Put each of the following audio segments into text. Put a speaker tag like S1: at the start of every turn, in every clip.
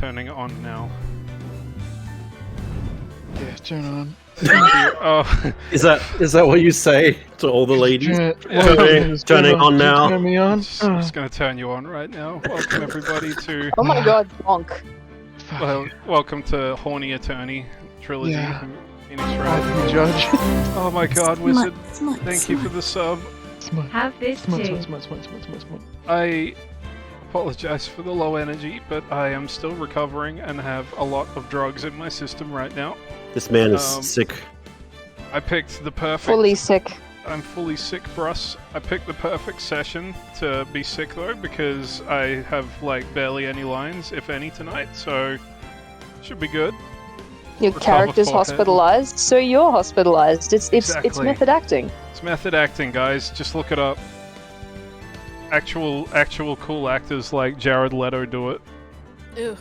S1: turning on now.
S2: Yeah, turn on.
S1: Thank you. Oh,
S3: Is that what you say to all the ladies? Turning on now.
S2: Turn me on.
S1: just gonna turn you on right now. Welcome everybody to.
S4: Oh my god, bonk.
S1: Well, welcome to Horny Attorney Trilogy.
S2: Yeah.
S1: Phoenix Wright.
S2: Judge.
S1: Oh my god, Wizard!
S5: Smut,
S1: Thank you for the sub.
S2: Smut.
S5: Have this
S2: Smut,
S5: too.
S2: smut, smut, smut, smut, smut.
S1: I apologize for the low energy, but I am still recovering and have a lot of drugs in my system right now.
S3: This man is sick.
S1: I picked the perfect.
S4: Fully sick.
S1: I'm fully sick, Bruss. I picked the perfect session to be sick though, because I have like barely any lines, if any, tonight. So should be good.
S4: Your
S1: Recover
S4: character's
S1: forehead.
S4: hospitalized, so you're hospitalized. It's
S1: Exactly.
S4: method acting.
S1: It's method acting, guys. Just look it up. Actual cool actors like Jared Leto do it.
S5: Ew.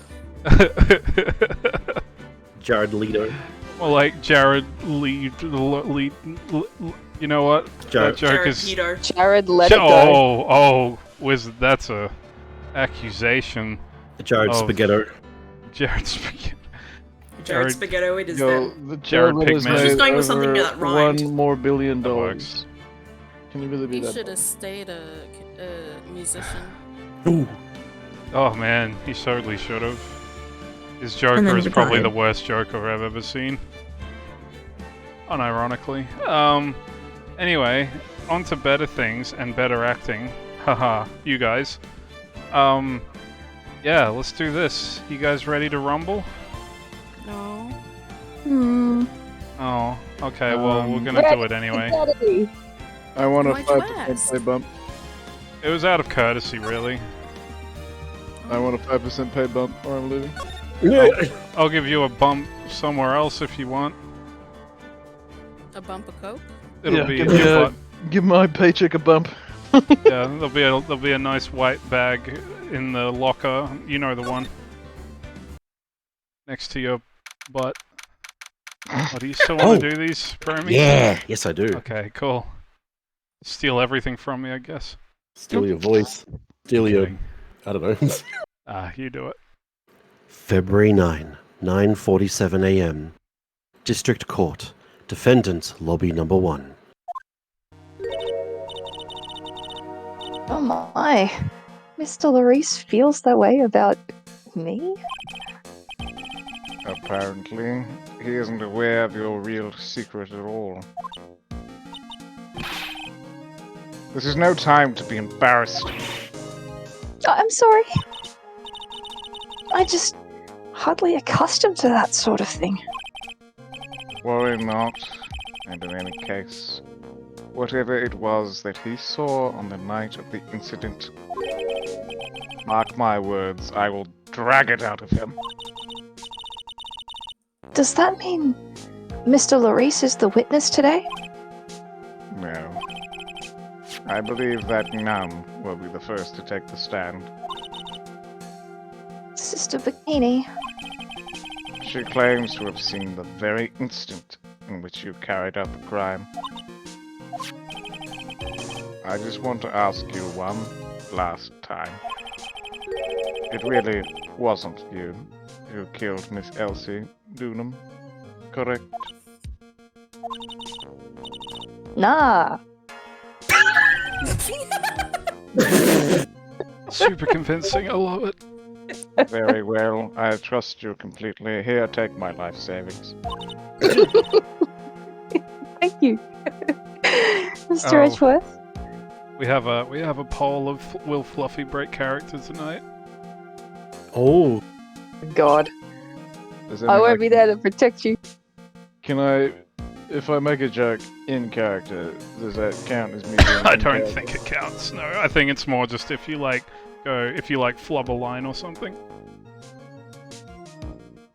S3: Jared Leto.
S1: Well, like Jared lead. You know what?
S3: Jared-
S1: That joke
S6: Jared
S1: is.
S6: Peter.
S4: Jared, let it go.
S1: Oh, Wizard, that's a accusation.
S3: Jared
S1: of
S3: Spaghetto.
S1: Jared Spaghetti.
S6: Jared Spaghetto, it is
S2: Yo,
S6: them.
S2: the
S1: Jared
S2: Jared has
S1: Pigman. I was
S2: made
S6: just going with something
S2: over
S6: that rhymed.
S2: $1 more billion.
S1: That works.
S2: Can you really be
S5: He
S2: that?
S5: should have stayed a musician.
S3: Ooh.
S1: Oh man, he certainly should have. His
S6: And
S1: Joker
S6: then
S1: is
S6: he
S1: probably
S6: died.
S1: the worst Joker I've ever seen. Unironically. Anyway, on to better things and better acting. Haha, you guys. Yeah, let's do this. You guys ready to rumble?
S5: No.
S4: Hmm.
S1: Oh, okay, well, we're gonna do it anyway.
S2: I want a
S5: Why'd you
S2: 5%
S5: ask?
S2: pay bump.
S1: It was out of courtesy, really.
S2: I want a 5% pay bump or I'm leaving.
S1: I'll give you a bump somewhere else if you want.
S5: A bump of coke?
S1: It'll
S2: Yeah,
S1: be
S2: give
S1: in
S2: me
S1: your
S2: a-
S1: butt.
S2: Give my paycheck a bump.
S1: Yeah, there'll be a nice white bag in the locker. You know the one. Next to your butt. Oh, do you still want to do these, Bromy?
S3: Yeah. Yes, I do.
S1: Okay, cool. Steal everything from me, I guess.
S3: Steal your voice. Steal your...
S1: Kidding.
S3: I don't know.
S1: You do it.
S3: February 9, 9:47 a.m. District Court. Defendant Lobby Number 1.
S4: Oh my. Mr. Larice feels that way about me?
S2: Apparently, he isn't aware of your real secret at all. This is no time to be embarrassed.
S4: I'm sorry. I just hardly accustomed to that sort of thing.
S2: Worry not, and in any case, whatever it was that he saw on the night of the incident, mark my words, I will drag it out of him.
S4: Does that mean Mr. Larice is the witness today?
S2: No. I believe that none will be the first to take the stand.
S4: Sister Bikini.
S2: She claims to have seen the very instant in which you carried out the crime. I just want to ask you one last time. It really wasn't you who killed Miss Elsie Dunham, correct?
S4: Nah.
S1: Super convincing, I love it.
S2: Very well, I trust you completely. Here, take my life savings.
S4: Thank you. Mr.
S1: Oh.
S4: Edgeworth.
S1: We have a poll of will Fluffy break character tonight.
S3: Oh.
S4: God.
S2: Does
S4: I
S2: anyone-
S4: won't be there to protect you.
S2: Can I, if I make a joke in character, does that count as me being
S1: I
S2: in
S1: don't
S2: character?
S1: think it counts. No, I think it's more just if you flub a line or something.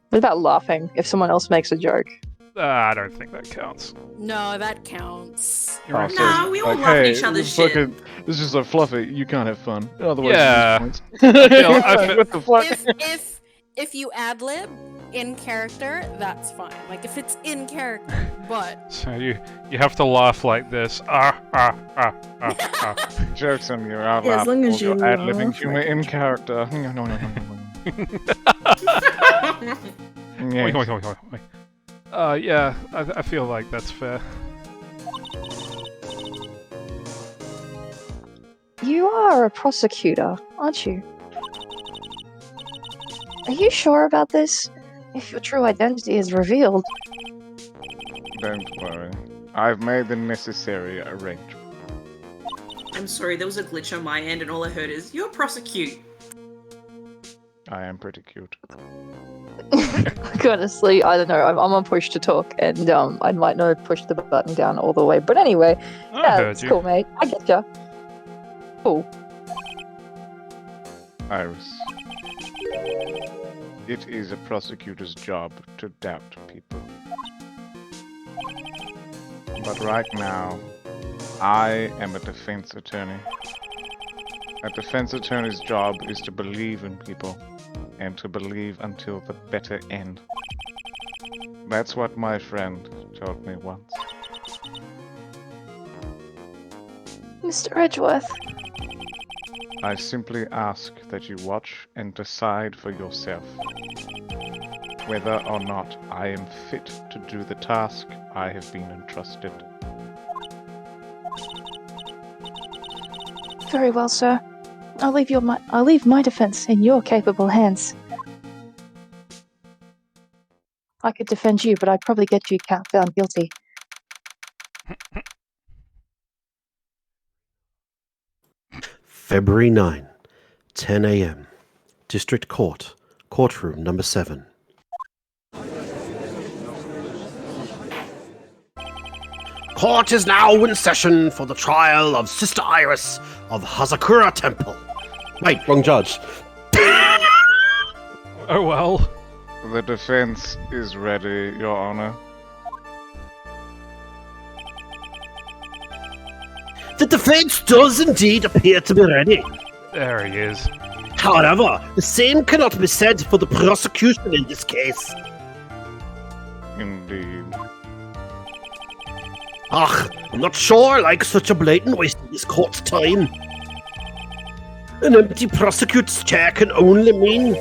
S4: What about laughing if someone else makes a joke?
S1: I don't think that counts.
S5: No, that counts.
S1: You're right.
S6: No, we all laugh at each other's shit.
S2: This is just like Fluffy. You can't have fun. Otherwise,
S1: Yeah.
S2: you lose
S1: I feel-
S2: points. What the fuck?
S5: If you ad lib in character, that's fine. Like if it's in character, but
S1: So you have to laugh like this.
S2: Jokes on you out
S7: Yeah, as
S2: loud.
S7: long as you
S2: ad libbing
S7: laugh,
S2: humor
S7: like-
S2: in character. No.
S1: Oi, oi, oi, oi, oi. Yeah, I feel like that's fair.
S4: You are a prosecutor, aren't you? Are you sure about this? If your true identity is revealed.
S2: Don't worry. I've made the necessary arrangements.
S6: I'm sorry, there was a glitch on my end, and all I heard is, "You're prosecute."
S2: I am pretty cute.
S4: Honestly, I don't know. I'm on push to talk, and I might not push the button down all the way. But anyway,
S1: I heard
S4: it's
S1: you.
S4: cool, mate. I get ya. Cool.
S2: Iris. It is a prosecutor's job to doubt people. But right now, I am a defense attorney. A defense attorney's job is to believe in people, and to believe until the bitter end. That's what my friend told me once.
S4: Mr. Edgeworth.
S2: I simply ask that you watch and decide for yourself whether or not I am fit to do the task I have been entrusted.
S4: Very well, sir. I'll leave my defense in your capable hands. I could defend you, but I'd probably get you found guilty.
S3: February 9, 10 a.m. District Court, courtroom number 7. Court is now in session for the trial of Sister Iris of Hazakura Temple. Wait, wrong judge.
S1: Oh well.
S2: The defense is ready, Your Honor.
S3: The defense does indeed appear to be ready.
S1: There he is.
S3: However, the same cannot be said for the prosecution in this case.
S2: Indeed.
S3: I'm not sure I like such a blatant waste of this court's time. An empty prosecutor's chair can only mean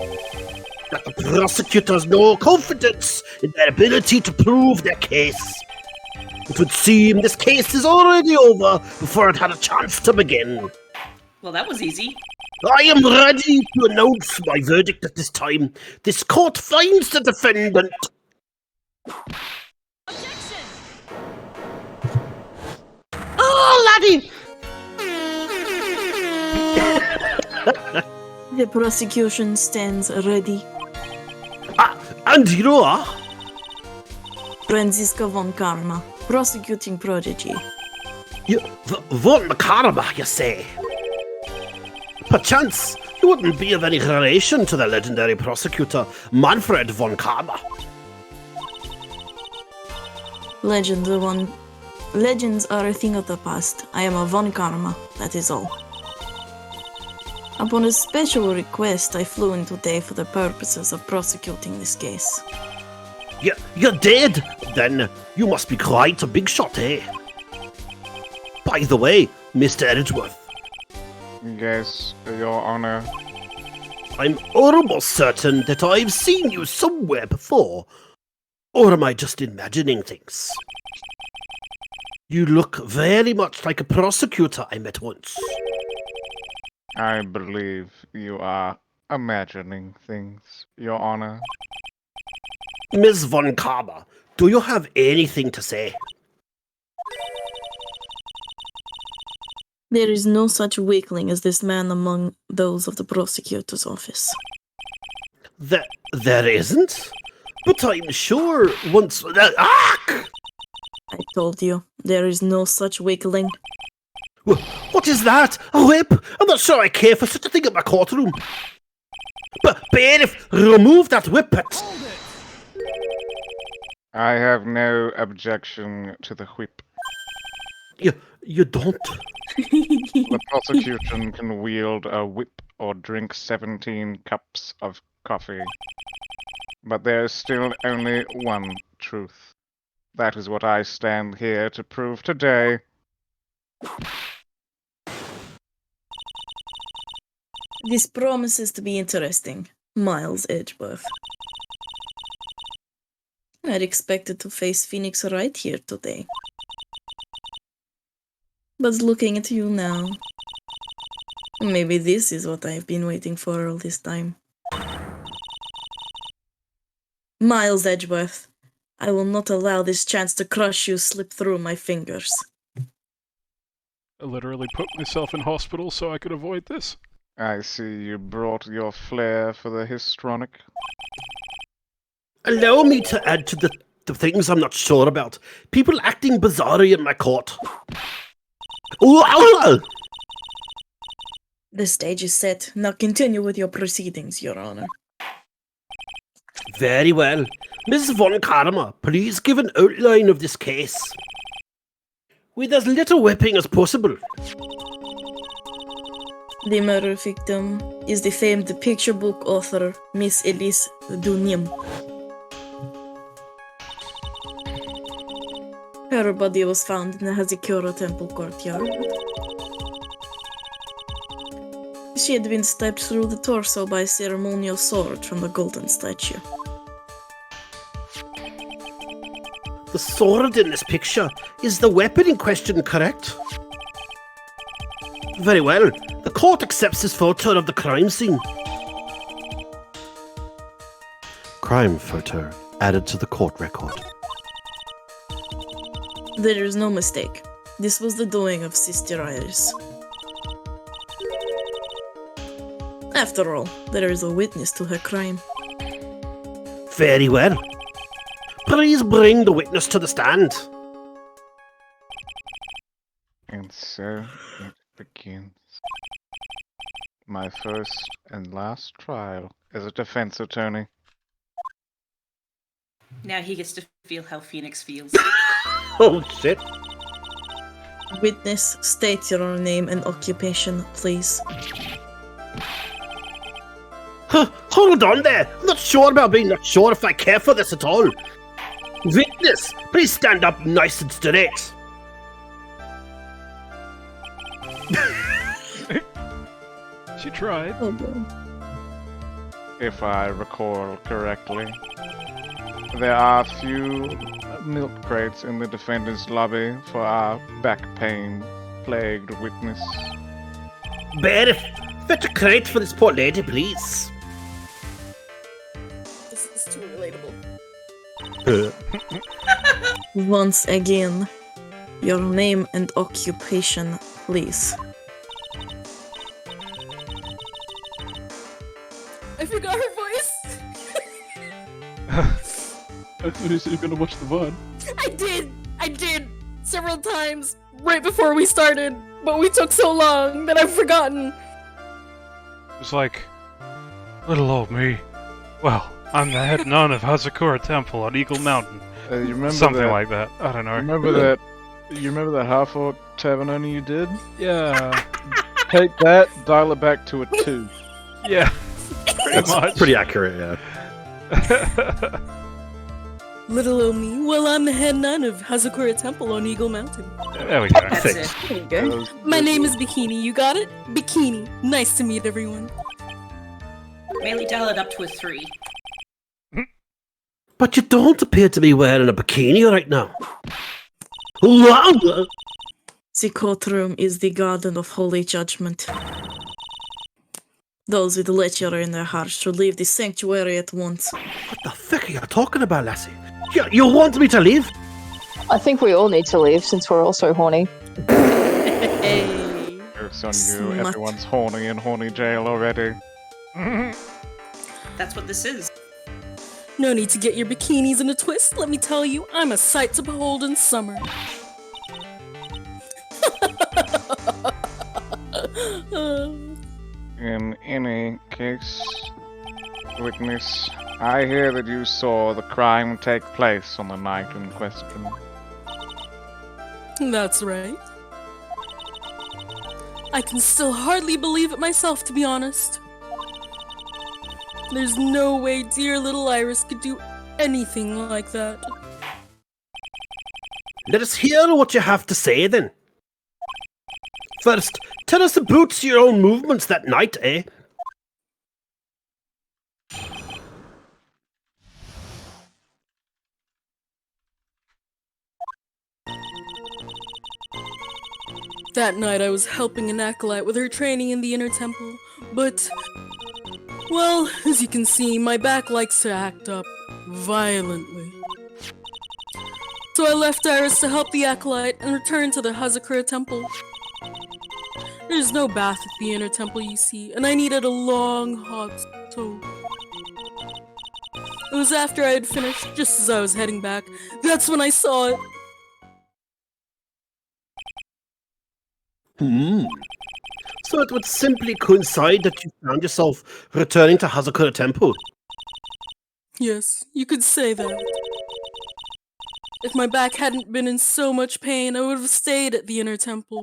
S3: that the prosecutor has no confidence in their ability to prove their case. It would seem this case is already over before it had a chance to begin.
S6: Well, that was easy.
S3: I am ready to announce my verdict at this time. This court finds the defendant.
S7: Objection!
S3: Oh, laddie!
S7: The prosecution stands ready.
S3: And you are?
S7: Franziska von Karma, prosecuting prodigy.
S3: Von Karma, you say? Perchance, you wouldn't be of any relation to the legendary prosecutor Manfred von Karma.
S7: Legends are a thing of the past. I am a von Karma, that is all. Upon a special request, I flew in today for the purposes of prosecuting this case.
S3: You're dead? Then you must be quite a big shot, eh? By the way, Mr. Edgeworth.
S2: Yes, Your Honor.
S3: I'm almost certain that I've seen you somewhere before. Or am I just imagining things? You look very much like a prosecutor I met once.
S2: I believe you are imagining things, Your Honor.
S3: Ms. von Karma, do you have anything to say?
S7: There is no such weakling as this man among those of the prosecutor's office.
S3: There isn't? But I'm sure once... I
S7: told you, there is no such weakling.
S3: What is that? A whip? I'm not sure I care for such a thing in my courtroom. But bailiff, remove that whip.
S2: I have no objection to the whip.
S3: You don't?
S2: The prosecution can wield a whip or drink 17 cups of coffee. But there is still only one truth. That is what I stand here to prove today.
S7: This promises to be interesting. Miles Edgeworth. I'd expected to face Phoenix Wright here today. But looking at you now, maybe this is what I've been waiting for all this time. Miles Edgeworth, I will not allow this chance to crush you slip through my fingers.
S1: I literally put myself in hospital so I could avoid this.
S2: I see you brought your flair for the histrionic.
S3: Allow me to add to the things I'm not sure about. People acting bizarrely in my court. Ooh,
S7: The stage is set. Now continue with your proceedings, Your Honor.
S3: very well. Ms. Von Karma, please give an outline of this case. With as little whipping as possible.
S7: The murder victim is the famed picture book author, Miss Elise Dunim. Her body was found in the Hazikura Temple courtyard. She had been stabbed through the torso by a ceremonial sword from the golden statue.
S3: The sword in this picture is the weapon in question, correct? Very well. The court accepts this photo of the crime scene. Crime photo added to the court record.
S7: There is no mistake. This was the doing of Sister Iris. After all, there is a witness to her crime.
S3: Very well. Please bring the witness to the stand.
S2: And so it begins. My first and last trial as a defense attorney.
S6: Now he gets to feel how Phoenix feels.
S3: Oh shit.
S7: Witness, state your name and occupation, please.
S3: Hold on there. I'm not sure about being not sure if I care for this at all. Witness, please stand up nice and straight.
S1: She tried.
S7: Oh boy.
S2: If I recall correctly. There are a few milk crates in the defendant's lobby for our back pain plagued witness.
S3: Bear, fetch a crate for this poor lady, please.
S5: This is too relatable.
S7: Once again, your name and occupation, please.
S5: I forgot her voice.
S1: I thought you said you were gonna watch the VOD.
S5: I did several times right before we started, but we took so long that I've forgotten.
S1: It was like, little old me. Well, I'm the head nun of Hazakura Temple on Eagle Mountain.
S2: You remember
S1: Something
S2: that,
S1: like that. I don't know.
S2: You remember that half-orc tavern you did?
S1: Yeah.
S2: Take that, dial it back to a 2.
S1: Yeah. Pretty much.
S3: Pretty accurate, yeah.
S5: Little old me. Well, I'm the head nun of Hazakura Temple on Eagle Mountain.
S1: There we go.
S6: That's it.
S7: There you go.
S5: My name is Bikini. You got it? Bikini. Nice to meet everyone.
S6: Mainly dial it up to a 3.
S3: But you don't appear to be wearing a bikini right now.
S7: The courtroom is the garden of holy judgment. Those with lecher in their hearts should leave the sanctuary at once.
S3: What the fuck are you talking about, lassie? You want me to leave?
S4: I think we all need to leave since we're all so horny.
S5: Hey.
S2: Joke's on you,
S7: Smut.
S2: everyone's horny in horny jail already.
S6: That's what this is.
S5: No need to get your bikinis in a twist. Let me tell you, I'm a sight to behold in summer.
S2: In any case, witness, I hear that you saw the crime take place on the night in question.
S5: That's right. I can still hardly believe it myself, to be honest. There's no way dear little Iris could do anything like that.
S3: Let us hear what you have to say, then. First, tell us about your own movements that night, eh?
S5: That night I was helping an acolyte with her training in the inner temple, but... well, as you can see, my back likes to act up violently. So I left Iris to help the acolyte and returned to the Hazakura temple. There's no bath at the inner temple, you see, and I needed a long hot soak. It was after I had finished, just as I was heading back. That's when I saw it.
S3: So it would simply coincide that you found yourself returning to Hazakura Temple.
S5: Yes, you could say that. If my back hadn't been in so much pain, I would have stayed at the inner temple.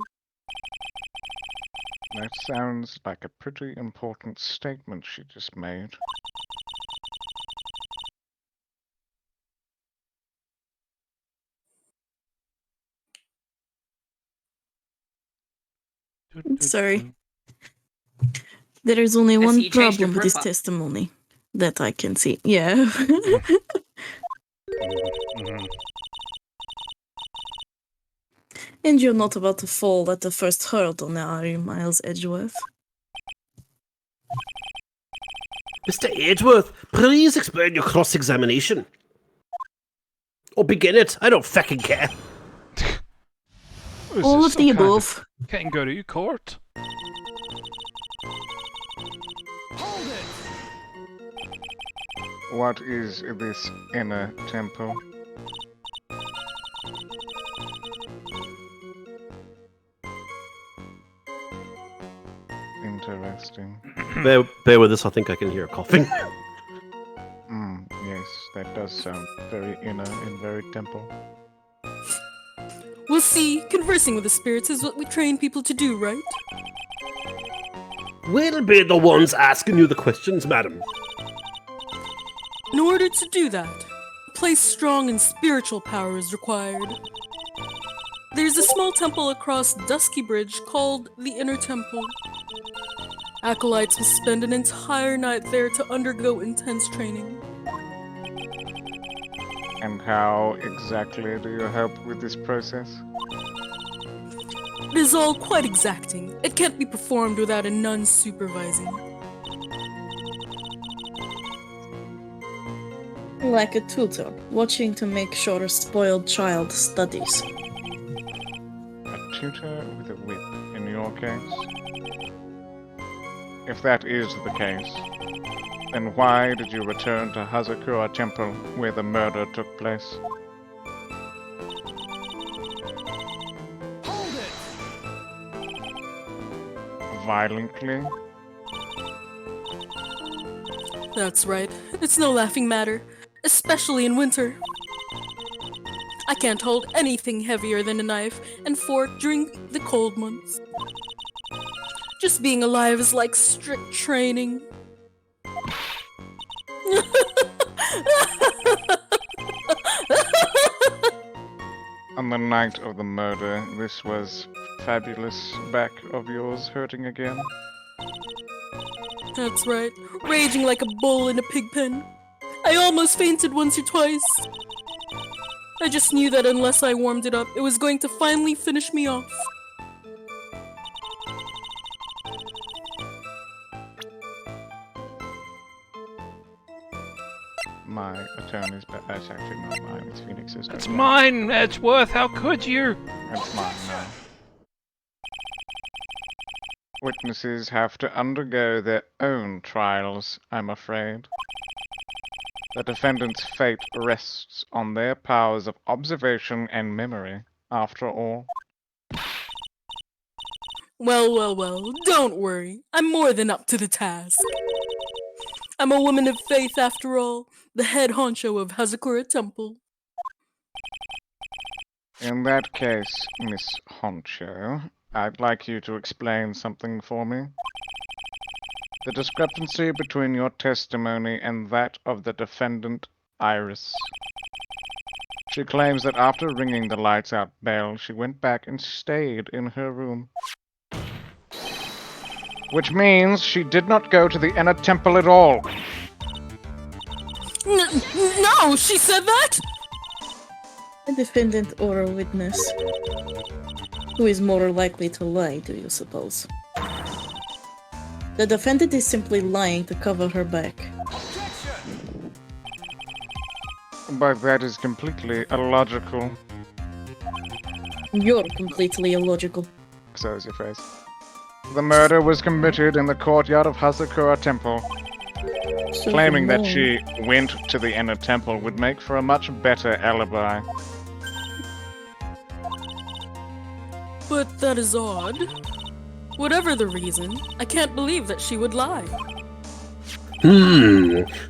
S2: That sounds like a pretty important statement she just made.
S7: Sorry. There is only
S6: see
S7: one
S6: you changed your
S7: problem with this
S6: profile.
S7: testimony that I can see. Yeah.
S1: Mhm.
S7: And you're not about to fall at the first hurdle now, are you, Miles Edgeworth?
S3: Mr. Edgeworth, please explain your cross-examination. Or begin it, I don't fucking care.
S1: What is
S7: All
S1: this,
S7: of
S1: some
S7: the
S1: kind
S7: above.
S1: Can't go to your court.
S2: What is this inner temple? Interesting.
S3: Bear with us, I think I can hear coughing.
S2: Yes, that does sound very inner and very temple.
S5: We'll see, conversing with the spirits is what we train people to do, right?
S3: We'll be the ones asking you the questions, madam.
S5: In order to do that, a place strong in spiritual power is required. There's a small temple across Dusky Bridge called the Inner Temple. Acolytes will spend an entire night there to undergo intense training.
S2: And how exactly do you help with this process?
S5: It is all quite exacting. It can't be performed without a nun supervising.
S7: Like a tutor, watching to make sure a spoiled child studies.
S2: A tutor with a whip, in your case? If that is the case, then why did you return to Hazakura Temple where the murder took place? Violently?
S5: That's right. It's no laughing matter, especially in winter. I can't hold anything heavier than a knife and fork during the cold months. Just being alive is like strict training.
S2: On the night of the murder, this was fabulous back of yours hurting again?
S5: That's right. Raging like a bull in a pig pen. I almost fainted once or twice. I just knew that unless I warmed it up, it was going to finally finish me off.
S2: My attorney's, but that's actually not mine, it's Phoenix's.
S1: It's mine, Edgeworth. How could you?
S2: It's mine now. Witnesses have to undergo their own trials, I'm afraid. The defendant's fate rests on their powers of observation and memory, after all.
S5: Well, don't worry. I'm more than up to the task. I'm a woman of faith after all, the head honcho of Hazakura Temple.
S2: In that case, Miss Honcho, I'd like you to explain something for me. The discrepancy between your testimony and that of the defendant, Iris. She claims that after ringing the lights out bell, she went back and stayed in her room. Which means she did not go to the inner temple at all.
S5: No, she said that?
S7: A defendant or a witness. Who is more likely to lie, do you suppose? The defendant is simply lying to cover her back.
S2: But that is completely illogical.
S7: You're completely illogical.
S2: So is your face. The murder was committed in the courtyard of Hasakura Temple.
S7: So
S2: Claiming that
S7: no.
S2: she went to the inner temple would make for a much better alibi.
S5: But that is odd. Whatever the reason, I can't believe that she would lie.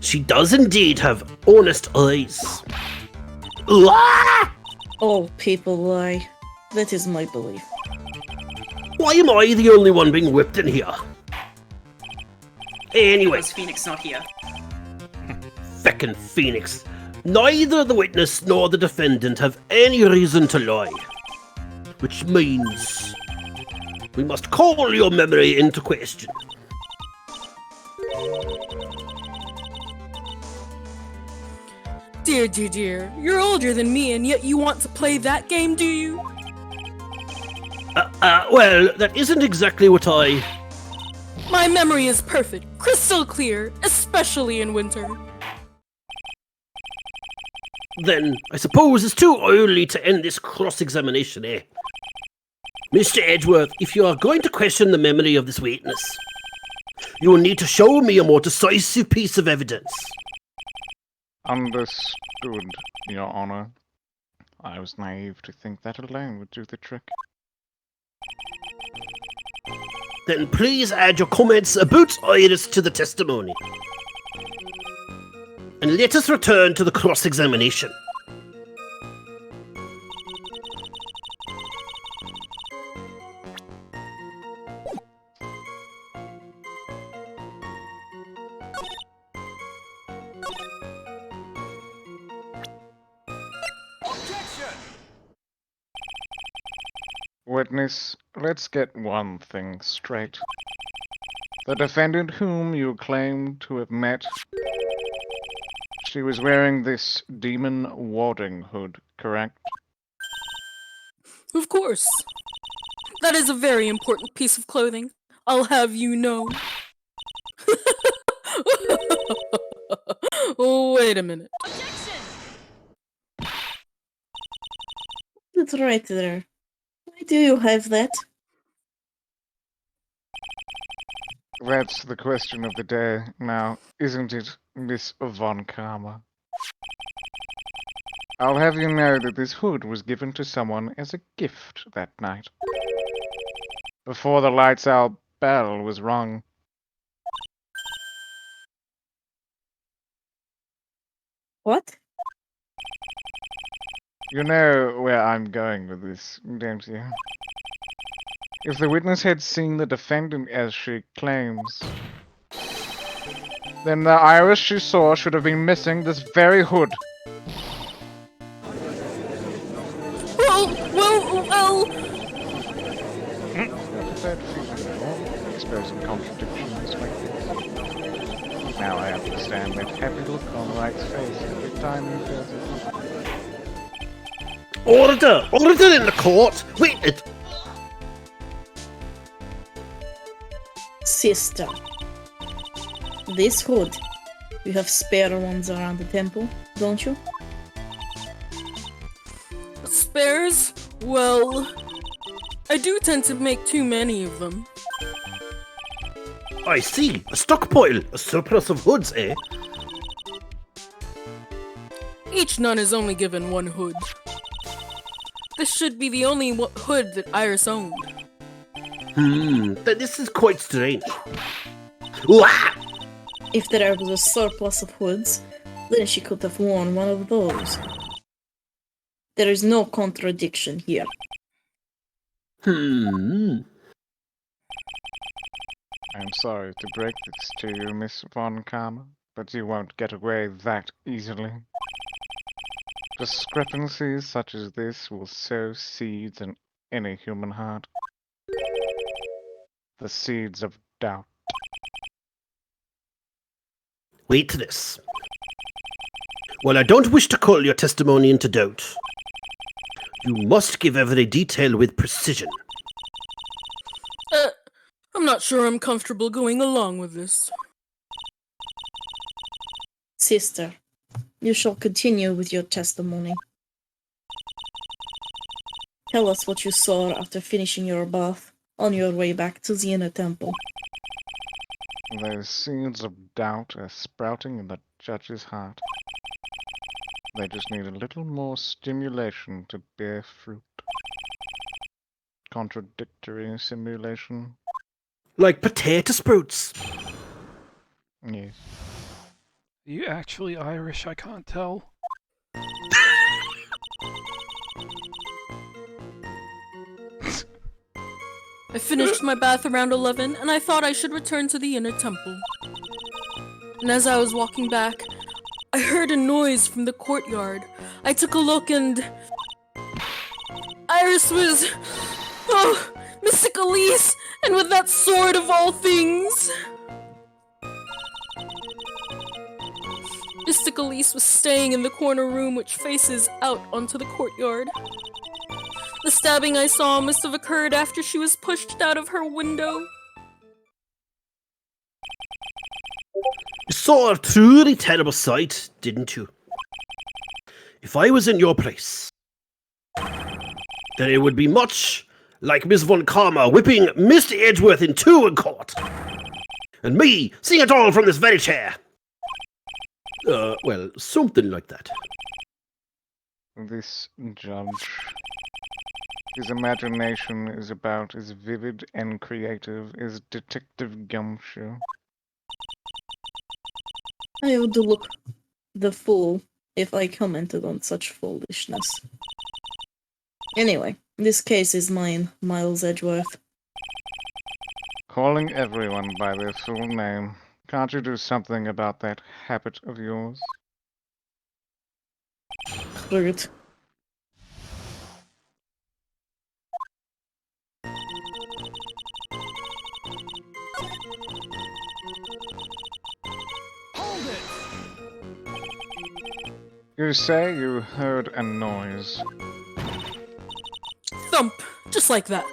S3: She does indeed have honest eyes. Ah!
S7: All people lie. That is my belief.
S3: Why am I the only one being whipped in here? Anyway,
S6: Was Phoenix not here?
S3: feckin' Phoenix. Neither the witness nor the defendant have any reason to lie. Which means we must call your memory into question.
S5: Dear, dear, dear, you're older than me and yet you want to play that game, do you?
S3: Well, that isn't exactly what I...
S5: My memory is perfect, crystal clear, especially in winter.
S3: Then, I suppose it's too early to end this cross-examination, eh? Mr. Edgeworth, if you are going to question the memory of this witness, you will need to show me a more decisive piece of evidence.
S2: Understood, Your Honor. I was naive to think that alone would do the trick.
S3: Then please add your comments about Iris to the testimony. And let us return to the cross-examination.
S2: Witness, let's get one thing straight. The defendant whom you claim to have met, she was wearing this demon warding hood, correct?
S5: Of course. That is a very important piece of clothing. I'll have you know. Wait a minute.
S7: That's right there. Why do you have that?
S2: That's the question of the day now, isn't it, Miss Von Karma? I'll have you know that this hood was given to someone as a gift that night. Before the lights out bell was rung.
S7: What?
S2: You know where I'm going with this, don't you? If the witness had seen the defendant as she claims, then the iris she saw should have been missing this very hood.
S5: Well.
S2: Exposing contradictions like this. Now I understand that happy look on Wright's face every time he does it.
S3: Order! Order in the court! Wait,
S7: Sister. This hood. You have spare ones around the temple, don't you?
S5: Spares? Well, I do tend to make too many of them.
S3: I see. A stockpile. A surplus of hoods, eh?
S5: Each nun is only given one hood. This should be the only hood that Iris owned.
S3: Then this is quite strange. Wah!
S7: If there was a surplus of hoods, then she could have worn one of those. There is no contradiction here.
S2: I'm sorry to break this to you, Miss Von Karma, but you won't get away that easily. Discrepancies such as this will sow seeds in any human heart. The seeds of doubt.
S3: Wait this. Well, I don't wish to call your testimony into doubt. You must give every detail with precision.
S5: I'm not sure I'm comfortable going along with this.
S7: Sister, you shall continue with your testimony. Tell us what you saw after finishing your bath on your way back to the inner temple.
S2: Those seeds of doubt are sprouting in the judge's heart. They just need a little more stimulation to bear fruit. Contradictory simulation.
S3: Like potato sprouts.
S2: Yes.
S1: Are you actually Irish? I can't tell.
S5: I finished my bath around 11, and I thought I should return to the inner temple. And as I was walking back, I heard a noise from the courtyard. I took a look and... Iris was... Oh, Mystic Elise! And with that sword of all things! Mystic Elise was staying in the corner room which faces out onto the courtyard. The stabbing I saw must have occurred after she was pushed out of her window.
S3: You saw a truly terrible sight, didn't you? If I was in your place, then it would be much like Miss Von Karma whipping Mr. Edgeworth in two in court. And me seeing it all from this very chair. Well, something like that.
S2: This judge. His imagination is about as vivid and creative as Detective Gumshoe.
S7: I would look the fool if I commented on such foolishness. Anyway, this case is mine, Miles Edgeworth.
S2: Calling everyone by their full name. Can't you do something about that habit of yours?
S7: Rude.
S2: You say you heard a noise.
S5: Thump! Just like that.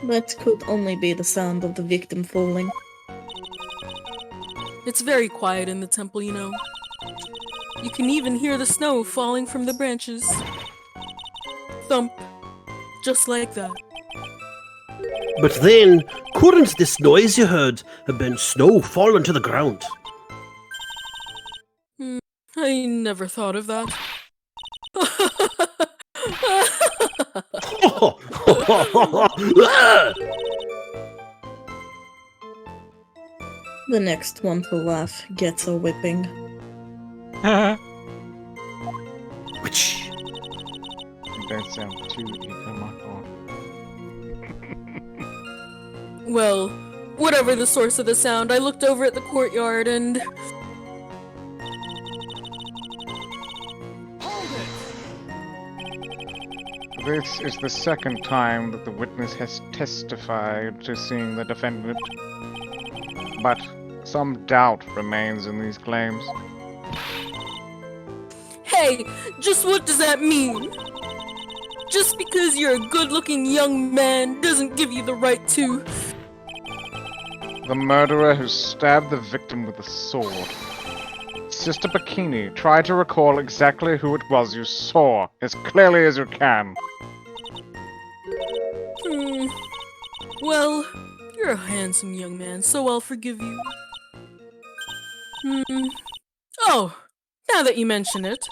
S7: That could only be the sound of the victim falling.
S5: It's very quiet in the temple, you know. You can even hear the snow falling from the branches. Thump. Just like that.
S3: But then, couldn't this noise you heard have been snow falling to the ground?
S5: I never thought of that.
S7: The next one to laugh gets a whipping.
S3: Which?
S2: You don't sound too eager, my lord.
S5: Well, whatever the source of the sound, I looked over at the courtyard and...
S2: This is the second time that the witness has testified to seeing the defendant, but some doubt remains in these claims.
S5: Hey, just what does that mean? Just because you're a good-looking young man doesn't give you the right to...
S2: The murderer who stabbed the victim with a sword. Sister Bikini, try to recall exactly who it was you saw, as clearly as you can.
S5: Well, you're a handsome young man, so I'll forgive you. Oh, now that you mention it,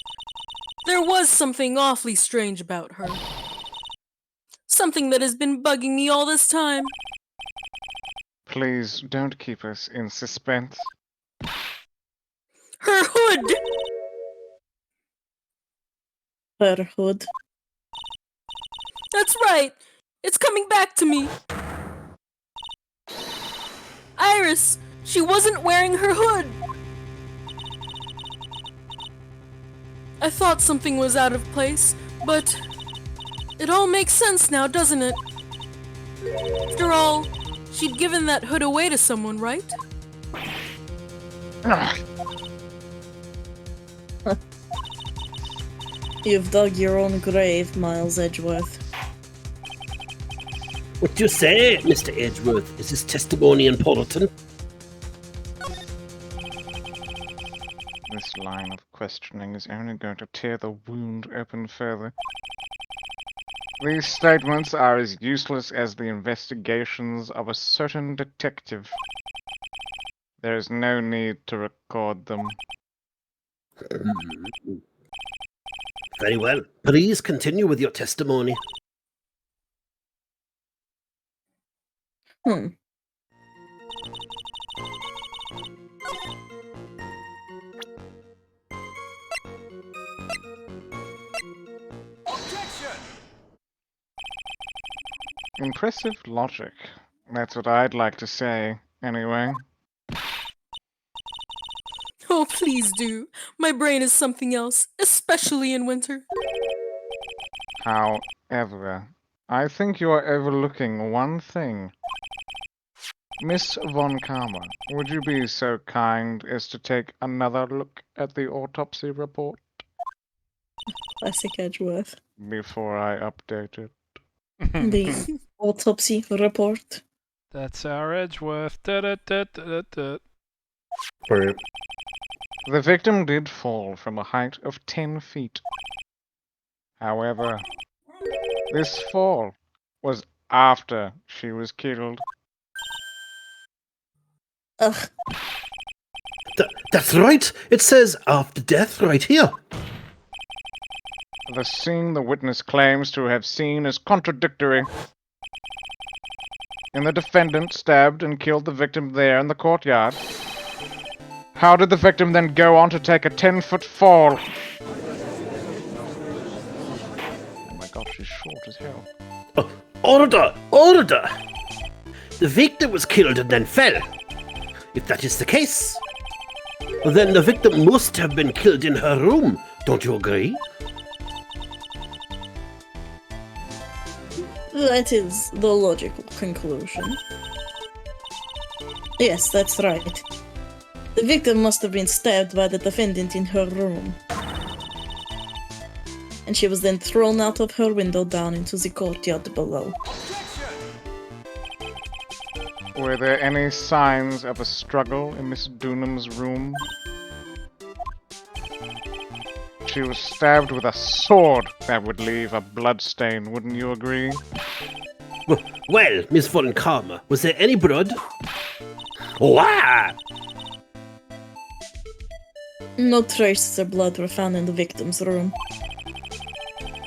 S5: there was something awfully strange about her. Something that has been bugging me all this time.
S2: Please, don't keep us in suspense.
S5: Her hood!
S7: Her hood.
S5: That's right! It's coming back to me! Iris! She wasn't wearing her hood! I thought something was out of place, but... it all makes sense now, doesn't it? After all, she'd given that hood away to someone, right?
S7: You've dug your own grave, Miles Edgeworth.
S3: What do you say, Mr. Edgeworth? Is this testimony important?
S2: This line of questioning is only going to tear the wound open further. These statements are as useless as the investigations of a certain detective. There is no need to record them.
S3: Very well. Please continue with your testimony.
S7: Hmm.
S2: Impressive logic. That's what I'd like to say, anyway.
S5: Oh, please do. My brain is something else, especially in winter.
S2: However, I think you are overlooking one thing. Miss Von Karma, would you be so kind as to take another look at the autopsy report
S7: Classic Edgeworth.
S2: before I update it?
S7: The autopsy report.
S1: That's our Edgeworth. Da-da-da-da-da-da.
S2: The victim did fall from a height of 10 feet. However, this fall was after she was killed.
S7: Ugh.
S3: That's right. It says after death right here.
S2: The scene the witness claims to have seen is contradictory. And the defendant stabbed and killed the victim there in the courtyard. How did the victim then go on to take a 10-foot fall? Oh my god, she's short as hell.
S3: Order! Order! The victim was killed and then fell. If that is the case, then the victim must have been killed in her room. Don't you agree?
S7: That is the logical conclusion. Yes, that's right. The victim must have been stabbed by the defendant in her room. And she was then thrown out of her window down into the courtyard below.
S2: Were there any signs of a struggle in Miss Dunham's room? She was stabbed with a sword. That would leave a bloodstain, wouldn't you agree?
S3: Well, Miss Von Karma, was there any blood? Wow!
S7: No traces of blood were found in the victim's room.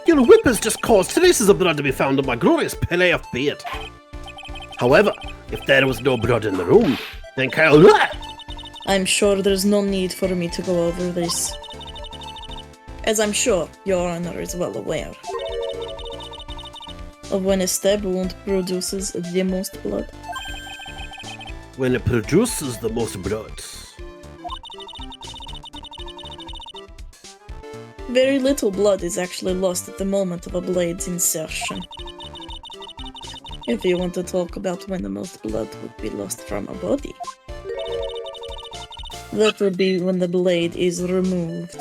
S3: Your whip has just caused traces of blood to be found on my glorious pellet of beard. However, if there was no blood in the room, then
S7: I'm sure there's no need for me to go over this. As I'm sure Your Honor is well aware of when a stab wound produces the most blood.
S3: when it produces the most blood.
S7: Very little blood is actually lost at the moment of a blade's insertion. If you want to talk about when the most blood would be lost from a body, that would be when the blade is removed.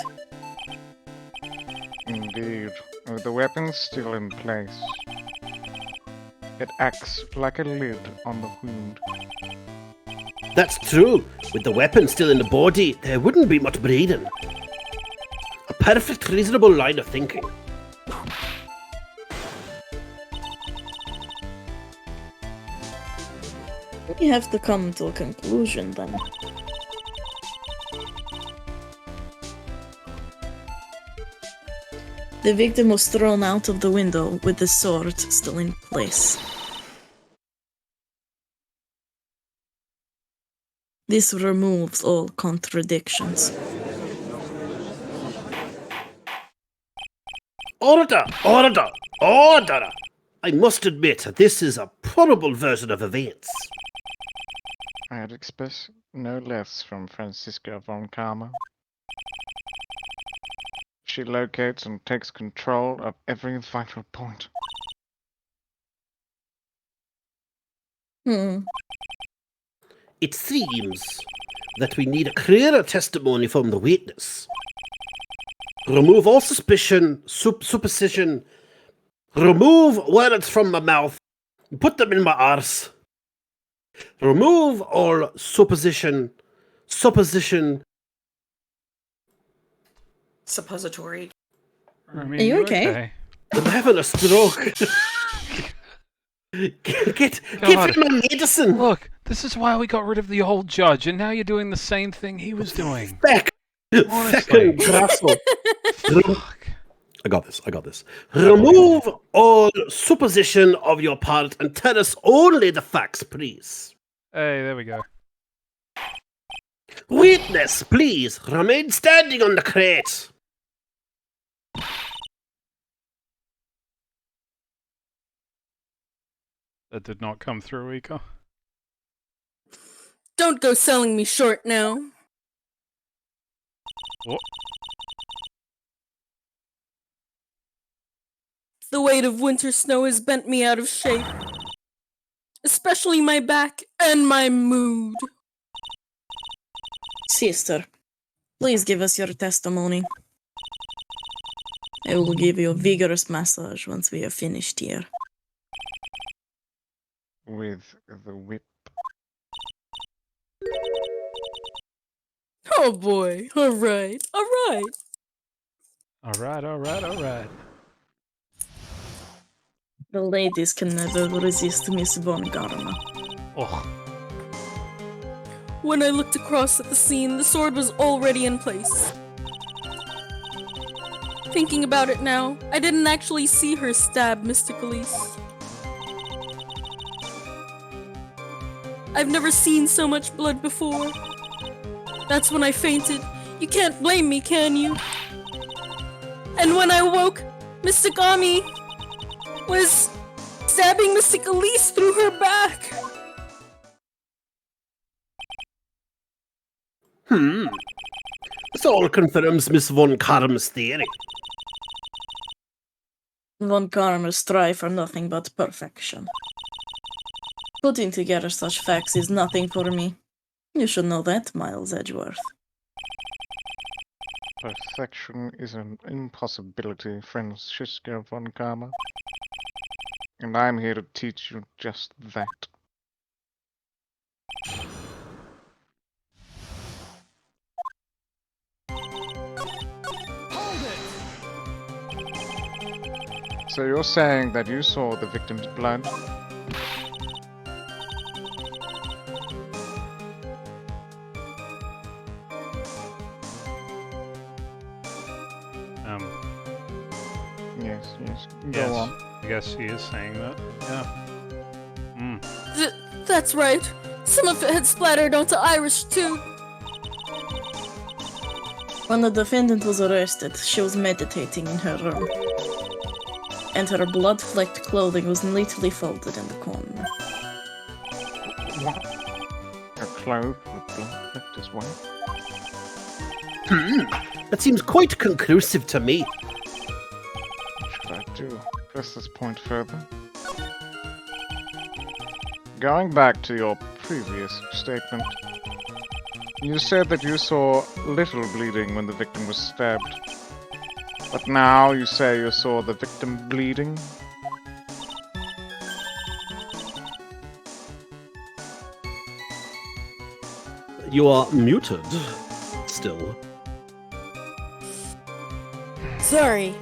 S2: Indeed. With the weapon still in place, it acts like a lid on the wound.
S3: That's true. With the weapon still in the body, there wouldn't be much bleeding. A perfect, reasonable line of thinking.
S7: You have to come to a conclusion then. The victim was thrown out of the window with the sword still in place. This removes all contradictions.
S3: Order! Order! Order! I must admit, this is a probable version of events.
S2: I'd expect no less from Franziska von Karma. She locates and takes control of every vital point.
S3: It seems that we need a clearer testimony from the witness. Remove all suspicion, supposition. Remove words from my mouth. Put them in my arse. Remove all supposition.
S6: Suppository.
S1: I mean,
S7: Are you
S1: you're
S7: okay?
S3: I'm having a stroke. Get
S1: God.
S3: me my medicine.
S1: Look, this is why we got rid of the old judge, and now you're doing the same thing he was doing.
S3: Back.
S1: Honestly.
S3: Fucking grasso.
S1: Fuck.
S3: I got this. Remove all supposition of your part and tell us only the facts, please.
S1: Hey, there we go.
S3: Witness, please, remain standing on the crate.
S1: That did not come through, Ika.
S5: Don't go selling me short now.
S1: What?
S5: The weight of winter snow has bent me out of shape. Especially my back and my mood.
S7: Sister, please give us your testimony. I will give you a vigorous massage once we are finished here.
S2: With the whip.
S5: Oh boy, alright.
S1: Alright.
S7: The ladies can never resist Miss Von Garma.
S1: Ugh.
S5: When I looked across at the scene, the sword was already in place. Thinking about it now, I didn't actually see her stab Mr. Khalees. I've never seen so much blood before. That's when I fainted. You can't blame me, can you? And when I woke, Mr. Gami was stabbing Mr. Khalees through her back.
S3: This all confirms Miss Von Karm's theory.
S7: Von Karma strive for nothing but perfection. Putting together such facts is nothing for me. You should know that, Miles Edgeworth.
S2: Perfection is an impossibility, Francisco von Karma. And I'm here to teach you just that. So you're saying that you saw the victim's blood? Yes. Go
S1: Yes.
S2: on.
S1: I guess he is saying that. Yeah.
S5: That's right. Some of it had splattered onto Irish too.
S7: When the defendant was arrested, she was meditating in her room. And her blood-flecked clothing was neatly folded in the corner.
S2: What? Her clothes with blood flecked as well?
S3: That seems quite conclusive to me.
S2: What should I do? Press this point further? Going back to your previous statement, you said that you saw little bleeding when the victim was stabbed. But now you say you saw the victim bleeding?
S3: You are muted. Still.
S5: Sorry.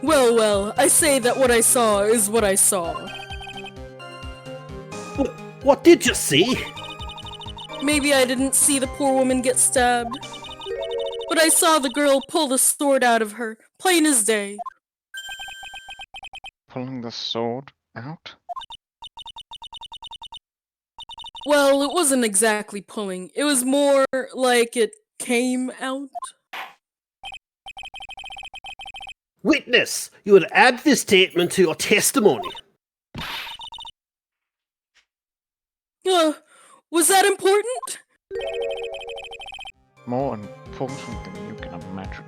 S5: Well, I say that what I saw is what I saw.
S3: What did you see?
S5: Maybe I didn't see the poor woman get stabbed. But I saw the girl pull the sword out of her, plain as day.
S2: Pulling the sword out?
S5: Well, it wasn't exactly pulling. It was more like it came out.
S3: Witness, you would add this statement to your testimony.
S5: Was that important?
S2: More important than you can imagine.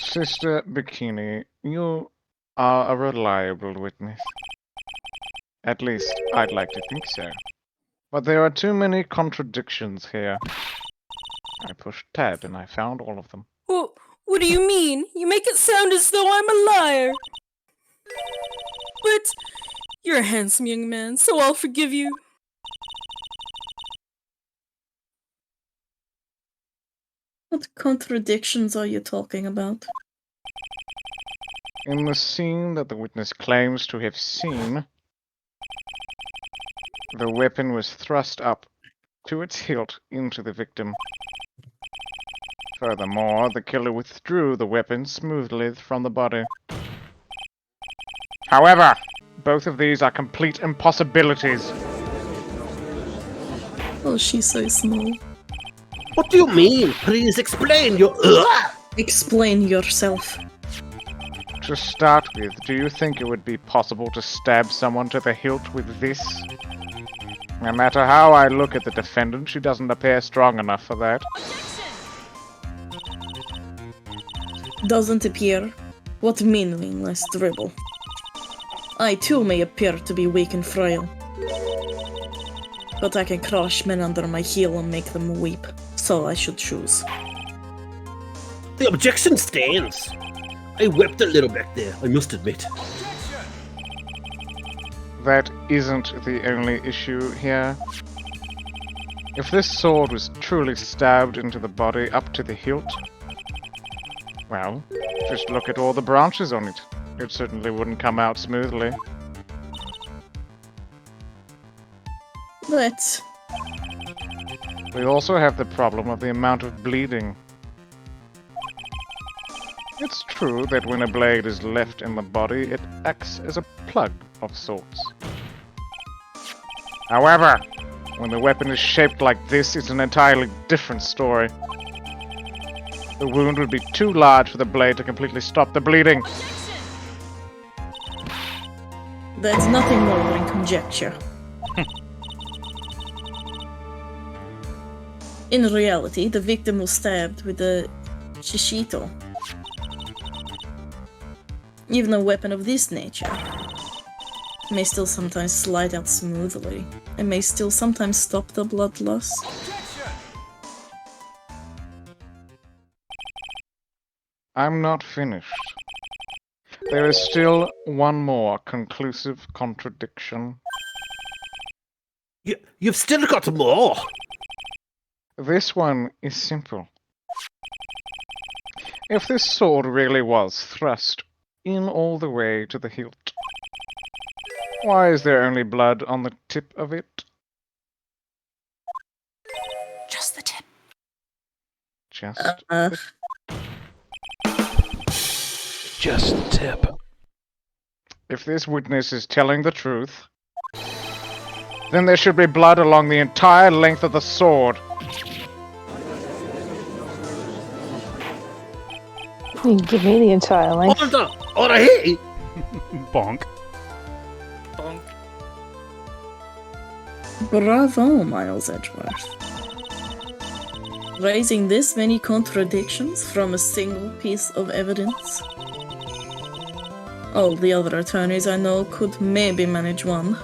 S2: Sister Bikini, you are a reliable witness. At least, I'd like to think so. But there are too many contradictions here. I pushed tab and I found all of them.
S5: What do you mean? You make it sound as though I'm a liar. But you're a handsome young man, so I'll forgive you.
S7: What contradictions are you talking about?
S2: In the scene that the witness claims to have seen, the weapon was thrust up to its hilt into the victim. Furthermore, the killer withdrew the weapon smoothly from the body. However, both of these are complete impossibilities.
S7: Oh, she's so small.
S3: What do you mean? Please explain your.
S7: Explain yourself.
S2: To start with, do you think it would be possible to stab someone to the hilt with this? No matter how I look at the defendant, she doesn't appear strong enough for that.
S7: Doesn't appear. What meaningless dribble. I too may appear to be weak and frail. But I can crush men under my heel and make them weep. So I should choose.
S3: The objection stands. I wept a little back there, I must admit.
S2: That isn't the only issue here. If this sword was truly stabbed into the body up to the hilt, well, just look at all the branches on it. It certainly wouldn't come out smoothly.
S7: But
S2: We also have the problem of the amount of bleeding. It's true that when a blade is left in the body, it acts as a plug of sorts. However, when the weapon is shaped like this, it's an entirely different story. The wound would be too large for the blade to completely stop the bleeding.
S7: that's nothing more than conjecture. In reality, the victim was stabbed with a shishito. Even a weapon of this nature may still sometimes slide out smoothly, and may still sometimes stop the blood loss.
S2: I'm not finished. There is still one more conclusive contradiction.
S3: You've still got more.
S2: This one is simple. If this sword really was thrust in all the way to the hilt, why is there only blood on the tip of it?
S6: Just the tip.
S2: Just
S1: Just a tip.
S2: If this witness is telling the truth, then there should be blood along the entire length of the sword.
S4: You can give me the entire length.
S3: Hold on. Alright.
S1: Bonk.
S6: Bonk.
S7: Bravo, Miles Edgeworth. Raising this many contradictions from a single piece of evidence. All the other attorneys I know could maybe manage one,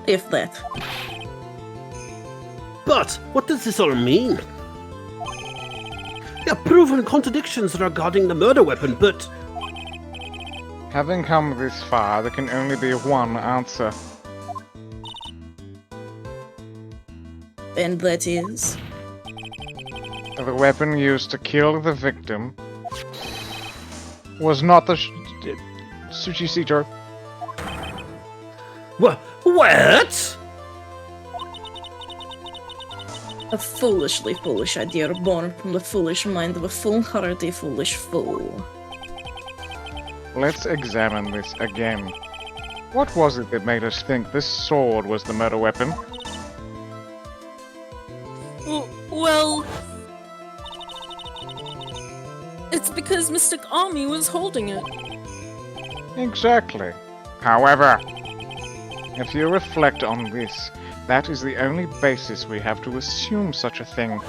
S7: if that.
S3: But what does this all mean? There are proven contradictions regarding the murder weapon, but
S2: Having come this far, there can only be one answer.
S7: And that is...
S2: The weapon used to kill the victim was not the Tsuchishito.
S3: what?
S7: a foolishly foolish idea born from the foolish mind of a foolhardy foolish fool.
S2: Let's examine this again. What was it that made us think this sword was the murder weapon?
S5: Well, it's because Mystic Ami was holding it.
S2: Exactly. However, if you reflect on this, that is the only basis we have to assume such a thing.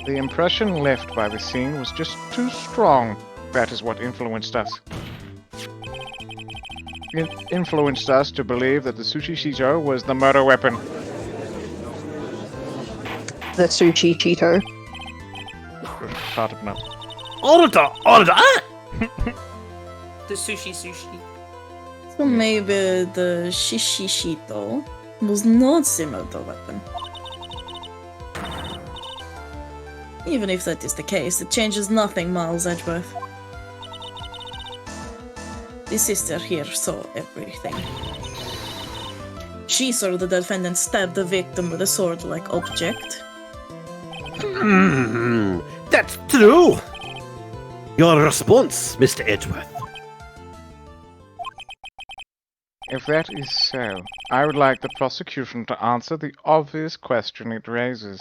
S2: The impression left by the scene was just too strong. That is what influenced us. influenced us to believe that the sushi shito was the murder weapon.
S4: The sushi Cheeto.
S2: Part of not.
S3: Order!
S6: The sushi.
S7: So maybe the shishishito was not similar to a weapon. Even if that is the case, it changes nothing, Miles Edgeworth. The sister here saw everything. She saw the defendant stab the victim with a sword-like object.
S3: That's true! Your response, Mr. Edgeworth.
S2: If that is so, I would like the prosecution to answer the obvious question it raises.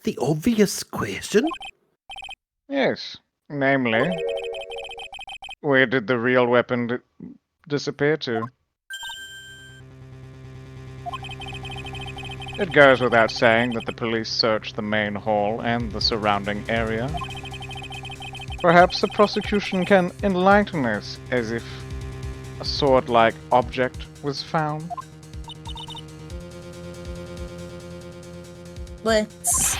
S3: The obvious question?
S2: Yes, namely, where did the real weapon disappear to? It goes without saying that the police searched the main hall and the surrounding area. Perhaps the prosecution can enlighten us as if a sword-like object was found.
S7: Let's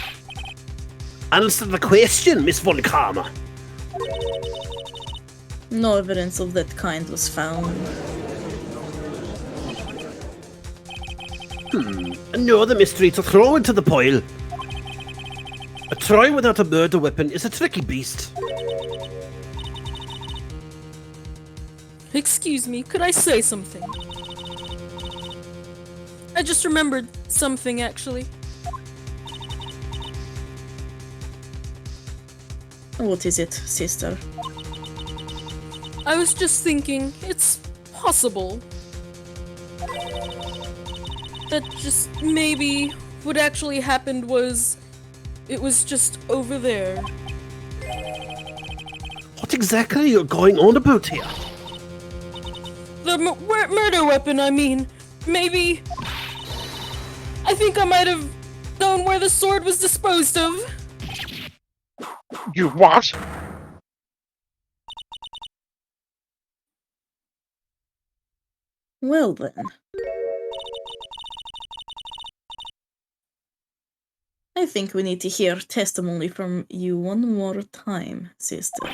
S3: Answer the question, Miss Von Karma.
S7: no evidence of that kind was found.
S3: Another mystery to throw into the pile. A try without a murder weapon is a tricky beast.
S5: Excuse me, could I say something? I just remembered something, actually.
S7: What is it, sister?
S5: I was just thinking, it's possible that just maybe what actually happened was it was just over there.
S3: What exactly are you going on about here?
S5: The murder weapon, I mean. Maybe. I think I might have known where the sword was disposed of.
S2: You what?
S7: Well then. I think we need to hear testimony from you one more time, sister.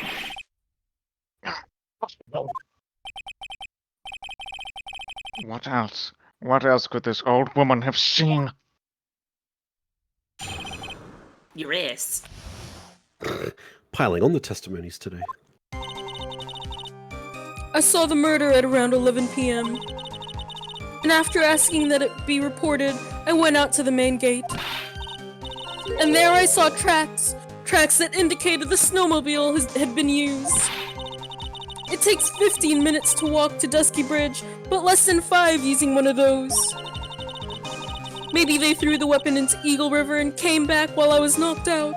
S2: What else? What else could this old woman have seen?
S6: Your ass.
S3: Piling on the testimonies today.
S5: I saw the murder at around 11 p.m. And after asking that it be reported, I went out to the main gate. And there I saw tracks that indicated the snowmobile had been used. It takes 15 minutes to walk to Dusky Bridge, but less than 5 using one of those. Maybe they threw the weapon into Eagle River and came back while I was knocked out.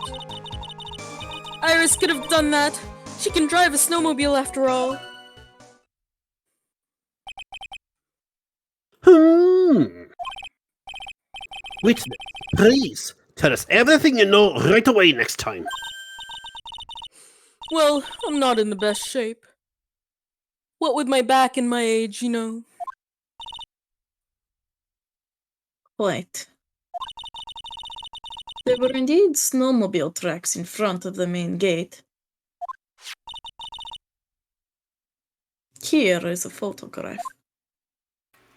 S5: Iris could have done that. She can drive a snowmobile after all.
S3: Witness, please, tell us everything you know right away next time.
S5: Well, I'm not in the best shape. What with my back and my age, you know.
S7: Quite. There were indeed snowmobile tracks in front of the main gate. Here is a photograph.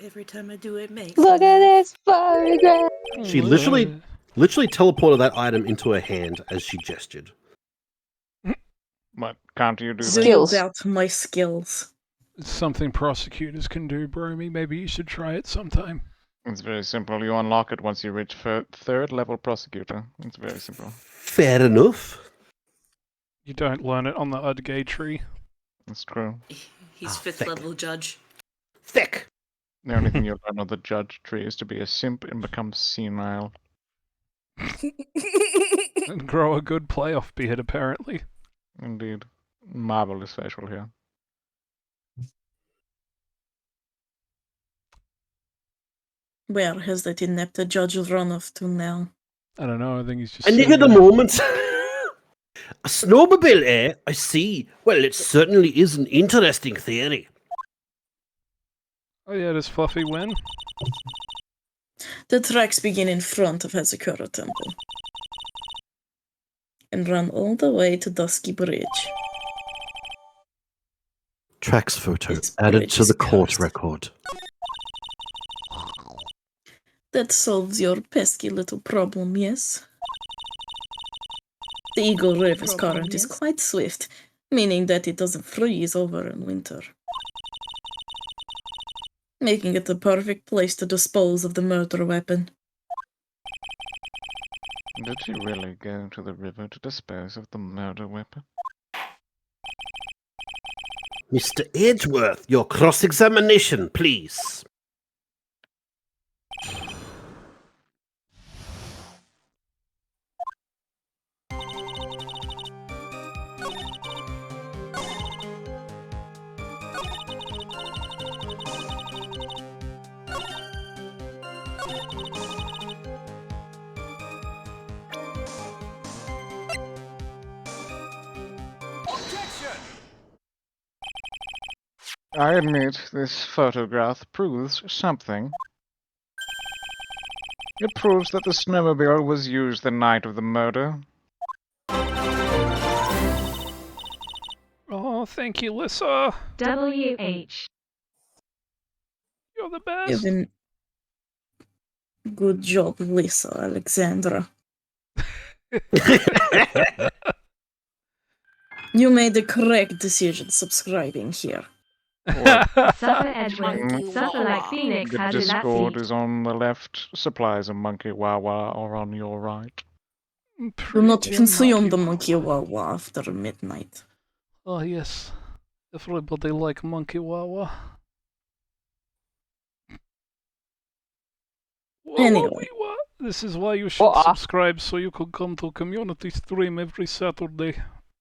S6: Every time I do it, makes
S4: Look at this photograph.
S3: She literally teleported that item into her hand as she gestured.
S2: But can't you do
S7: Do
S2: that?
S4: Skills.
S7: you doubt my skills?
S1: It's something prosecutors can do, Bromy. Maybe you should try it sometime.
S2: It's very simple. You unlock it once you reach third level prosecutor. It's very simple.
S3: Fair enough.
S1: You don't learn it on the Udgay tree.
S2: It's true.
S6: He's
S3: Ah,
S6: fifth
S3: thick.
S6: level judge.
S3: Thick.
S2: The only thing you'll learn on the judge tree is to be a simp and become senile.
S1: And grow a good playoff beard, apparently.
S2: Indeed. Marvelous facial hair.
S7: Where has that inept judge run off to now?
S1: I don't know, I think he's just...
S3: And
S1: sitting
S3: at the
S1: there.
S3: moment. A snowmobile, eh? I see. Well, it certainly is an interesting theory.
S1: Oh yeah, does Fluffy win?
S7: The tracks begin in front of Hazakura Temple and run all the way to Dusky Bridge.
S3: Tracks photo
S7: This
S3: added
S7: bridge
S3: to
S7: is
S3: the court
S7: cursed.
S3: record.
S7: That solves your pesky little problem, yes? The Eagle River's current is quite swift, meaning that it doesn't freeze over in winter, making it the perfect place to dispose of the murder weapon.
S2: Did you really go to the river to dispose of the murder weapon?
S3: Mr. Edgeworth, your cross-examination, please.
S2: I admit this photograph proves something. It proves that the snowmobile was used the night of the murder.
S1: Oh, thank you, Lissa.
S8: WH.
S1: You're the best.
S7: Even good job, Lisa Alexandra. You made the correct decision subscribing here.
S8: Suffer Edwin. Suffer like Phoenix
S2: The
S8: has in that
S2: Discord
S8: seat.
S2: is on the left, supplies of Monkey Wawa are on your right.
S7: Do not
S1: Pretty
S7: consume the
S1: monkey.
S7: monkey wawa after midnight.
S1: Oh yes, everybody like monkey wawa.
S7: Anyway.
S1: What? This is why you should subscribe so you could come to community stream every Saturday.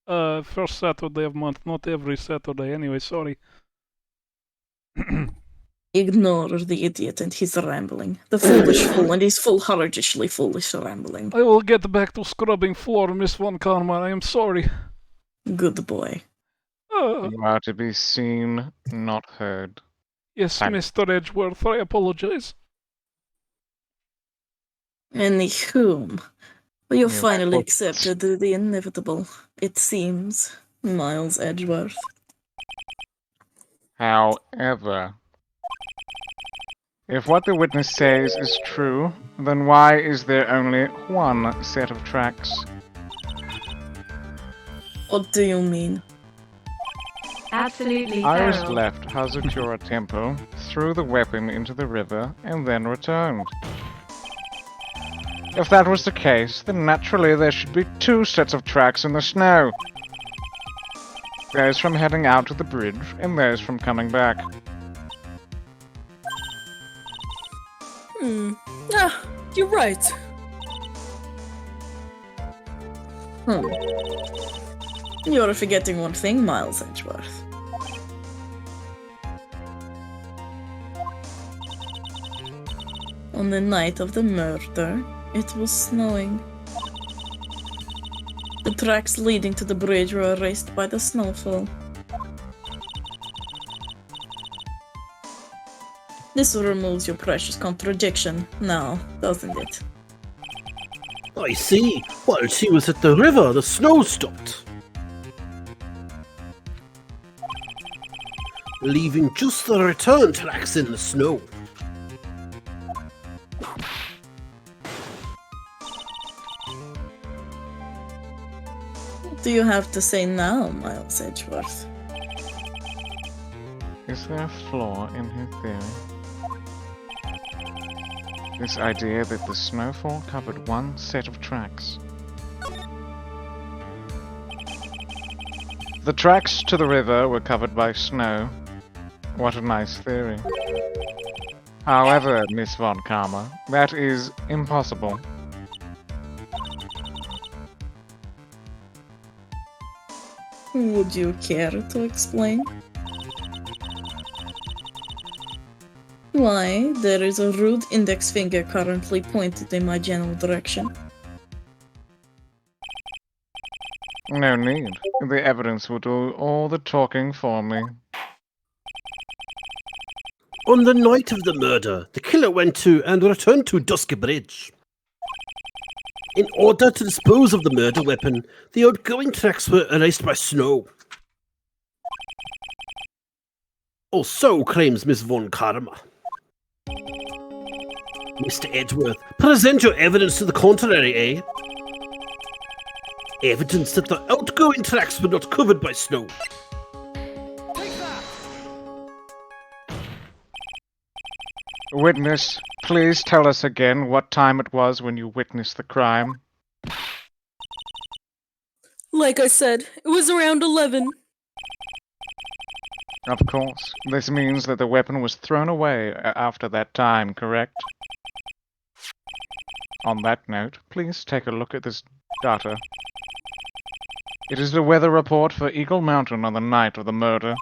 S1: First Saturday of month, not every Saturday. Anyway, sorry.
S7: Ignore the idiot and his rambling. The foolish fool and his foolhardishly foolish rambling.
S1: I will get back to scrubbing floor, Miss Von Karma. I am sorry.
S7: Good boy.
S2: You are to be seen, not heard.
S1: Yes,
S2: Thank-
S1: Mr. Edgeworth, I apologize.
S7: Anywhom, you
S2: Yeah,
S7: finally
S2: well-
S7: accepted the inevitable, it seems, Miles Edgeworth.
S2: However, if what the witness says is true, then why is there only one set of tracks?
S7: What do you mean?
S8: Absolutely
S2: Iris
S8: feral.
S2: left Hazakura Temple, threw the weapon into the river, and then returned. If that was the case, then naturally there should be two sets of tracks in the snow. Those from heading out to the bridge, and those from coming back.
S5: You're right.
S7: You're forgetting one thing, Miles Edgeworth. On the night of the murder, it was snowing. The tracks leading to the bridge were erased by the snowfall. This removes your precious contradiction now, doesn't it?
S3: I see. While she was at the river, the snow stopped, leaving just the return tracks in the snow.
S7: What do you have to say now, Miles Edgeworth?
S2: Is there a flaw in her theory? This idea that the snowfall covered one set of tracks. The tracks to the river were covered by snow. What a nice theory. However, Miss Von Karma, that is impossible.
S7: Would you care to explain? Why, there is a rude index finger currently pointed in my general direction.
S2: No need. The evidence will do all the talking for me.
S3: On the night of the murder, the killer went to and returned to Dusky Bridge. In order to dispose of the murder weapon, the outgoing tracks were erased by snow. Or so claims Miss Von Karma. Mr. Edgeworth, present your evidence to the contrary, eh? Evidence that the outgoing tracks were not covered by snow.
S2: Witness, please tell us again what time it was when you witnessed the crime.
S5: Like I said, it was around 11.
S2: Of course. This means that the weapon was thrown away after that time, correct? On that note, please take a look at this data. It is the weather report for Eagle Mountain on the night of the murder.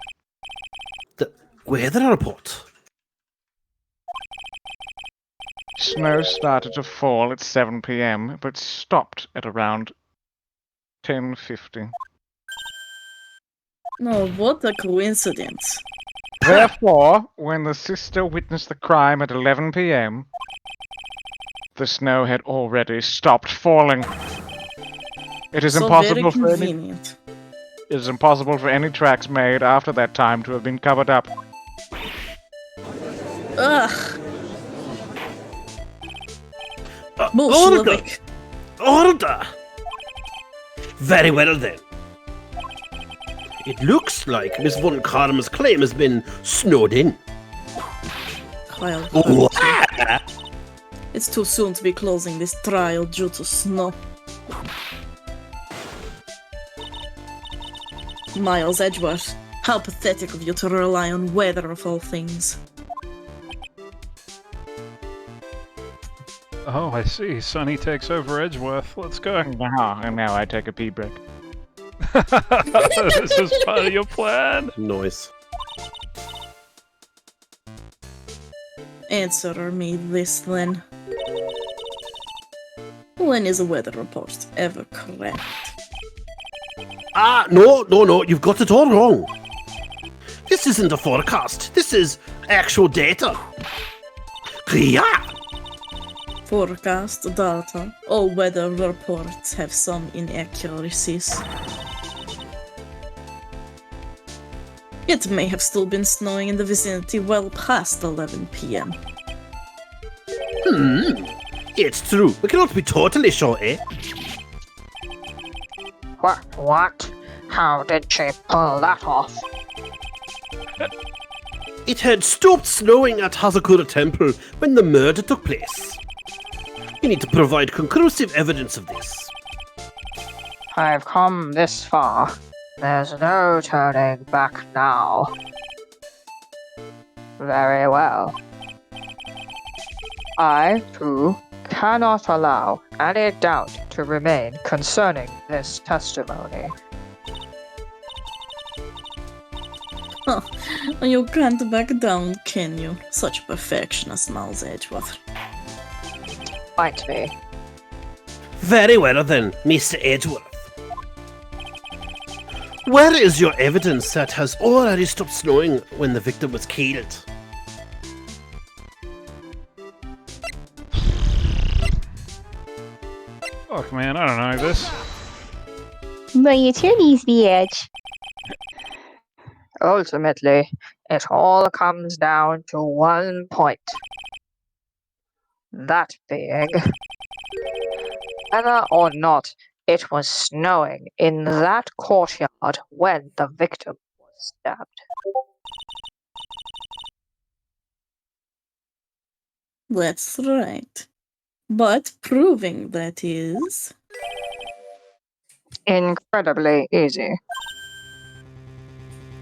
S3: The weather report?
S2: Snow started to fall at 7 p.m., but stopped at around 10:50.
S7: No, what a coincidence.
S2: Therefore, when the sister witnessed the crime at 11 p.m., the snow had already stopped falling. It is
S7: So
S2: impossible
S7: very
S2: for any.
S7: convenient.
S2: It is impossible for any tracks made after that time to have been covered up.
S7: Ugh.
S3: Order!
S7: Bolshevik.
S3: Order! Very well then. It looks like Miss Von Karma's claim has been snowed in.
S7: Kyle,
S3: Oh,
S7: it's too soon to be closing this trial due to snow. Miles Edgeworth, how pathetic of you to rely on weather of all things.
S1: Oh, I see. Sonny takes over Edgeworth. Let's go.
S2: And now I take a pee break.
S1: This was part of your plan.
S3: Nice.
S7: Answer me this then. When is a weather report ever correct?
S3: No, you've got it all wrong. This isn't a forecast. This is actual data. Yeah.
S7: Forecast data. All weather reports have some inaccuracies. It may have still been snowing in the vicinity well past 11 p.m.
S3: It's true. We cannot be totally sure, eh?
S9: What? How did she pull that off?
S3: It had stopped snowing at Hazakura Temple when the murder took place. We need to provide conclusive evidence of this.
S9: I've come this far. There's no turning back now. Very well. I, too, cannot allow any doubt to remain concerning this testimony.
S7: You can't back down, can you? Such a perfectionist, Miles Edgeworth.
S9: Fight me.
S3: Very well then, Mr. Edgeworth. Where is your evidence that has already stopped snowing when the victim was killed?
S1: Fuck, man, I don't know this.
S4: My attorney's the edge.
S9: Ultimately, it all comes down to one point. That being, whether or not it was snowing in that courtyard when the victim was stabbed.
S7: That's right. But proving that is...
S9: Incredibly easy.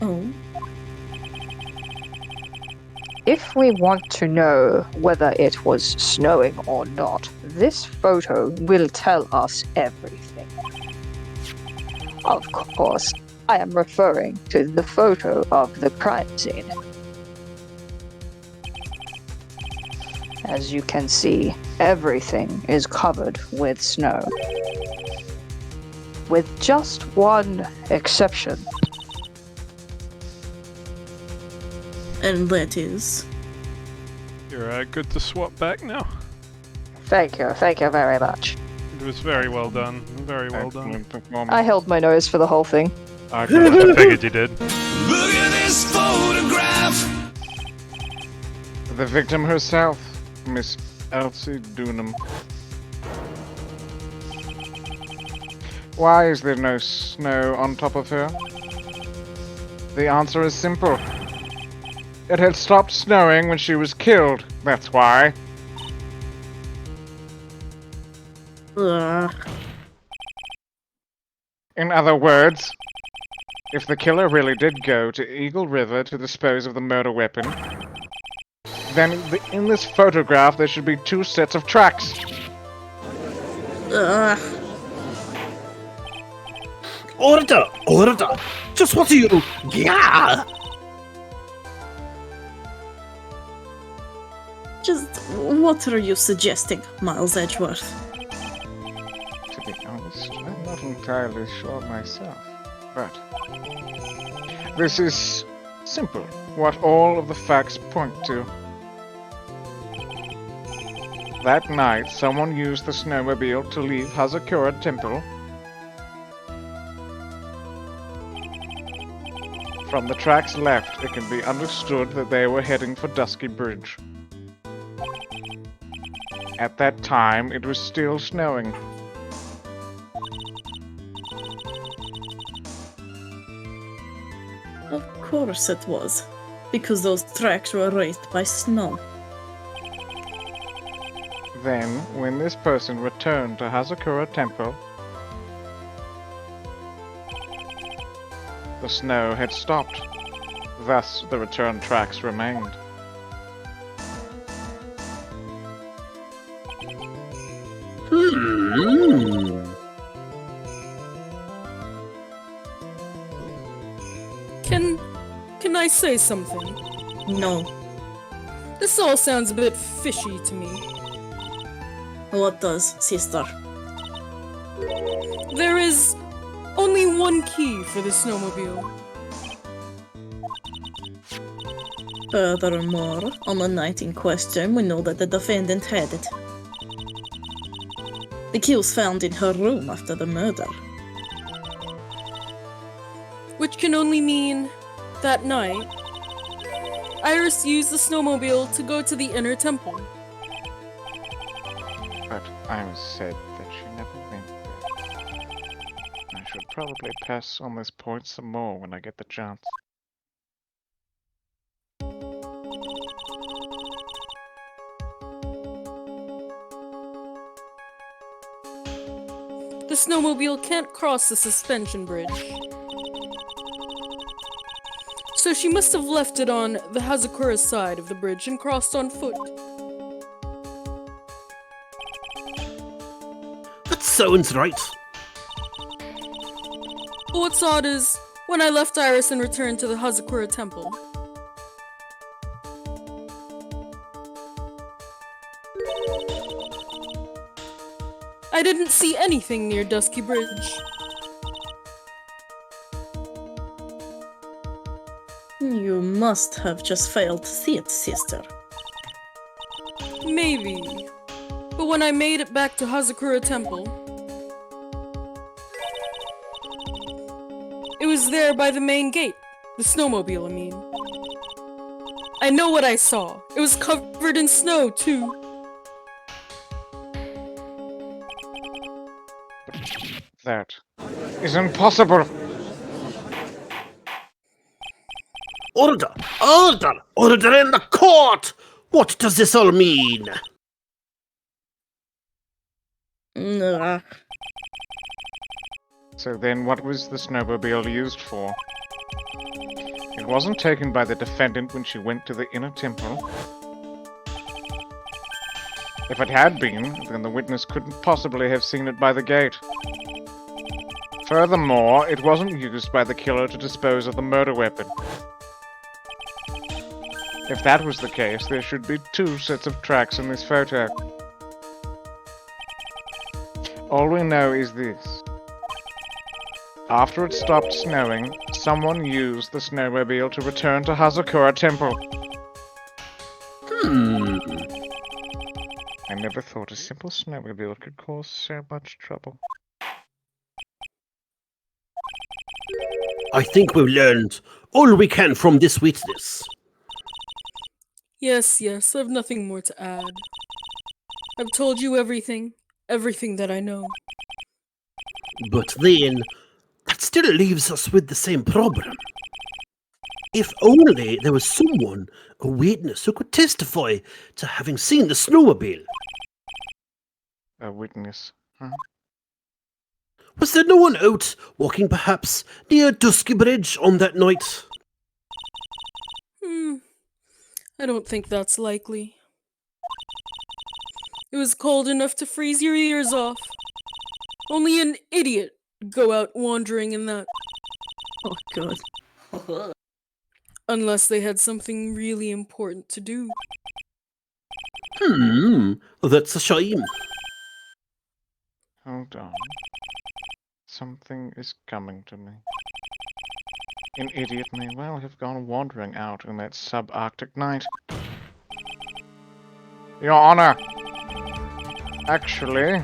S7: Oh.
S9: If we want to know whether it was snowing or not, this photo will tell us everything. Of course, I am referring to the photo of the crime scene. As you can see, everything is covered with snow. With just one exception.
S7: And that is...
S1: You're good to swap back now.
S9: Thank you very much.
S1: It was very well done. Very well done.
S2: Excellent performance.
S9: I held my nose for the whole thing.
S1: I figured you did.
S10: Look at this photograph.
S2: The victim herself, Miss Elsie Dunham. Why is there no snow on top of her? The answer is simple. It had stopped snowing when she was killed. That's why. In other words, if the killer really did go to Eagle River to dispose of the murder weapon, then in this photograph there should be 2 sets of tracks.
S3: Order! Order! Just what are you... Yeah!
S7: Just what are you suggesting, Miles Edgeworth?
S2: To be honest, I'm not entirely sure myself, but this is simple, what all of the facts point to. That night, someone used the snowmobile to leave Hazakura Temple. From the tracks left, it can be understood that they were heading for Dusky Bridge. At that time, it was still snowing.
S7: Of course it was, because those tracks were raised by snow.
S2: Then, when this person returned to Hazakura Temple, the snow had stopped. Thus, the return tracks remained.
S5: Can I say something?
S7: No.
S5: This all sounds a bit fishy to me.
S7: What does, sister?
S5: There is only one key for the snowmobile.
S7: Furthermore, on the night in question, we know that the defendant had it. The key was found in her room after the murder.
S5: Which can only mean that night, Iris used the snowmobile to go to the inner temple.
S2: But Iris said that she never went there. I should probably press on this point some more when I get the chance.
S5: The snowmobile can't cross the suspension bridge. So she must have left it on the Hazakura side of the bridge and crossed on foot.
S3: That sounds right.
S5: But what's odd is, when I left Iris and returned to the Hazakura temple, I didn't see anything near Dusky Bridge.
S7: You must have just failed to see it, sister.
S5: Maybe. But when I made it back to Hazakura Temple, it was there by the main gate. The snowmobile, I mean. I know what I saw. It was covered in snow, too.
S2: That is impossible!
S3: Order! Order! Order in the court! What does this all mean?
S2: So then what was the snowmobile used for? It wasn't taken by the defendant when she went to the inner temple. If it had been, then the witness couldn't possibly have seen it by the gate. Furthermore, it wasn't used by the killer to dispose of the murder weapon. If that was the case, there should be 2 sets of tracks in this photo. All we know is this. After it stopped snowing, someone used the snowmobile to return to Hazakura Temple. never thought a simple snowmobile could cause so much trouble.
S3: I think we've learned all we can from this witness.
S5: Yes, I've nothing more to add. I've told you everything that I know.
S3: But then, that still leaves us with the same problem. If only there was someone, a witness, who could testify to having seen the snowmobile.
S2: A witness, huh?
S3: Was there no one out walking perhaps near Dusky Bridge on that night?
S5: I don't think that's likely. It was cold enough to freeze your ears off. Only an idiot would go out wandering in that.
S7: Oh god.
S5: Unless they had something really important to do.
S3: That's a shame.
S2: Hold on. Something is coming to me. An idiot may well have gone wandering out in that subarctic night. Your Honor! Actually,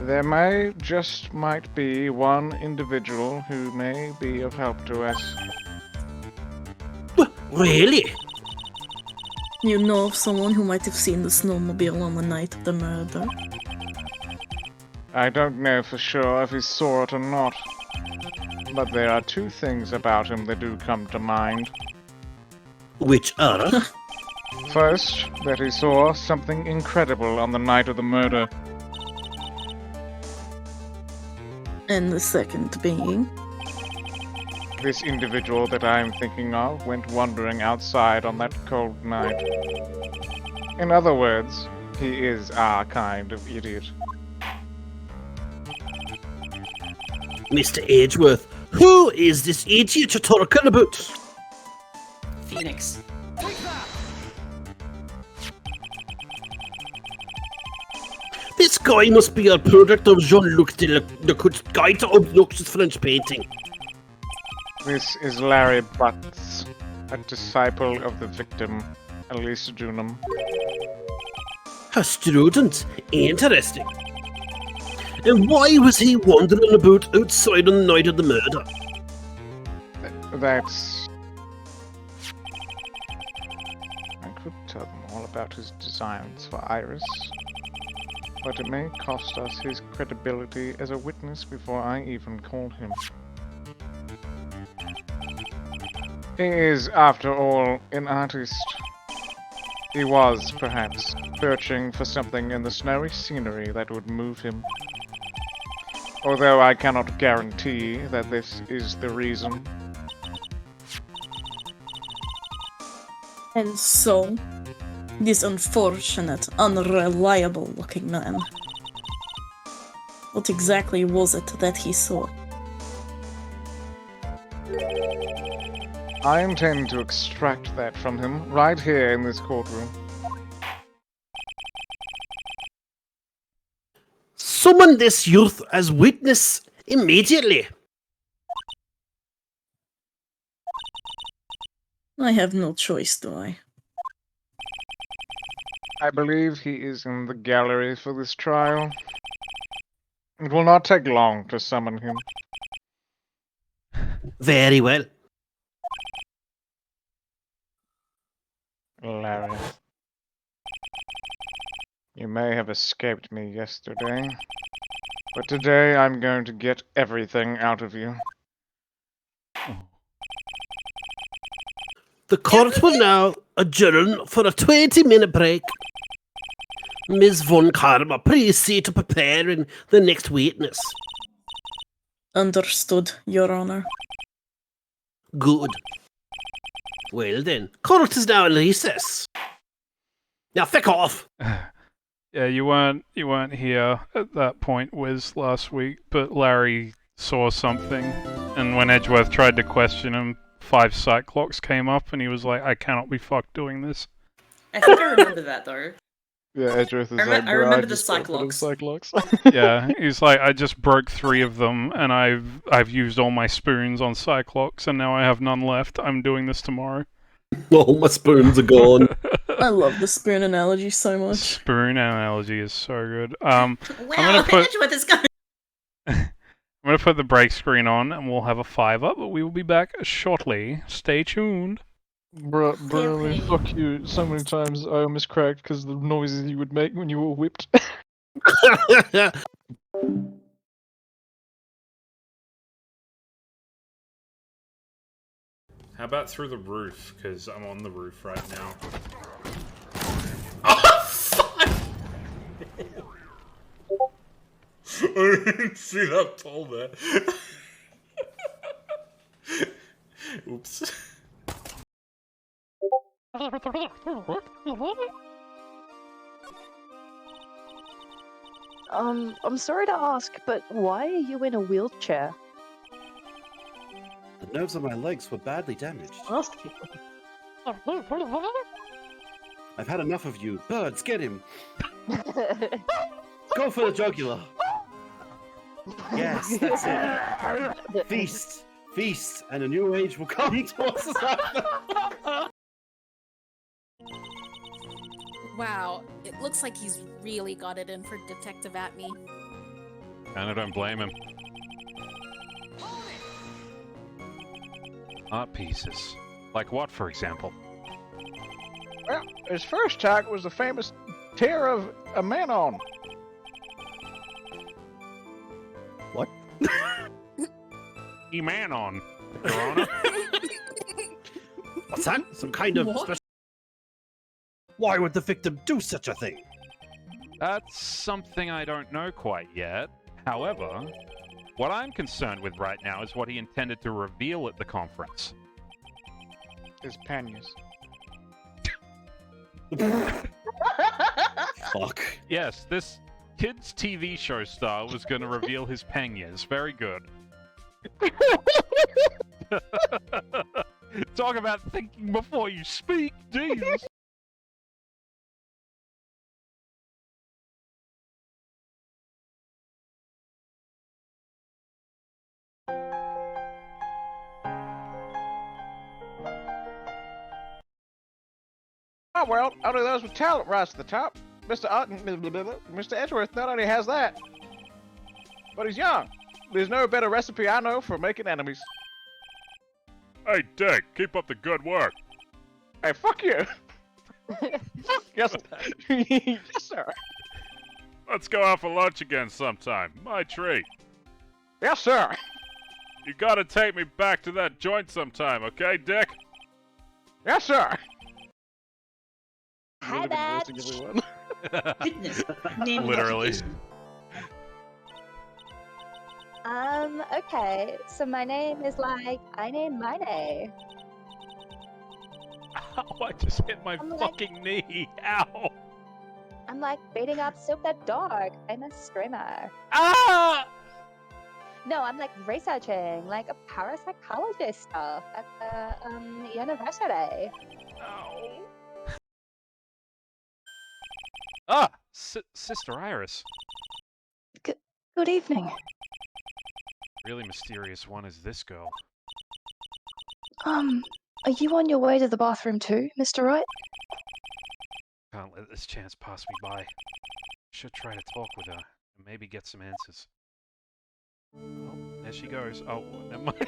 S2: there might be one individual who may be of help to us.
S3: Really?
S7: You know of someone who might have seen the snowmobile on the night of the murder?
S2: I don't know for sure if he saw it or not, but there are two things about him that do come to mind.
S3: Which are?
S2: First, that he saw something incredible on the night of the murder.
S7: And the second being?
S2: This individual that I am thinking of went wandering outside on that cold night. In other words, he is our kind of idiot.
S3: Mr. Edgeworth, who is this idiot you're talking about?
S6: Phoenix.
S3: This guy must be a product of Jean-Luc Delecaude's Guide to Obnoxious French Painting.
S2: This is Larry Butts, a disciple of the victim, Elise Junum.
S3: A student? Interesting. And why was he wandering about outside on the night of the murder?
S2: That's... I could tell them all about his designs for Iris, but it may cost us his credibility as a witness before I even call him. He is, after all, an artist. He was, perhaps, searching for something in the snowy scenery that would move him. Although I cannot guarantee that this is the reason.
S7: And so, this unfortunate, unreliable-looking man. What exactly was it that he saw?
S2: I intend to extract that from him right here in this courtroom.
S3: Summon this youth as witness immediately.
S7: I have no choice, do I?
S2: I believe he is in the gallery for this trial. It will not take long to summon him.
S3: Very well.
S2: Larry. You may have escaped me yesterday, but today I'm going to get everything out of you.
S3: The court will now adjourn for a 20-minute break. Ms. Von Karma, please see to preparing the next witness.
S7: Understood, Your Honor.
S3: Good. Well then, court is now in recess. Now, feck off!
S1: Yeah, you weren't here at that point, Wiz, last week, but Larry saw something, and when Edgeworth tried to question him, 5 Cyclops came up, and he was like, I cannot be fucked doing this.
S6: I think I remember that, though.
S2: Yeah, Edgeworth is
S6: I remember the Cyclops.
S1: Yeah, he's like, I just broke 3 of them, and I've used all my spoons on Cyclops, and now I have none left. I'm doing this tomorrow.
S3: All my spoons are gone.
S7: I love the spoon analogy so much.
S1: Spoon analogy is so good.
S6: Wow, Edgeworth is going.
S1: I'm gonna put the break screen on, and we'll have a 5 up. But we will be back shortly. Stay tuned.
S2: Brilliant. Fuck you. So many times I almost cracked because of the noises you would make when you were whipped.
S1: How about through the roof? Because I'm on the roof right now.
S6: Oh, fuck!
S1: I didn't see that pole there. Oops.
S9: I'm sorry to ask, but why are you in a wheelchair?
S3: The nerves on my legs were badly damaged. I've had enough of you. Birds, get him! Go for the jugular! Yes, that's it. Feast! Feast! And a new age will come towards us after.
S5: Wow, it looks like he's really got it in for Detective Atme.
S1: And I don't blame him. Art pieces. Like what, for example?
S2: Well, his first target was the famous tear of a Manon.
S3: What?
S1: Manon, Your Honor.
S3: What's that? Some kind of special... Why would the victim do such a thing?
S1: That's something I don't know quite yet. However, what I'm concerned with right now is what he intended to reveal at the conference.
S2: His panniers.
S3: Fuck.
S1: Yes, this kid's TV show star was going to reveal his panniers. Very good. Talk about thinking before you speak, Jesus.
S2: Oh well, only those with talent rise to the top. Mr. Edgeworth not only has that, but he's young. There's no better recipe I know for making enemies.
S1: Hey, Dick, keep up the good work.
S2: Hey, fuck you. Yes, yes, sir.
S1: Let's go out for lunch again sometime. My treat.
S2: Yes, sir.
S1: You gotta take me back to that joint sometime, okay, Dick?
S2: Yes, sir.
S4: Hi, Dad.
S6: Goodness.
S1: Literally.
S4: Okay, so my name is like, I named my name.
S1: Ow, I just hit my
S4: I'm like-
S1: fucking knee. Ow.
S4: I'm like beating up Supe that dog. I'm a screamer.
S1: Ah!
S4: No, I'm like researching like a parapsychologist stuff at the university.
S1: Ow. Ah! Sister Iris.
S4: Good evening.
S1: Really mysterious one is this girl.
S4: Are you on your way to the bathroom too, Mr. Wright?
S1: Can't let this chance pass me by. Should try to talk with her and maybe get some answers. Oh, there she goes. Oh, never mind.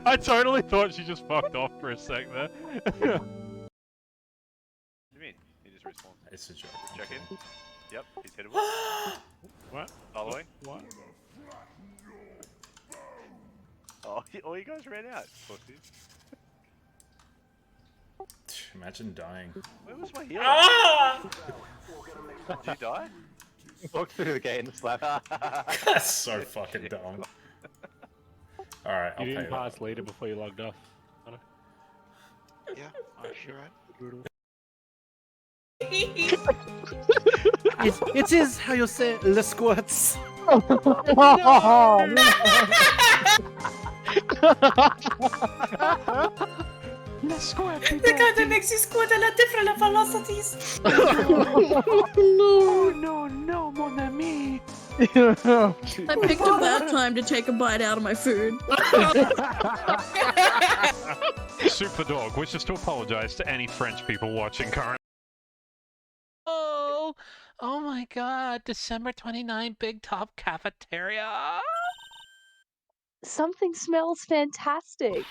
S1: I totally thought she just fucked off for a sec there.
S11: What do you mean? He just respawned.
S1: It's a joke.
S11: Check in. Yep, he's hittable.
S1: What?
S11: Following.
S1: What?
S11: Oh, all you guys ran out. Pussies.
S1: Imagine dying.
S11: Where was my healer? Did you die?
S12: Walk through the gate and slap.
S1: That's so fucking dumb. Alright, I'll
S13: You
S1: pay
S13: didn't
S1: that.
S13: pass later before you logged off.
S12: Yeah, sure right.
S13: Brutal.
S3: It is how you say le squirts.
S6: The guy that makes you squat at different velocities.
S13: No, mon ami.
S7: I picked a bad time to take a bite out of my food.
S1: Super Dog wishes to apologize to any French people watching currently.
S14: Oh, oh my god, December 29 Big Top Cafeteria.
S4: Something smells fantastic.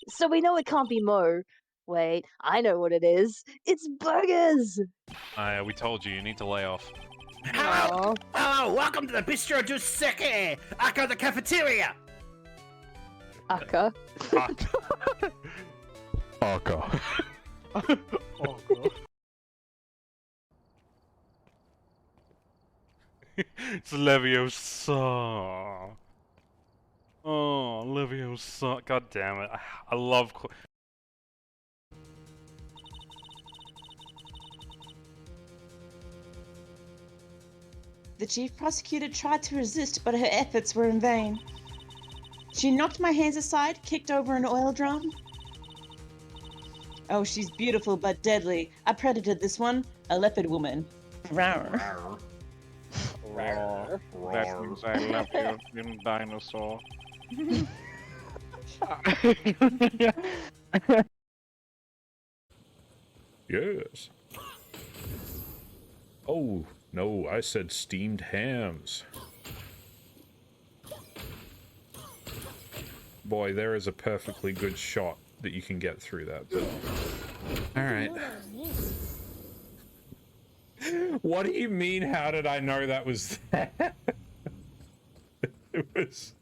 S4: So we know it can't be Mo. Wait, I know what it is. It's burgers!
S1: We told you need to lay off.
S3: Hello! Hello! Welcome to the Bistro du Seke! Aka the cafeteria!
S4: Aka.
S1: Aka. It's Leviosa. Oh, Leviosa. God damn it. I love...
S15: The chief prosecutor tried to resist, but her efforts were in vain. She knocked my hands aside, kicked over an oil drum. Oh, she's beautiful but deadly. A predator, this one. A leopard woman. Rawr.
S2: That means I love you, you dinosaur.
S16: Yes. Oh, no, I said steamed hams. Boy, there is a perfectly good shot that you can get through that, but... Alright. What do you mean, how did I know that was there? It was...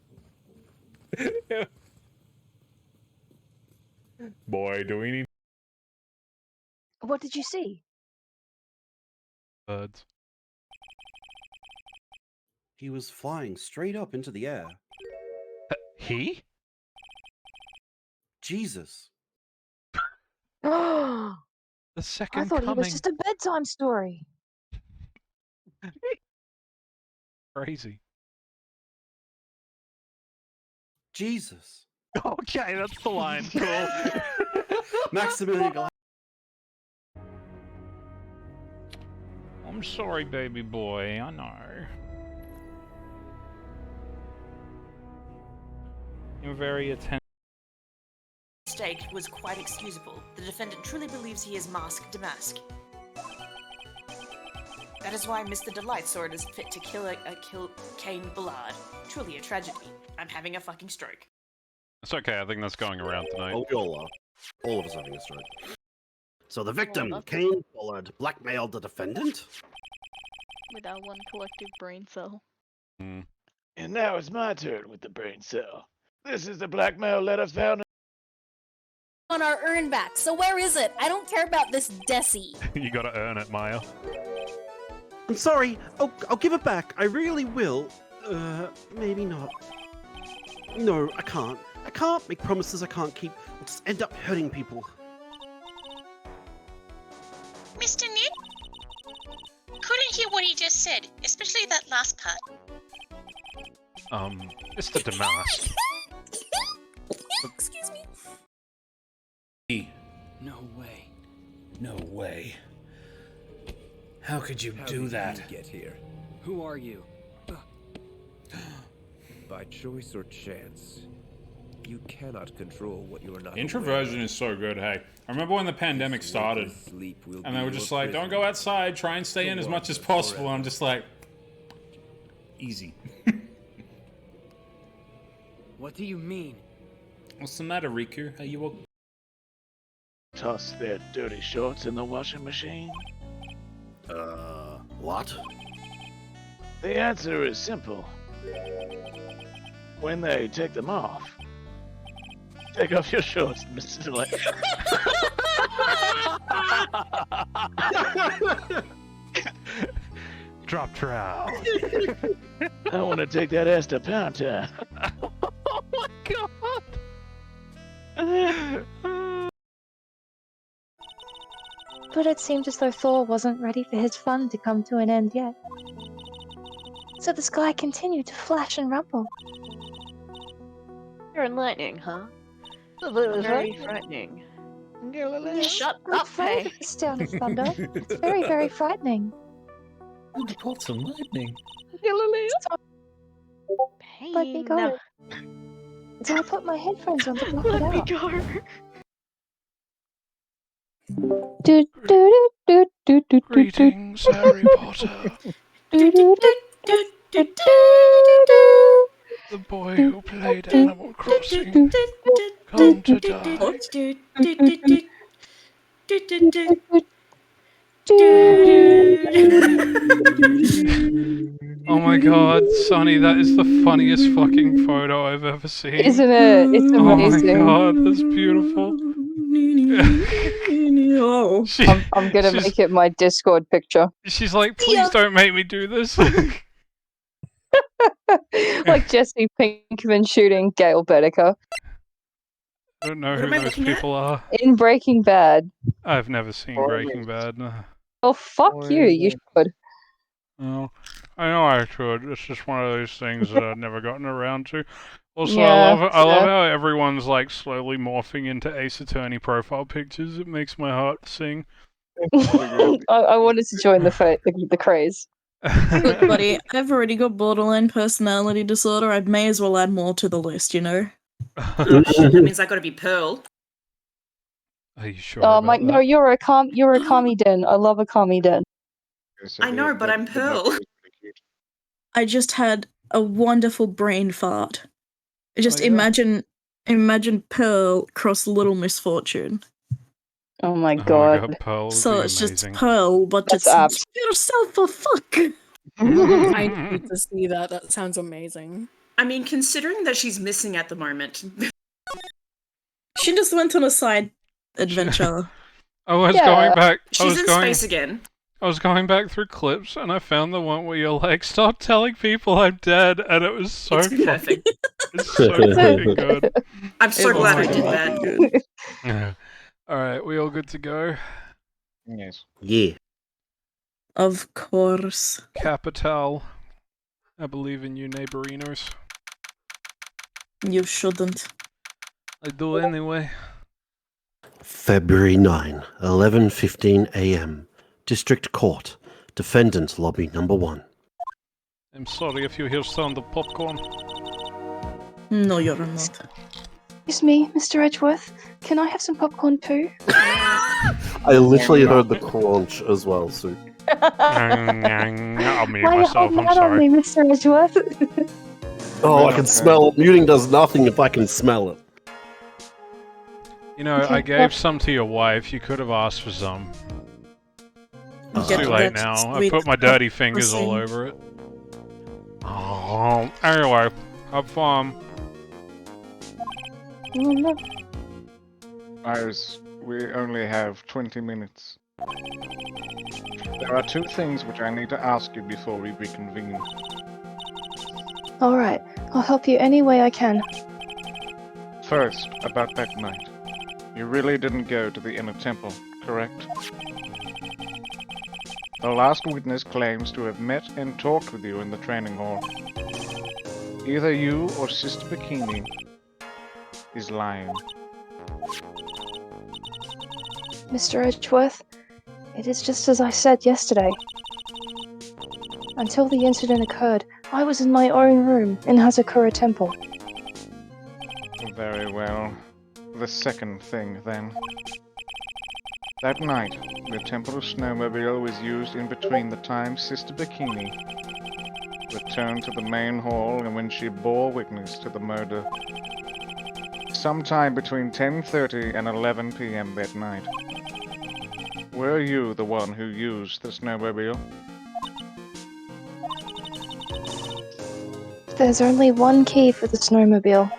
S16: Boy, do we need...
S4: What did you see?
S1: Birds.
S17: He was flying straight up into the air.
S1: He?
S17: Jesus.
S1: The second
S4: I thought
S1: coming.
S4: he was just a bedtime story.
S1: Crazy.
S17: Jesus.
S1: Okay, that's the line. Cool.
S17: Maximilian.
S1: I'm sorry, baby boy. I know. You're very attentive.
S6: Mistake was quite excusable. The defendant truly believes he is masked Damask. That is why Mr. Delight saw it as fit to kill Cain Ballard. Truly a tragedy. I'm having a fucking stroke.
S1: It's okay, I think that's going around tonight.
S3: Oh, y'all are. All of us having a stroke. So the victim, Cain Ballard, blackmailed the defendant?
S18: Without one collective brain cell.
S1: Mm.
S13: And now it's my turn with the brain cell. This is the blackmail letter found
S5: On our earn back, so where is it? I don't care about this Desi.
S1: You gotta earn it, Maya.
S3: I'm sorry. I'll give it back. I really will. Maybe not. No, I can't. I can't make promises I can't keep. I'll just end up hurting people.
S19: Mr. Nick? Couldn't hear what he just said, especially that last part.
S1: Mr. Damask.
S5: Excuse me.
S20: No way. No way. How could you do that?
S21: How did you get here?
S20: Who are you?
S21: By choice or chance. You cannot control what you are not.
S16: Introversion is so good, hey. I remember when the pandemic started, and they were just like, don't go outside, try and stay in as much as possible. I'm just like, easy.
S20: What do you mean?
S16: What's the matter, Riku? Are you okay?
S13: toss their dirty shorts in the washing machine?
S3: What?
S13: The answer is simple. When they take them off. Take off your shorts, Mr. Delay.
S1: Drop trowel.
S13: I want to take that ass to Pound Town.
S5: Oh my god!
S4: But it seemed as though Thor wasn't ready for his fun to come to an end yet. So the sky continued to flash and rumble.
S18: You're lightning, huh? Very frightening. Shut
S4: I'm
S18: up,
S4: afraid
S18: hey.
S4: of the sound of thunder. It's very, very frightening.
S20: And caught some lightning.
S4: Let me go. So I put my headphones on to block it
S18: Let me
S4: out.
S18: go.
S9: Do, do, do, do, do, do,
S1: Greetings, Harry Potter. The boy who played Animal Crossing. Come to die. Oh my god, Sonny, that is the funniest fucking photo I've ever seen.
S9: Isn't it? It's
S1: Oh my
S9: amazing.
S1: god, that's beautiful.
S9: I'm gonna make it my Discord picture.
S1: She's like, please don't make me do this.
S9: Like Jesse Pinkman shooting Gail Bedecker.
S1: I don't know
S6: What
S1: who
S6: am I
S1: those
S6: looking at?
S1: people are.
S9: In Breaking Bad.
S1: I've never seen Breaking Bad. No.
S9: Oh, fuck you. You should.
S1: Oh, I know I should. It's just one of those things that I've never gotten around to. Also,
S9: Yeah,
S1: I love
S9: fair.
S1: how everyone's like slowly morphing into Ace Attorney profile pictures. It makes my heart sing.
S9: I wanted to join the craze.
S7: Look, buddy, I've already got borderline personality disorder. I may as well add more to the list, you know?
S6: Oh shit, that means I gotta be Pearl.
S1: Are you sure
S9: Oh,
S1: about
S9: Mike, no,
S1: that?
S9: you're a commie den. I love a commie den.
S6: I know, but I'm Pearl.
S7: I just had a wonderful brain fart. Just
S1: Oh, yeah?
S7: imagine Pearl cross Little Misfortune.
S9: Oh my
S1: Oh my
S9: god.
S1: god, Pearl would
S7: So
S1: be
S7: it's just
S1: amazing.
S7: Pearl, but
S9: That's
S7: it's
S9: apt.
S7: yourself a fuck.
S5: I need to see that. That sounds amazing.
S6: I mean, considering that she's missing at the moment.
S7: She just went on a side adventure.
S1: I was going back.
S6: She's in space again.
S1: I was going back through clips and I found the one where you're like, "Stop telling people I'm dead," and it was so
S6: It's
S1: fucking,
S6: perfect.
S1: it's so fucking good.
S6: I'm so glad I did that.
S1: Yeah. All right, we all good to go?
S2: Yes.
S17: Yeah.
S7: Of course.
S1: Capital. I believe in you, neighborinos.
S7: You shouldn't.
S1: I do anyway.
S17: February 9, 11:15 a.m. District Court. Defendant Lobby Number 1.
S1: I'm sorry if you hear sound of popcorn.
S7: No, you're not.
S4: Excuse me, Mr. Edgeworth. Can I have some popcorn too?
S17: I literally heard the crunch as well, Sue.
S1: I'll mute
S4: Why are you
S1: myself,
S4: holding
S1: I'm
S4: out on
S1: sorry.
S4: me, Mr. Edgeworth?
S17: Oh, I can smell it. Muting does nothing if I can smell it.
S1: You know,
S4: Okay,
S1: I gave some to your wife. You could have asked for some. It's
S7: Get
S1: too late
S7: that
S1: now. I
S7: sweet
S1: put my dirty fingers
S7: pussy.
S1: all over it. Oh, anyway, have fun.
S2: Iris, we only have 20 minutes. There are two things which I need to ask you before we reconvene.
S4: Alright, I'll help you any way I can.
S2: First, about that night. You really didn't go to the inner temple, correct? The last witness claims to have met and talked with you in the training hall. Either you or Sister Bikini is lying.
S4: Mr. Edgeworth, it is just as I said yesterday. Until the incident occurred, I was in my own room in Hazakura Temple.
S2: Very well. The second thing, then. That night, the Temple snowmobile was used in between the time Sister Bikini returned to the main hall and when she bore witness to the murder. Sometime between 10:30 and 11 p.m. that night. Were you the one who used the snowmobile?
S4: There's only one key for the snowmobile.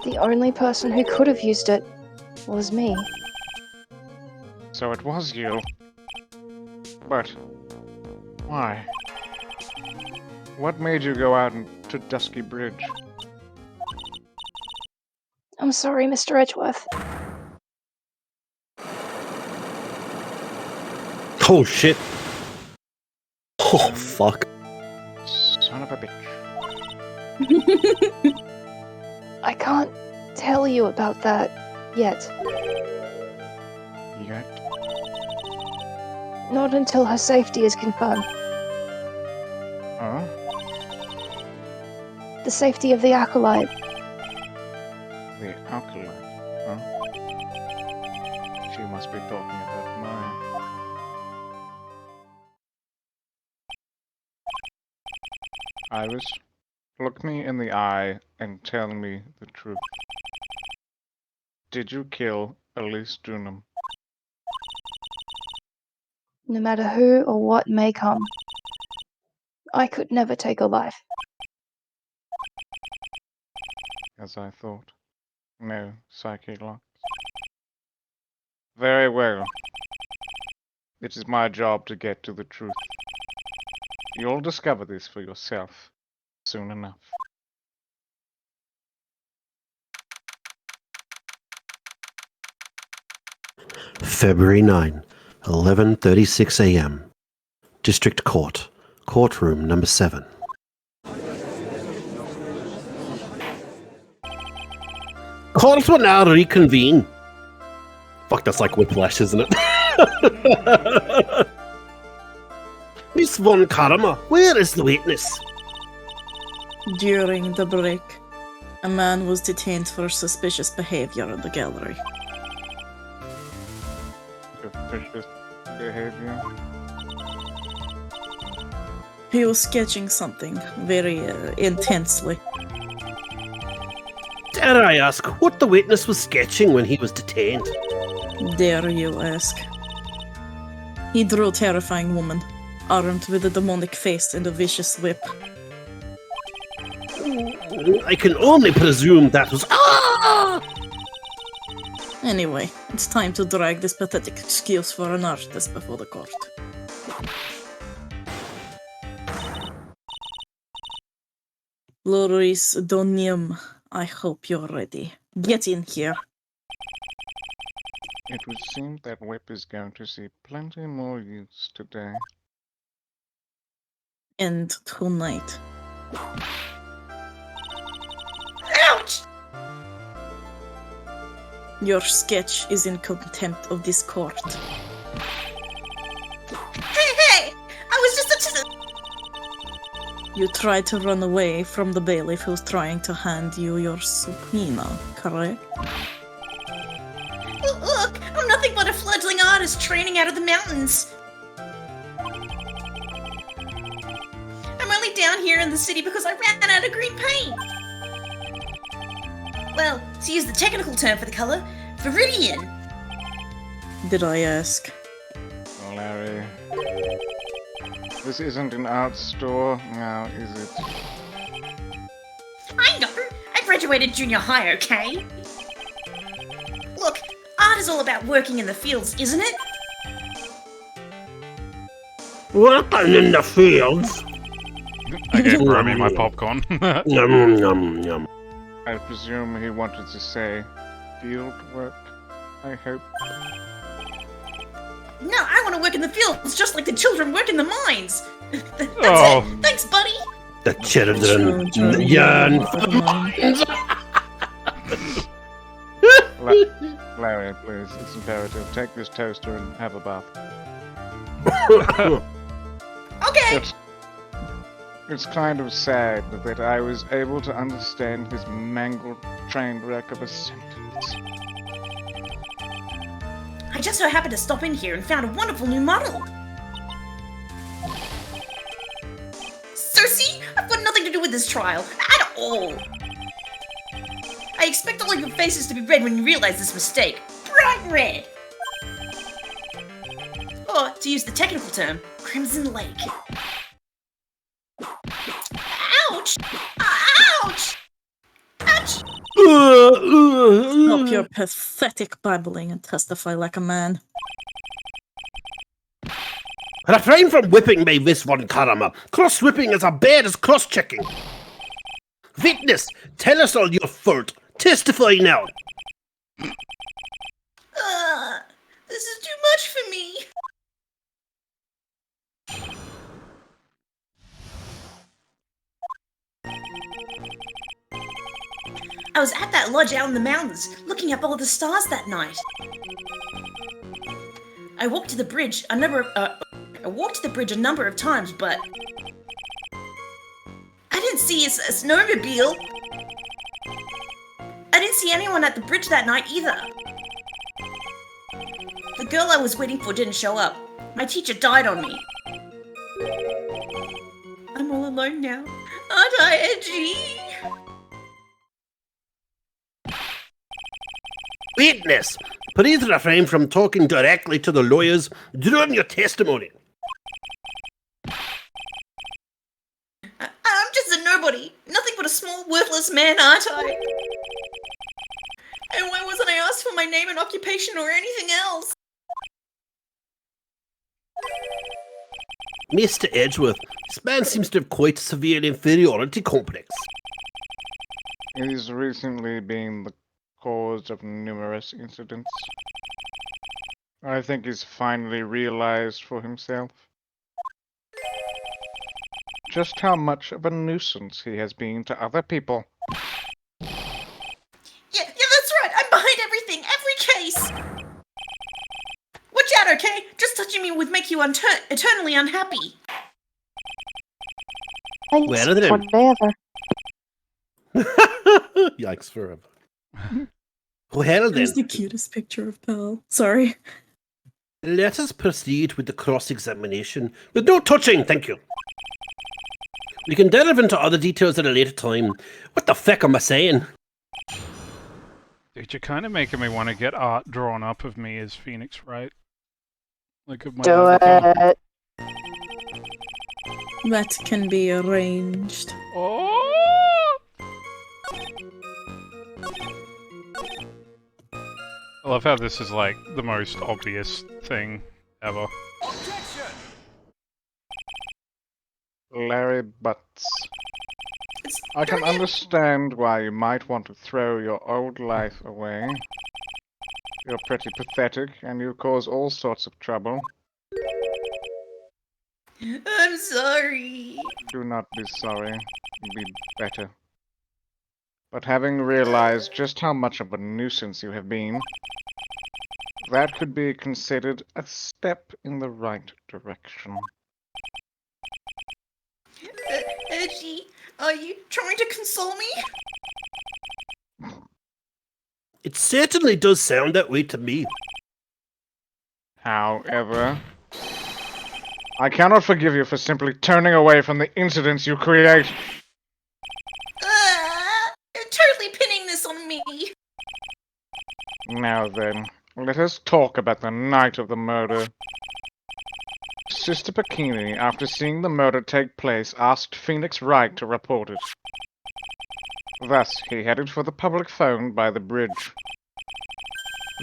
S4: The only person who could have used it was me.
S2: So it was you. But why? What made you go out to Dusky Bridge?
S4: I'm sorry, Mr. Edgeworth.
S17: Oh shit. Oh fuck.
S2: Son of a bitch.
S4: I can't tell you about that yet.
S2: Yet?
S4: Not until her safety is confirmed.
S2: Huh?
S4: The the safety of the acolyte.
S2: The acolyte, huh? She must be talking about mine. Iris, look me in the eye and tell me the truth. Did you kill Elise Dunham?
S4: No matter who or what may come, I could never take a life.
S2: As I thought. No psychic locks. Very well. It is my job to get to the truth. You'll discover this for yourself soon enough.
S17: February 9, 11:36 a.m. District Court, courtroom number 7. Court will now reconvene. Fuck, that's like Whiplash, isn't it? Miss Von Karma, where is the witness?
S7: During the break, a man was detained for suspicious behavior in the gallery.
S2: Suspicious behavior?
S7: He was sketching something very intensely.
S17: Dare I ask what the witness was sketching when he was detained?
S7: Dare you ask? He drew a terrifying woman, armed with a demonic face and a vicious whip.
S17: I can only presume that was...
S7: Anyway, it's time to drag this pathetic excuse for an artist before the court. Loris Donium, I hope you're ready. Get in here.
S2: It would seem that whip is going to see plenty more use today.
S7: And tonight.
S15: Ouch!
S7: Your sketch is in contempt of this court.
S15: Hey! I was just
S7: You tried to run away from the bailiff who's trying to hand you your subpoena, correct?
S15: Look, I'm nothing but a fledgling artist training out of the mountains. I'm only down here in the city because I ran out of green paint. Well, to use the technical term for the color, viridian.
S7: Did I ask?
S2: Larry, this isn't an art store now, is it?
S15: I know. I graduated junior high, okay? Look, art is all about working in the fields, isn't it?
S17: Working in the fields?
S1: I gave Romy my popcorn.
S17: Yum, yum, yum.
S2: I presume he wanted to say field work, I hope.
S15: No, I want to work in the fields just like the children work in the mines. That's
S17: Oh.
S15: it. Thanks, buddy.
S17: The children yearn for mines.
S2: Larry, please, it's imperative. Take this toaster and have a bath.
S15: Okay.
S2: It's kind of sad that I was able to understand his mangled train wreck of a sentence.
S15: I just so happened to stop in here and found a wonderful new model. So see, I've got nothing to do with this trial, at all. I expect all of your faces to be red when you realize this mistake. Bright red. Or, to use the technical term, Crimson Lake. Ouch! Ouch! Ouch!
S7: Stop your pathetic babbling and testify like a man.
S17: Refrain from whipping me, Miss Von Karma. Cross-whipping is as bad as cross-checking. Witness, tell us all your fault. Testify now.
S15: This is too much for me. I was at that lodge out in the mountains, looking up all the stars that night. I walked to the bridge a number of times, but I didn't see a snowmobile. I didn't see anyone at the bridge that night either. The girl I was waiting for didn't show up. My teacher died on me. I'm all alone now. Aren't I, Edgy?
S17: Witness, please refrain from talking directly to the lawyers during your testimony.
S15: I'm just a nobody. Nothing but a small, worthless man, aren't I? And why wasn't I asked for my name and occupation or anything else?
S17: Mr. Edgeworth, this man seems to have quite a severe inferiority complex.
S2: He's recently been the cause of numerous incidents. I think he's finally realized for himself just how much of a nuisance he has been to other people.
S15: Yeah, that's right. I'm behind everything, every case. Watch out, okay? Just touching me would make you eternally unhappy.
S9: Thanks,
S17: Well then.
S9: whatever.
S17: Yikes forever. Well then.
S7: There's the cutest picture of Pearl. Sorry.
S17: Let us proceed with the cross-examination. With no touching, thank you. We can delve into other details at a later time. What the feck am I saying?
S1: Dude, you're kind of making me want to get art drawn up of me as Phoenix Wright. Like of my
S9: Do
S1: avatar.
S9: it.
S7: That can be arranged.
S1: Oh! I love how this is like the most obvious thing ever.
S2: Larry Butts. I can understand why you might want to throw your old life away. You're pretty pathetic, and you cause all sorts of trouble.
S15: I'm sorry.
S2: Do not be sorry. Be better. But having realized just how much of a nuisance you have been, that could be considered a step in the right direction.
S15: Edgy, are you trying to console me?
S17: It certainly does sound that way to me.
S2: However, I cannot forgive you for simply turning away from the incidents you create.
S15: You're totally pinning this on me.
S2: Now then, let us talk about the night of the murder. Sister Pacini, after seeing the murder take place, asked Phoenix Wright to report it. Thus, he headed for the public phone by the bridge.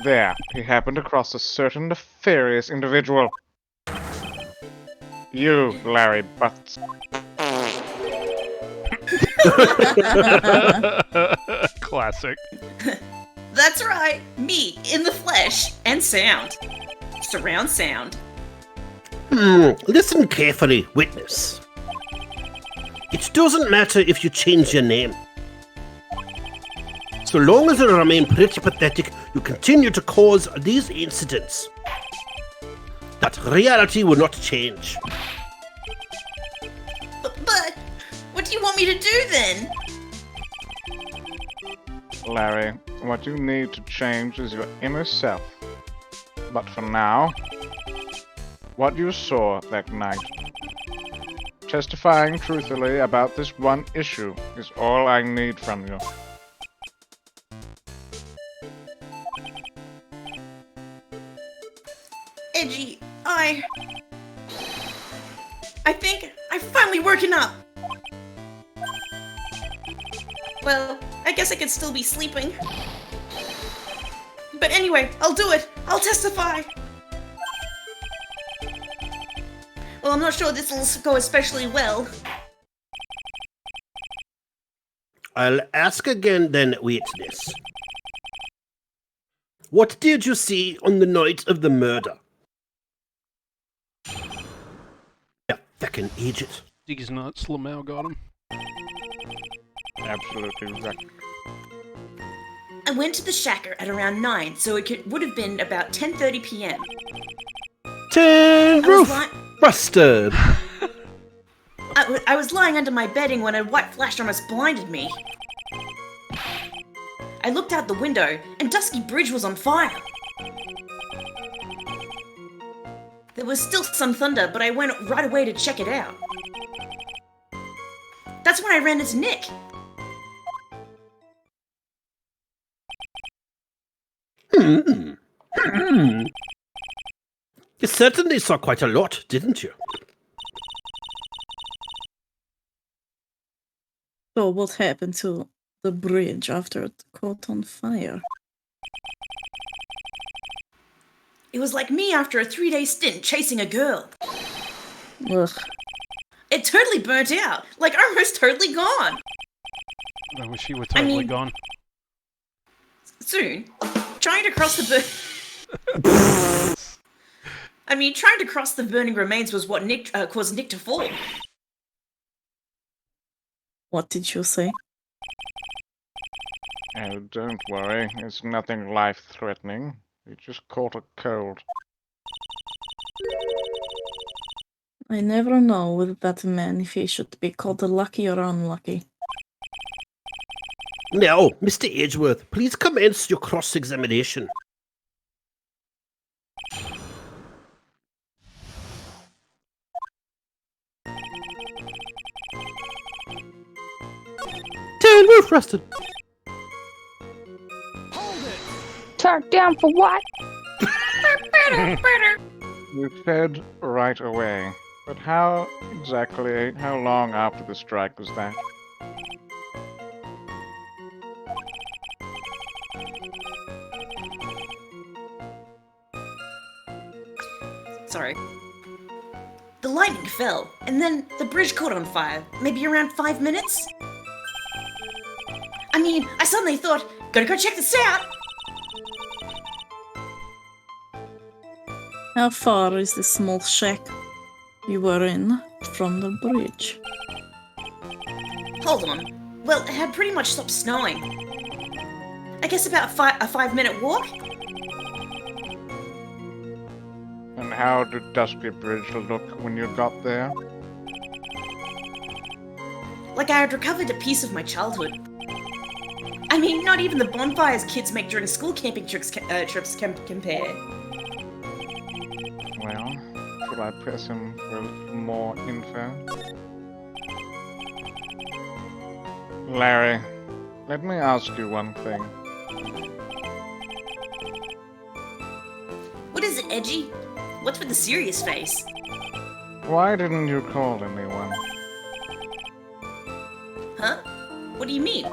S2: There, he happened across a certain nefarious individual. You, Larry Butts.
S1: Classic.
S15: That's right, me, in the flesh, and sound. Surround sound.
S17: Listen carefully, witness. It doesn't matter if you change your name. So long as you remain pretty pathetic, you continue to cause these incidents. That reality will not change.
S15: But what do you want me to do then?
S2: Larry, what you need to change is your inner self. But for now, what you saw that night, testifying truthfully about this one issue, is all I need from you.
S15: Edgy, I think I'm finally working up. Well, I guess I could still be sleeping. But anyway, I'll do it. I'll testify. Well, I'm not sure this will go especially well.
S17: I'll ask again then, witness. What did you see on the night of the murder? Yeah, fucking idiot.
S1: These nuts, Lamau got him.
S2: Absolutely right.
S15: I went to the shacker at around 9, so would have been about 10:30 p.m.
S17: Tin
S15: I was
S17: roof busted.
S15: I was lying under my bedding when a white flash almost blinded me. I looked out the window, and Dusky Bridge was on fire. There was still some thunder, but I went right away to check it out. That's when I ran into Nick.
S17: You certainly saw quite a lot, didn't you?
S7: So what happened to the bridge after it caught on fire?
S15: It was like me after a 3-day stint chasing a girl.
S7: Ugh.
S15: It totally burnt out, like almost totally gone.
S1: I wish you were totally gone.
S15: Soon, trying to cross the trying to cross the burning remains was what caused Nick to fall.
S7: What did you say?
S2: Oh, don't worry. It's nothing life-threatening. You just caught a cold.
S7: I never know with that man if he should be called lucky or unlucky.
S17: Now, Mr. Edgeworth, please commence your cross-examination. Wolf rested.
S9: Turned down for what?
S2: You said right away. But how long after the strike was that?
S15: Sorry. The lightning fell, and then the bridge caught on fire, maybe around 5 minutes? I mean, I suddenly thought, gotta go check this out!
S7: How far is the small shack you were in from the bridge?
S15: Hold on. Well, it had pretty much stopped snowing. I guess about a 5-minute walk?
S2: And how did Dusky Bridge look when you got there?
S15: Like I had recovered a piece of my childhood. I mean, not even the bonfires kids make during school camping trips can compare.
S2: Well, should I press him for a little more info? Larry, let me ask you one thing.
S15: What is it, Edgy? What's with the serious face?
S2: Why didn't you call anyone?
S15: Huh? What do you mean?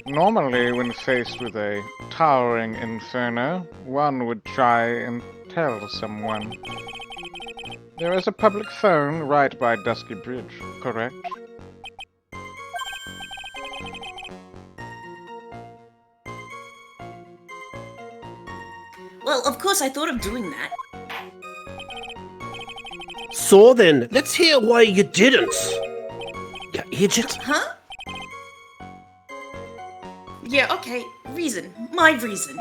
S2: Normally, when faced with a towering inferno, one would try and tell someone. There is a public phone right by Dusky Bridge, correct?
S15: Well, of course I thought of doing that.
S17: So then, let's hear why you didn't. You idiot.
S15: Huh? Yeah, okay. Reason. My reason.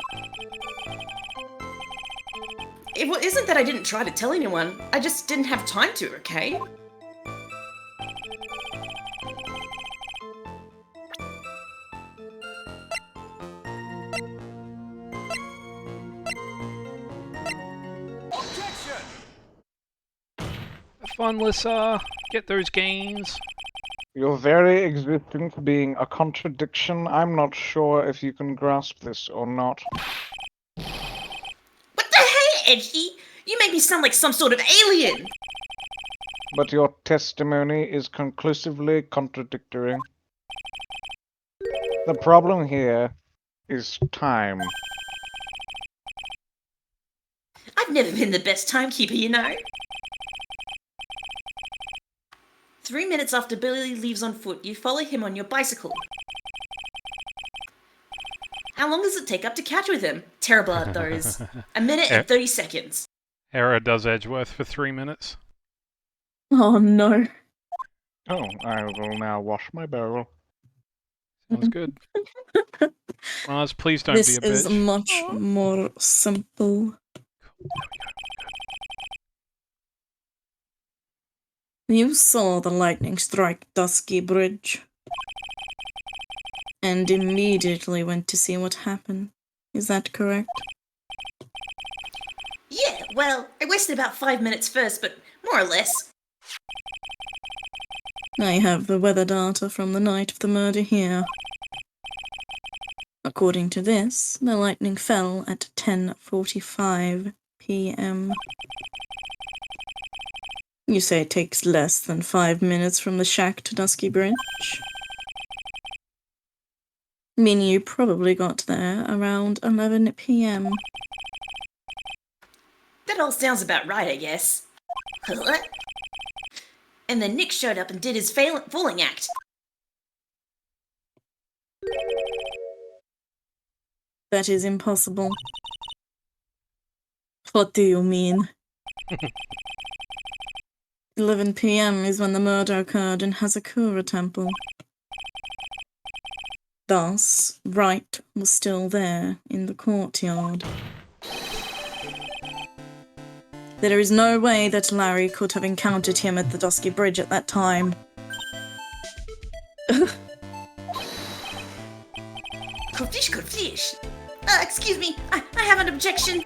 S15: It isn't that I didn't try to tell anyone. I just didn't have time to, okay?
S1: Have fun, Lissa. Get those gains.
S2: Your very existence being a contradiction, I'm not sure if you can grasp this or not.
S15: What the hey, Edgy? You make me sound like some sort of alien!
S2: But your testimony is conclusively contradictory. The problem here is time.
S15: I've never been the best timekeeper, you know. 3 minutes after Billy leaves on foot, you follow him on your bicycle. How long does it take up to catch with him? Terrible at those. 1 minute and 30 seconds.
S1: Hera does Edgeworth for 3 minutes.
S7: Oh no.
S2: Oh, I will now wash my barrel.
S1: Sounds good. Roz, please don't
S7: This
S1: be a bitch.
S7: is much more simple. You saw the lightning strike Dusky Bridge and immediately went to see what happened. Is that correct?
S15: Yeah, well, I wasted about 5 minutes first, but more or less.
S7: I have the weather data from the night of the murder here. According to this, the lightning fell at 10:45 p.m. You say it takes less than 5 minutes from the shack to Dusky Bridge? Meaning you probably got there around 11 p.m.
S15: That all sounds about right, I guess. And then Nick showed up and did his fooling act.
S7: That is impossible. What do you mean? 11 p.m. is when the murder occurred in Hazakura Temple. Thus, Wright was still there in the courtyard. There is no way that Larry could have encountered him at the Dusky Bridge at that time.
S15: Fish. Excuse me, I have an objection.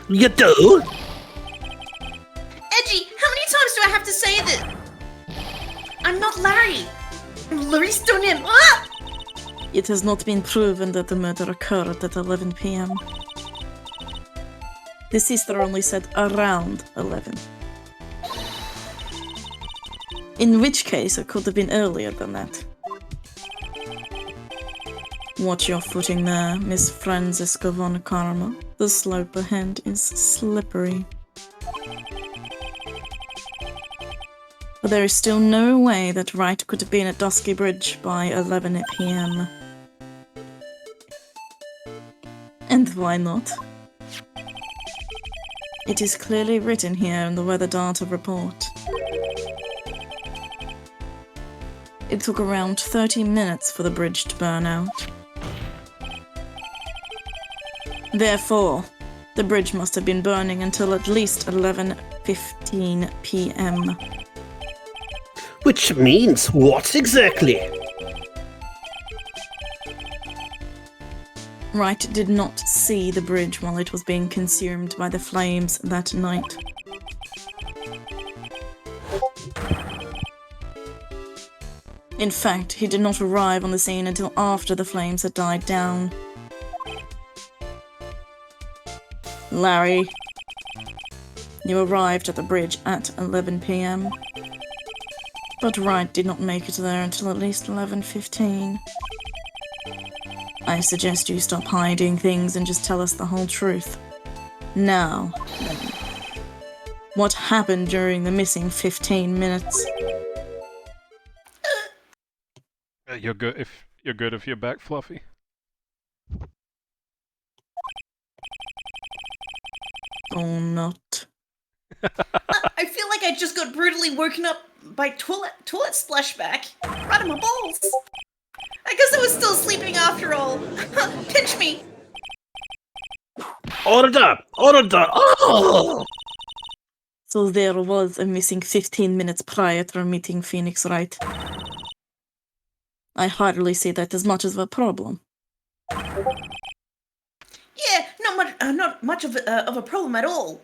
S17: You do?
S15: Edgy, how many times do I have to say that? I'm not Larry. Larry Stoneham. Ah!
S7: It has not been proven that the murder occurred at 11 p.m. The sister only said around 11. In which case, it could have been earlier than that. Watch your footing there, Miss Franziska von Karma. The slope ahead is slippery. But there is still no way that Wright could have been at Dusky Bridge by 11 p.m. And why not? It is clearly written here in the weather data report. It took around 30 minutes for the bridge to burn out. Therefore, the bridge must have been burning until at least 11:15 p.m.
S17: Which means what exactly?
S7: Wright did not see the bridge while it was being consumed by the flames that night. In fact, he did not arrive on the scene until after the flames had died down. Larry, you arrived at the bridge at 11 p.m. But Wright did not make it there until at least 11:15. I suggest you stop hiding things and just tell us the whole truth. Now, then, what happened during the missing 15 minutes?
S1: You're good if you're back, Fluffy.
S7: Or not.
S15: I feel like I just got brutally woken up by toilet splashback right in my balls. I guess I was still sleeping after all. Pinch me.
S17: Order! Order! Oh!
S7: So there was a missing 15 minutes prior to meeting Phoenix, right? I hardly see that as much of a problem.
S15: Yeah, not much of a problem at all.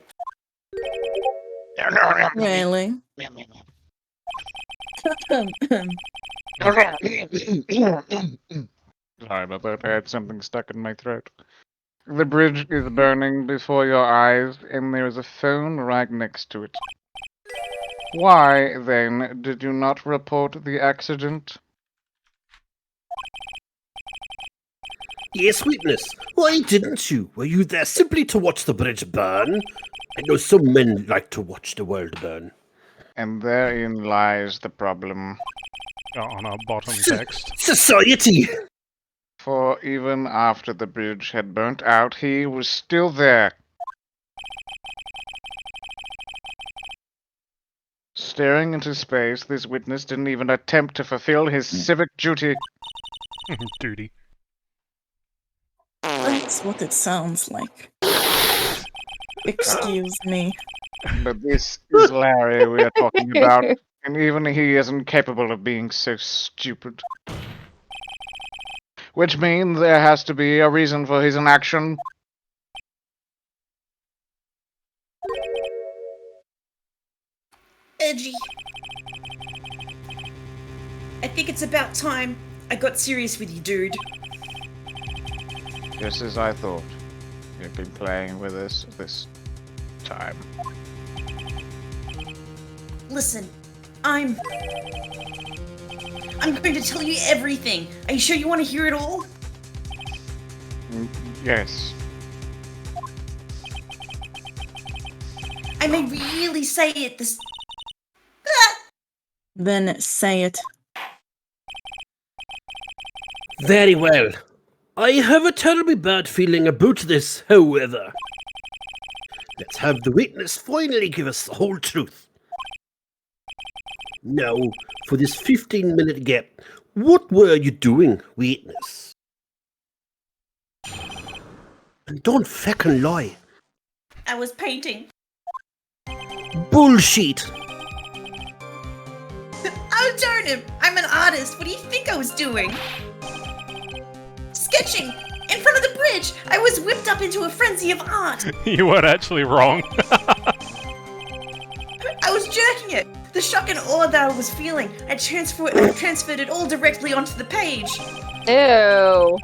S7: Really?
S2: Sorry about that. I had something stuck in my throat. The bridge is burning before your eyes, and there is a phone right next to it. Why, then, did you not report the accident?
S17: Yes, witness. Why didn't you? Were you there simply to watch the bridge burn? I know some men like to watch the world burn.
S2: And therein lies the problem.
S1: On our bottom text.
S17: Society!
S2: For even after the bridge had burnt out, he was still there. Staring into space, this witness didn't even attempt to fulfill his civic duty.
S1: Duty.
S7: That's what it sounds like. Excuse me.
S2: But this is Larry we are talking about, and even he isn't capable of being so stupid. Which means there has to be a reason for his inaction.
S15: Edgy. I think it's about time I got serious with you, dude.
S2: Just as I thought. You've been playing with us this time.
S15: Listen, I'm going to tell you everything. Are you sure you want to hear it all?
S2: Yes.
S15: I may really say it this...
S7: Then say it.
S17: Very well. I have a terribly bad feeling about this, however. Let's have the witness finally give us the whole truth. Now, for this 15-minute gap, what were you doing, witness? And don't feckin' lie.
S15: I was painting.
S17: Bullshit!
S15: Oh, darn him! I'm an artist. What do you think I was doing? Sketching! In front of the bridge! I was whipped up into a frenzy of art!
S1: You weren't actually wrong.
S15: I was jerking it! The shock and awe that I was feeling, I transferred it all directly onto the page!
S9: Ew.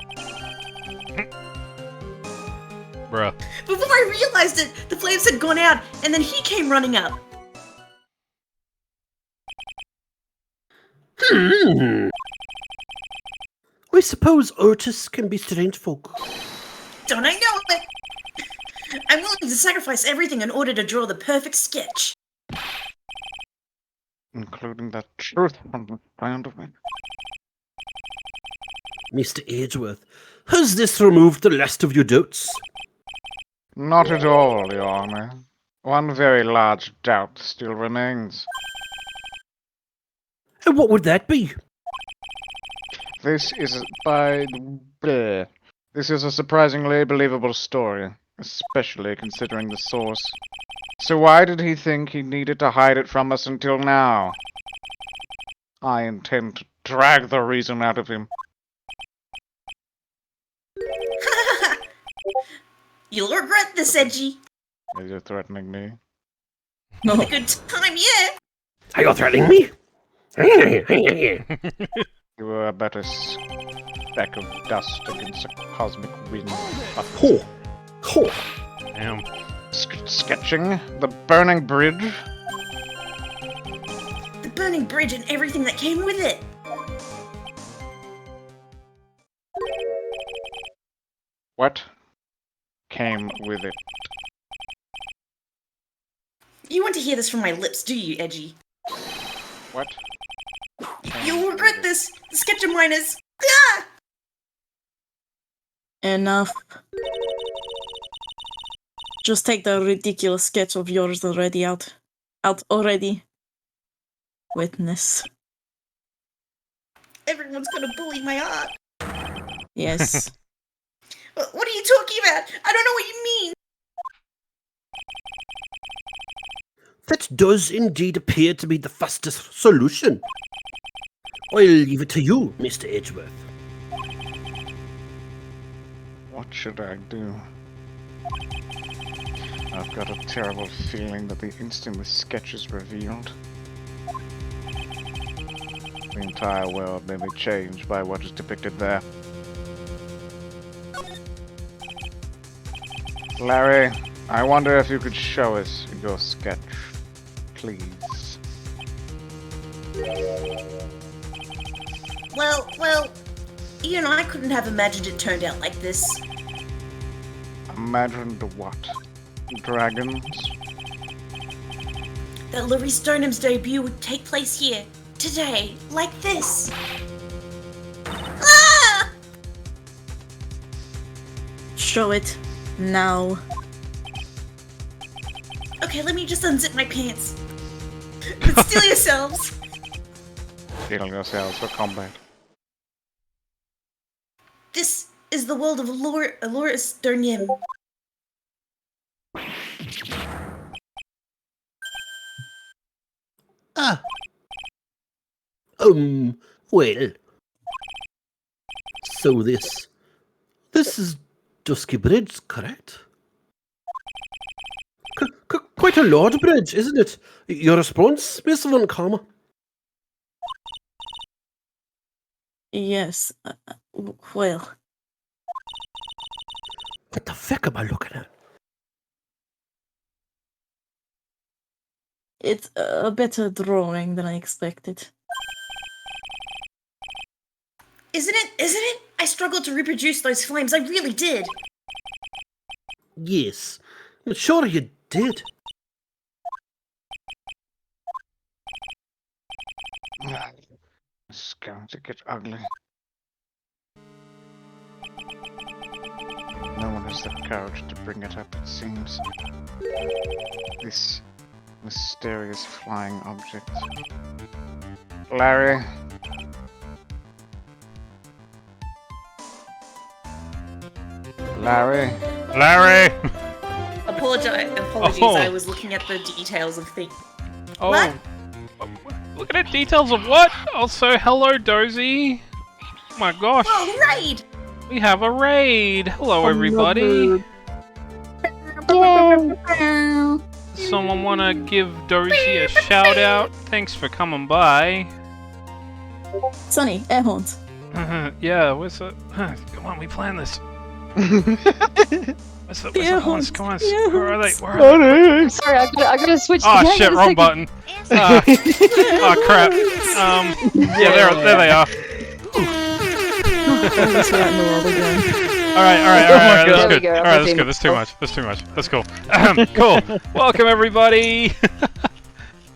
S1: Bruh.
S15: Before I realized it, the flames had gone out, and then he came running up.
S17: I suppose artists can be strange folk.
S15: Don't I know it? I'm willing to sacrifice everything in order to draw the perfect sketch.
S2: Including the truth from the sound of it.
S17: Mr. Edgeworth, has this removed the last of your doubts?
S2: Not at all, Your Honor. One very large doubt still remains.
S17: And what would that be?
S2: This is This is a surprisingly believable story, especially considering the source. So why did he think he needed to hide it from us until now? I intend to drag the reason out of him.
S15: You'll regret this, Edgy.
S2: Are you threatening me?
S15: No. A good time, yeah.
S17: Are you threatening me?
S2: You were a better speck of dust against a cosmic wind.
S17: Ho! Ho!
S1: Damn.
S2: Sketching the burning bridge?
S15: The burning bridge and everything that came with it.
S2: What came with it?
S15: You want to hear this from my lips, do you, Edgy?
S2: What?
S15: You'll regret this. The sketch of mine is... Ah!
S7: Enough. Just take the ridiculous sketch of yours already out. Out already. Witness.
S15: Everyone's gonna bully my art.
S7: Yes.
S15: What are you talking about? I don't know what you mean.
S17: That does indeed appear to be the fastest solution. I'll leave it to you, Mr. Edgeworth.
S2: What should I do? I've got a terrible feeling that the instant the sketch is revealed, the entire world may be changed by what is depicted there. Larry, I wonder if you could show us your sketch, please.
S15: Well, you know, I couldn't have imagined it turned out like this.
S2: Imagined what? Dragons?
S15: That Laurie Stoneham's debut would take place here, today, like this. Ah!
S7: Show it now.
S15: Okay, let me just unzip my pants. But still yourselves.
S2: Steel yourselves for combat.
S15: This is the world of Laura Stoneham.
S17: Ah. Well. So this is Dusky Bridge, correct? Quite a large bridge, isn't it? Your response, Miss Von Karma?
S7: Yes. Well.
S17: What the fuck am I looking at?
S7: It's a better drawing than I expected.
S15: Isn't it? I struggled to reproduce those flames. I really did.
S17: Yes. I'm sure you did.
S2: It's going to get ugly. No one has the courage to bring it up, it seems. This mysterious flying object. Larry. Larry.
S1: Larry!
S6: Apologies,
S1: Oh.
S6: I was looking at the details of things.
S1: Oh.
S6: What?
S1: Look at the details of what? Also, hello, Dozy. Oh my gosh.
S15: Oh, raid!
S1: We have a raid. Hello, everybody. Someone want to give Dozy a shout out? Thanks for coming by.
S7: Sonny, air horns.
S1: Yeah, what's up? Come on, we planned this. What's up? Come on. Where are they?
S9: Sorry, I gotta switch.
S1: Oh
S9: hang
S1: shit,
S9: on a
S1: wrong
S9: second.
S1: button. Oh crap. Yeah, there they are. Alright, that's good. Alright, that's good. That's too much. That's cool. Cool. Welcome, everybody.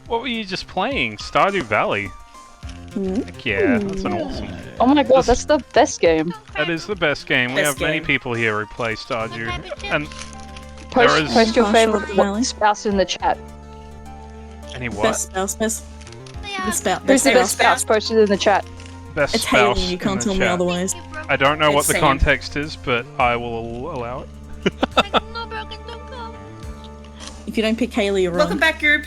S1: What were you just playing? Stardew Valley. Heck yeah, that's an awesome.
S9: Oh my god, that's the best game.
S1: That is the best game. We have many people here who play Stardew, and
S9: Post your favorite spouse in the chat.
S1: Any what?
S7: Best spouse, miss. The spouse.
S9: Who's the best spouse? Post it in the chat.
S1: Best
S7: It's
S1: spouse
S7: Haley, you
S1: in
S7: can't
S1: the
S7: tell me
S1: chat.
S7: otherwise.
S1: I don't know what
S7: It's
S1: the
S7: Sam.
S1: context is, but I will allow it.
S7: If you don't pick Haley, you're wrong.
S6: Welcome back, group.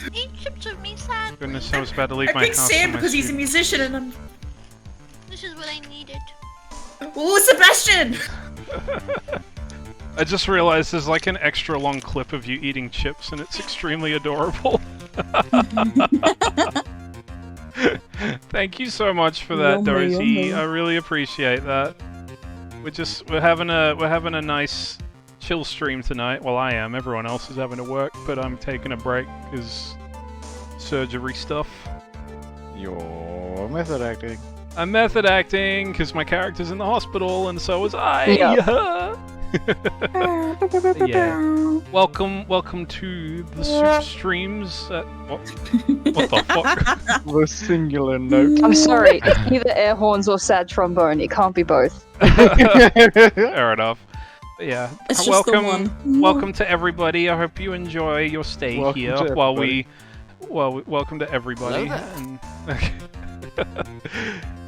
S1: Goodness, I was about to leave
S6: I
S1: my
S6: picked
S1: house.
S6: Sam
S1: and my
S6: because he's a
S1: student-
S6: musician and I'm...
S19: This is what I needed.
S6: Ooh, Sebastian!
S1: I just realized there's like an extra long clip of you eating chips, and it's extremely adorable. Thank you so much for that,
S7: Yummy,
S1: Dozy.
S7: yummy.
S1: I really appreciate that. We're having a nice chill stream tonight. Well, I am. Everyone else is having to work, but I'm taking a break because surgery stuff.
S2: You're method acting.
S1: I'm method acting because my character's in the hospital, and so is I. Yeah. Welcome to the Supe streams. What the fuck?
S2: The singular note.
S9: I'm sorry, it's either air horns or sad trombone. It can't be both.
S1: Fair enough. But yeah.
S7: It's just the
S1: Welcome to everybody. I hope you enjoy your stay
S2: Welcome
S1: here
S2: to
S1: while
S2: everybody.
S1: welcome to everybody.
S2: Hello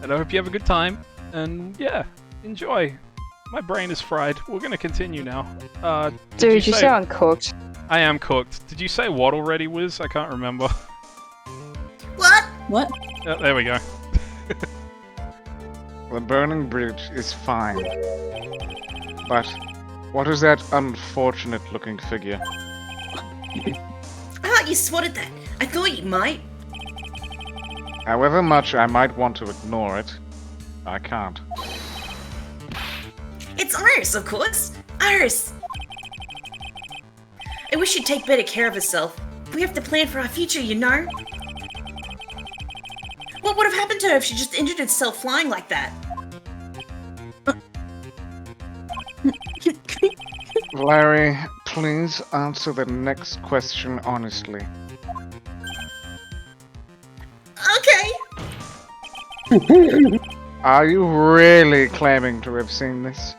S1: And I hope you have a good time. And yeah, enjoy. My brain is fried. We're gonna continue now.
S9: Dude, you sound cooked.
S1: I am cooked. Did you say what already, Wiz? I can't remember.
S15: What?
S7: What?
S1: Oh, there we go.
S2: The burning bridge is fine. But what is that unfortunate looking figure?
S15: I thought you swatted that. I thought you might.
S2: However much I might want to ignore it, I can't.
S15: It's Iris, of course. Iris! I wish she'd take better care of herself. We have to plan for our future, you know? What would have happened to her if she just injured herself flying like that?
S2: Larry, please answer the next question honestly.
S15: Okay!
S2: Are you really claiming to have seen this?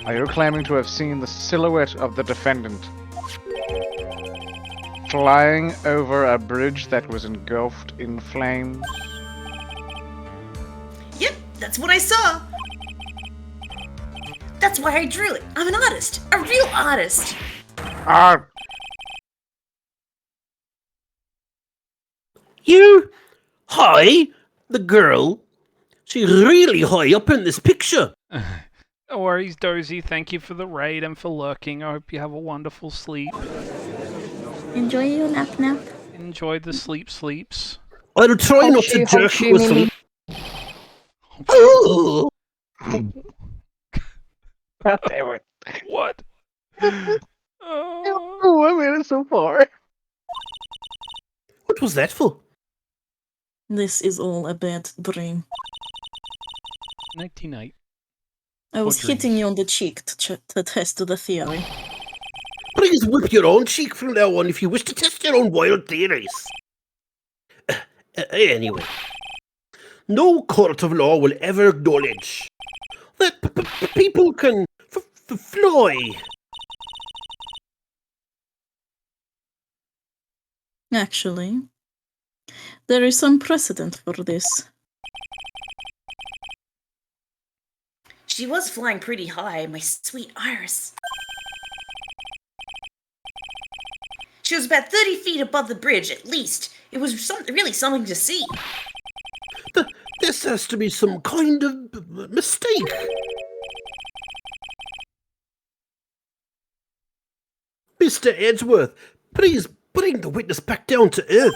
S2: Are you claiming to have seen the silhouette of the defendant flying over a bridge that was engulfed in flames?
S15: Yep, that's what I saw. That's why I drew it. I'm an artist. A real artist.
S17: You? Hi? The girl? She's really high up in this picture.
S1: No worries, Dozy. Thank you for the raid and for lurking. I hope you have a wonderful sleep.
S7: Enjoy your nap.
S1: Enjoy the sleeps.
S17: I'll try not to jerk you with some...
S2: God damn it.
S1: What?
S2: Oh, I made it so far.
S17: What was that for?
S7: This is all a bad dream.
S1: 99.
S7: I was hitting you on the cheek to test the theory.
S17: Please whip your own cheek from now on if you wish to test your own wild theories. Anyway, no court of law will ever acknowledge that people can fly.
S7: Actually, there is some precedent for this.
S15: She was flying pretty high, my sweet Iris. She was about 30 feet above the bridge, at least. It was really something to see.
S17: This has to be some kind of mistake. Mr. Edgeworth, please bring the witness back down to earth.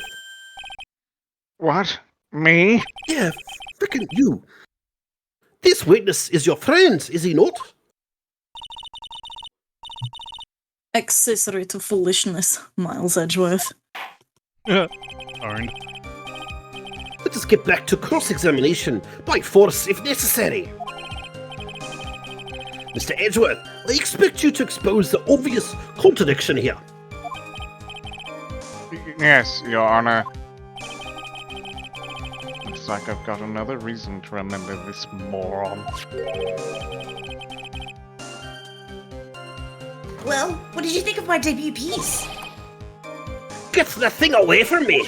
S2: What? Me?
S17: Yeah, frickin' you. This witness is your friend, is he not?
S7: Accessory to foolishness, Miles Edgeworth.
S1: Owned.
S17: Let us get back to cross-examination, by force if necessary. Mr. Edgeworth, I expect you to expose the obvious contradiction here.
S2: Yes, Your Honor. Looks like I've got another reason to remember this moron.
S15: Well, what did you think of my debut piece?
S17: Get the thing away from me!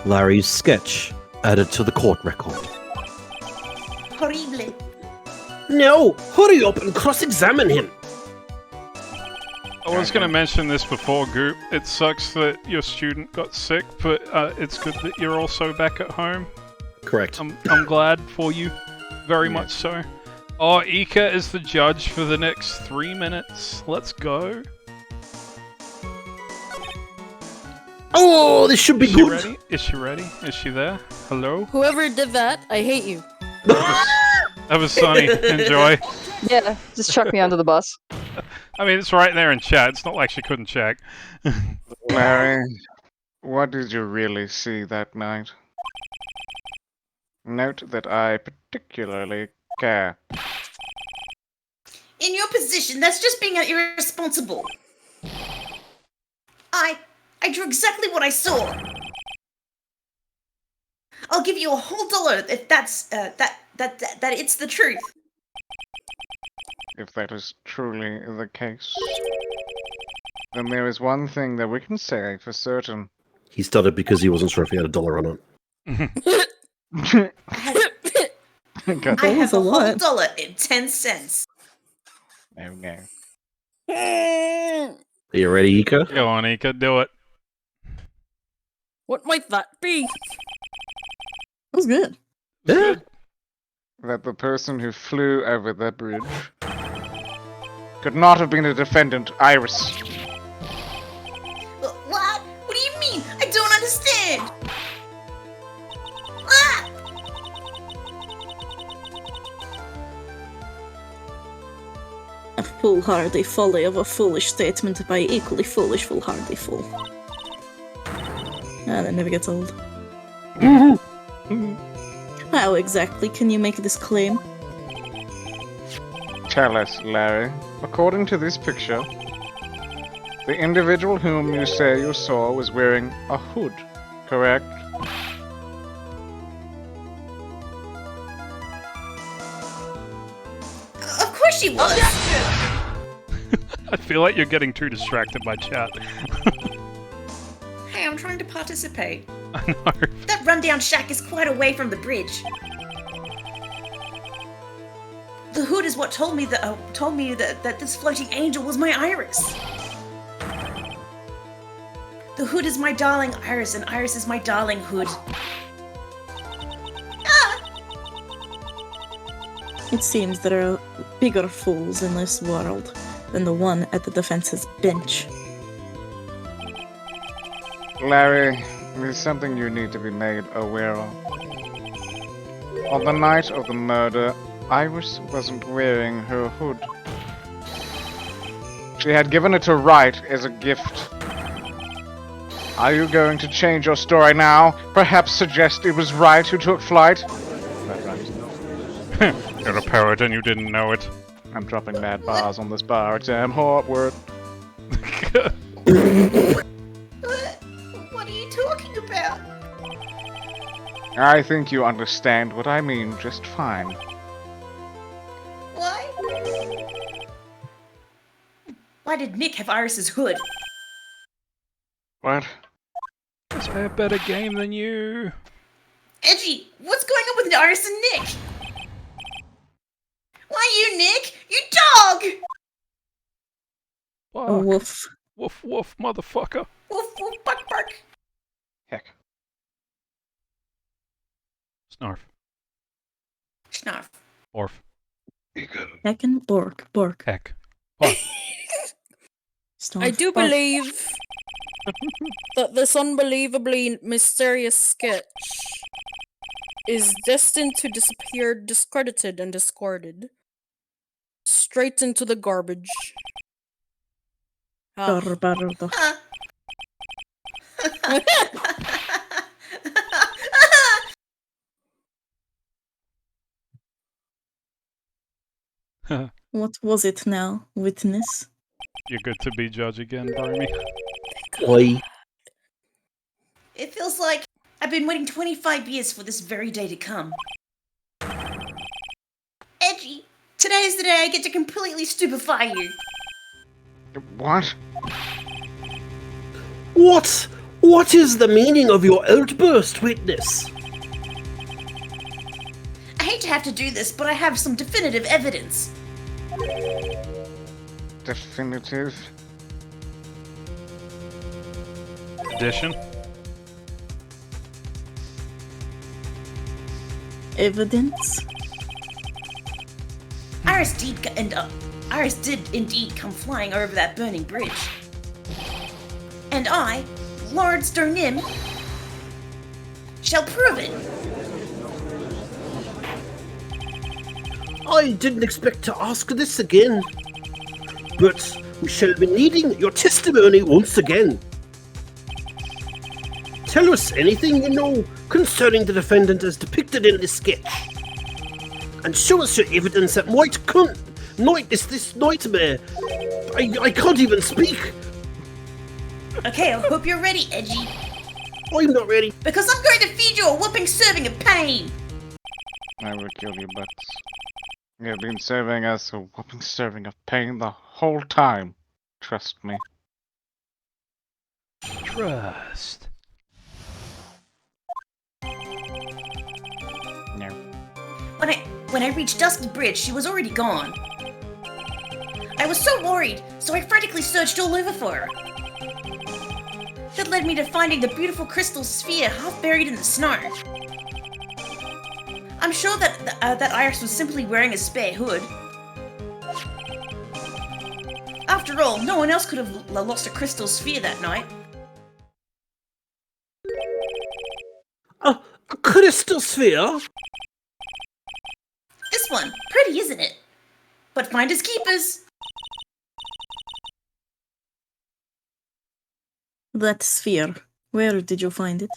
S17: Larry's sketch added to the court record.
S15: Horrible.
S17: No, hurry up and cross-examine him.
S1: I was going to mention this before, Goop. It sucks that your student got sick, but it's good that you're also back at home.
S17: Correct.
S1: I'm glad for you. Very much so. Oh, Ika is the judge for the next 3 minutes. Let's go.
S17: Oh, this should be good.
S1: Ready? Is she ready? Is she there? Hello?
S5: Whoever did that, I hate you.
S1: That was Sonny. Enjoy.
S9: Yeah, just chuck me under the bus.
S1: I mean, it's right there in chat. It's not like she couldn't check.
S2: Larry, what did you really see that night? Note that I particularly care.
S15: In your position, that's just being irresponsible. I drew exactly what I saw. I'll give you a whole dollar if that's that it's the truth.
S2: If that is truly the case, then there is one thing that we can say for certain.
S17: He stuttered because he wasn't sure if he had $1 or not.
S2: God.
S15: I have a whole dollar and 10 cents.
S2: Oh no.
S17: Are you ready, Ika?
S1: Go on, Ika. Do it.
S5: What might that be?
S7: That was good.
S17: Yeah.
S2: That the person who flew over that bridge could not have been a defendant, Iris.
S15: What? What do you mean? I don't understand. Ah!
S7: A foolhardy folly of a foolish statement by equally foolish foolhardy fool. That never gets old. How exactly can you make this claim?
S2: Tell us, Larry. According to this picture, the individual whom you say you saw was wearing a hood, correct?
S15: Of course she was.
S1: I feel like you're getting too distracted by chat.
S15: Hey, I'm trying to participate.
S1: I know.
S15: That rundown shack is quite away from the bridge. The hood is what told me that this floating angel was my Iris. The Hood is my darling Iris, and Iris is my darling Hood.
S7: It seems there are bigger fools in this world than the one at the defense's bench.
S2: Larry, there's something you need to be made aware of. On the night of the murder, Iris wasn't wearing her hood. She had given it to Wright as a gift. Are you going to change your story now? Perhaps suggest it was Wright who took flight? That rhymes.
S1: You're a parrot and you didn't know it.
S2: I'm dropping mad bars on this bar exam word.
S15: What are you talking about?
S2: I think you understand what I mean just fine.
S15: Why? Why did Nick have Iris's hood?
S2: What?
S1: Let's play a better game than you.
S15: Edgy, what's going on with Iris and Nick? Why you, Nick? You dog!
S1: Fuck.
S7: A wolf.
S1: Woof woof, motherfucker.
S15: Woof woof, bark bark.
S2: Heck.
S1: Snarf.
S15: Snarf.
S1: Orf.
S7: Hecken, bork, bork.
S1: Heck.
S5: I do believe that this unbelievably mysterious sketch is destined to disappear discredited and discarded. Straight into the garbage. Ah.
S7: What was it now, witness?
S1: You're good to be judge again, Brony.
S17: Oi.
S15: It feels like I've been waiting 25 years for this very day to come. Edgy, today is the day I get to completely stupefy you.
S2: What?
S17: What? What is the meaning of your outburst, witness?
S15: I hate to have to do this, but I have some definitive evidence.
S2: Definitive?
S1: Addition?
S7: Evidence?
S15: Iris did indeed come flying over that burning bridge. And I, Lord Sternim, shall prove it.
S17: I didn't expect to ask this again, but we shall be needing your testimony once again. Tell us anything you know concerning the defendant as depicted in this sketch, and show us your evidence that might this nightmare. I can't even speak.
S15: Okay, I hope you're ready, Edgy.
S17: I'm not ready.
S15: Because I'm going to feed you a whooping serving of pain.
S2: I will kill you, but you have been serving us a whopping serving of pain the whole time. Trust me.
S1: Trust.
S2: No.
S15: When I reached Dusky Bridge, she was already gone. I was so worried, so I frantically searched all over for her. That led me to finding the beautiful crystal sphere half buried in the snow. I'm sure that Iris was simply wearing a spare hood. After all, no one else could have lost a crystal sphere that night.
S17: A crystal sphere?
S15: This one, pretty, isn't it? But finders keepers.
S7: That sphere. Where did you find it?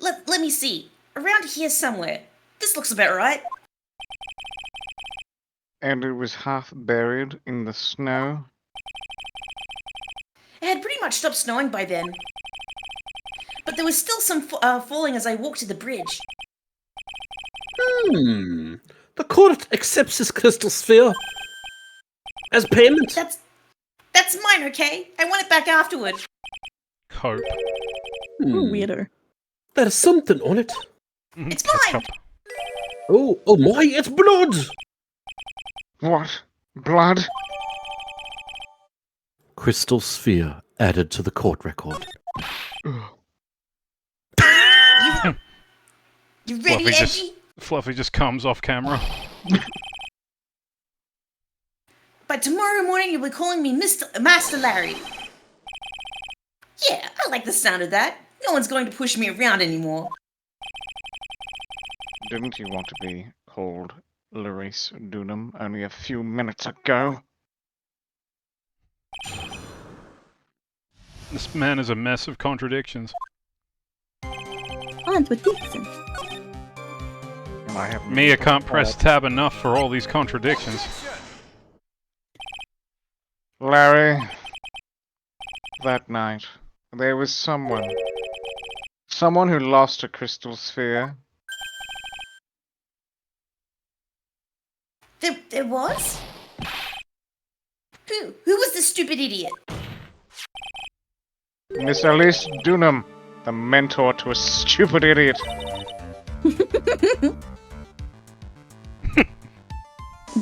S15: Let me see. Around here somewhere. This looks about right.
S2: And it was half buried in the snow?
S15: It had pretty much stopped snowing by then. But there was still some falling as I walked to the bridge.
S17: The court accepts this crystal sphere as payment.
S15: That's mine, okay? I want it back afterward.
S1: Cope.
S7: Weirder.
S17: There's something on it.
S15: It's mine!
S17: Oh my, it's blood!
S2: What? Blood?
S3: Crystal sphere added to the court record.
S15: You ready, Edgy?
S1: Fluffy just comes off camera.
S15: By tomorrow morning, you'll be calling me Master Larry. Yeah, I like the sound of that. No one's going to push me around anymore.
S2: Didn't you want to be called Larice Dunham only a few minutes ago?
S1: This man is a mess of contradictions.
S7: Contradiction.
S1: Mia can't press tab enough for all these contradictions.
S2: Larry, that night, there was someone who lost a crystal sphere.
S15: There was? Who was the stupid idiot?
S2: Miss Alice Dunham, the mentor to a stupid idiot.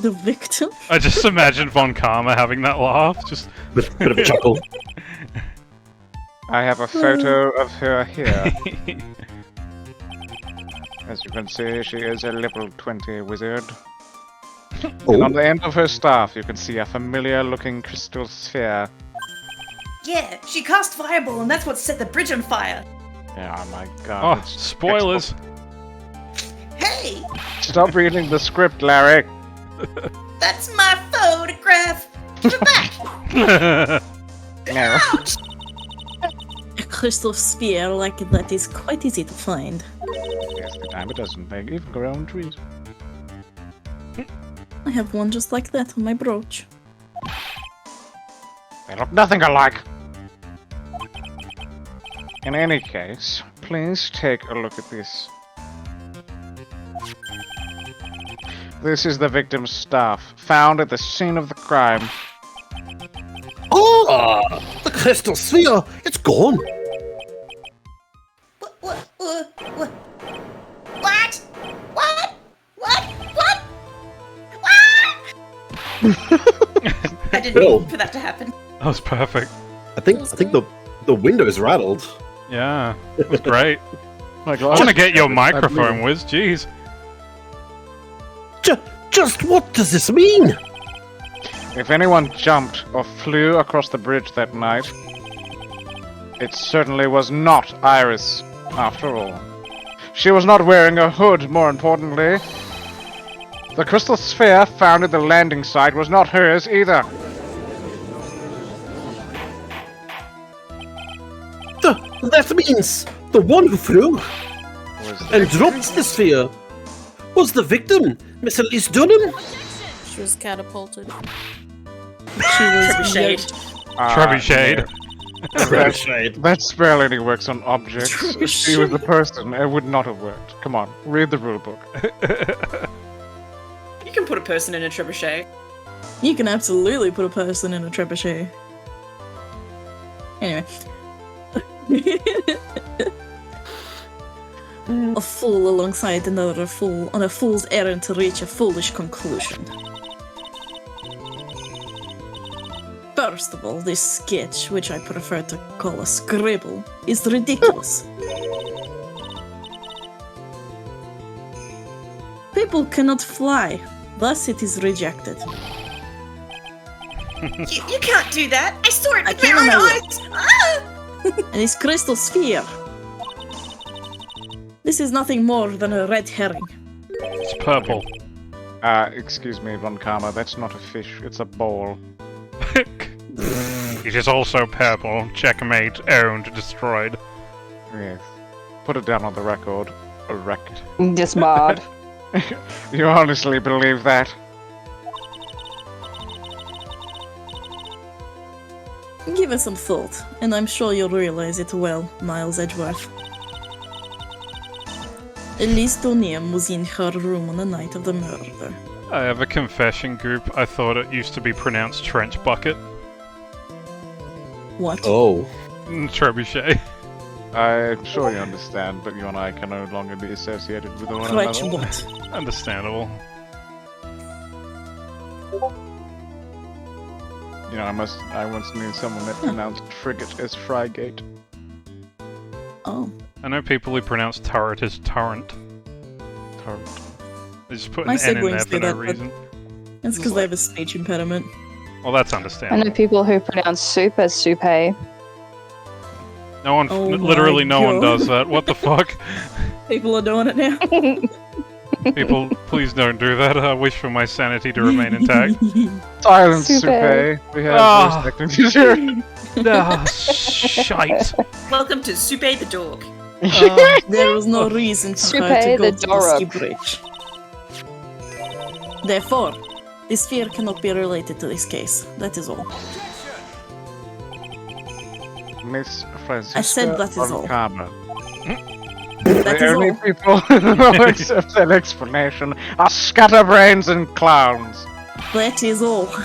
S7: The victim?
S1: I just imagine Von Karma having that laugh, just
S3: with a bit of a chuckle.
S2: I have a photo of her here. As you can see, she is a level 20 wizard.
S3: Oh.
S2: And on the end of her staff, you can see a familiar-looking crystal sphere.
S15: Yeah, she cast Fireball, and that's what set the bridge on fire.
S2: Yeah, oh my god.
S1: Oh, spoilers!
S15: Hey!
S2: Stop reading the script, Larry!
S15: That's my photograph! Give it back!
S2: No.
S15: Ouch!
S7: A crystal sphere like that is quite easy to find.
S2: Yes, the time it doesn't make even grow on trees.
S7: I have one just like that on my brooch.
S2: They look nothing alike! In any case, please take a look at this. This is the victim's staff, found at the scene of the crime.
S17: Oh! The crystal sphere! It's gone!
S15: What? I didn't mean for that to happen.
S1: That was perfect.
S3: I think the window is rattled.
S1: Yeah, it was great.
S2: My
S1: I
S2: God.
S1: want to get your microphone, Wiz. Jeez.
S17: Just what does this mean?
S2: If anyone jumped or flew across the bridge that night, it certainly was not Iris, after all. She was not wearing a hood, more importantly. The crystal sphere found at the landing site was not hers either.
S17: That means the one who flew and dropped the sphere was the victim, Miss Elise Dunham.
S5: She was catapulted.
S7: She was
S15: Trebuchet.
S1: Trebuchet.
S2: That spell only works on objects. If she was the person, it would not have worked. Come on, read the rulebook.
S6: You can put a person in a trebuchet.
S7: You can absolutely put a person in a trebuchet. Anyway. A fool alongside another fool on a fool's errand to reach a foolish conclusion. First of all, this sketch, which I prefer to call a scribble, is ridiculous. People cannot fly, thus it is rejected.
S15: You can't do that! I saw it with
S7: can
S15: my
S7: and
S15: own
S7: I
S15: eyes! Ah!
S7: And this crystal sphere. This is nothing more than a red herring.
S1: It's purple.
S2: Excuse me, Von Karma, that's not a fish, it's a ball.
S1: It is also purple. Checkmate. Owned. Destroyed.
S2: Yes. Put it down on the record. Erect.
S9: Disbarred.
S2: You honestly believe that?
S7: Give it some thought, and I'm sure you'll realize it well, Miles Edgeworth. Elise Dunham was in her room on the night of the murder.
S1: I have a confession group. I thought it used to be pronounced trench bucket.
S7: What?
S3: Oh.
S1: Trebuchet.
S2: I'm sure you understand, but you and I can no longer be associated with one
S7: Trench
S2: another.
S7: what?
S1: Understandable.
S2: You know, I once knew someone that pronounced frigate as frigate.
S7: Oh.
S1: I know people who pronounce turret as torrent.
S2: Torrent.
S1: They just put
S7: My
S1: an N in there
S7: siblings
S1: for
S7: do
S1: no
S7: that, but
S1: reason.
S7: it's because they have a speech impediment.
S1: Well, that's
S9: I
S1: understandable.
S9: know people who pronounce soup as soupe.
S1: No one,
S7: Oh my
S1: literally no one
S7: God.
S1: does that. What the fuck?
S7: People are doing it now.
S1: People, please don't do that. I wish for my sanity to remain intact.
S2: Silence,
S9: Soupe.
S2: Supe. We have
S1: Ah.
S2: voice acting teacher.
S1: Ah, shite.
S6: Welcome to Supe the dog.
S7: There was no reason for her to
S9: Supe
S7: go
S9: the
S7: to the ski
S9: Dorok.
S7: bridge. Therefore, the sphere cannot be related to this case. That is all.
S2: Miss Francisca
S7: I said that is all.
S2: Oncama.
S7: That
S2: The
S7: is
S2: only
S7: all.
S2: people who will accept that explanation are scatterbrains and clowns.
S7: That is all.
S15: Why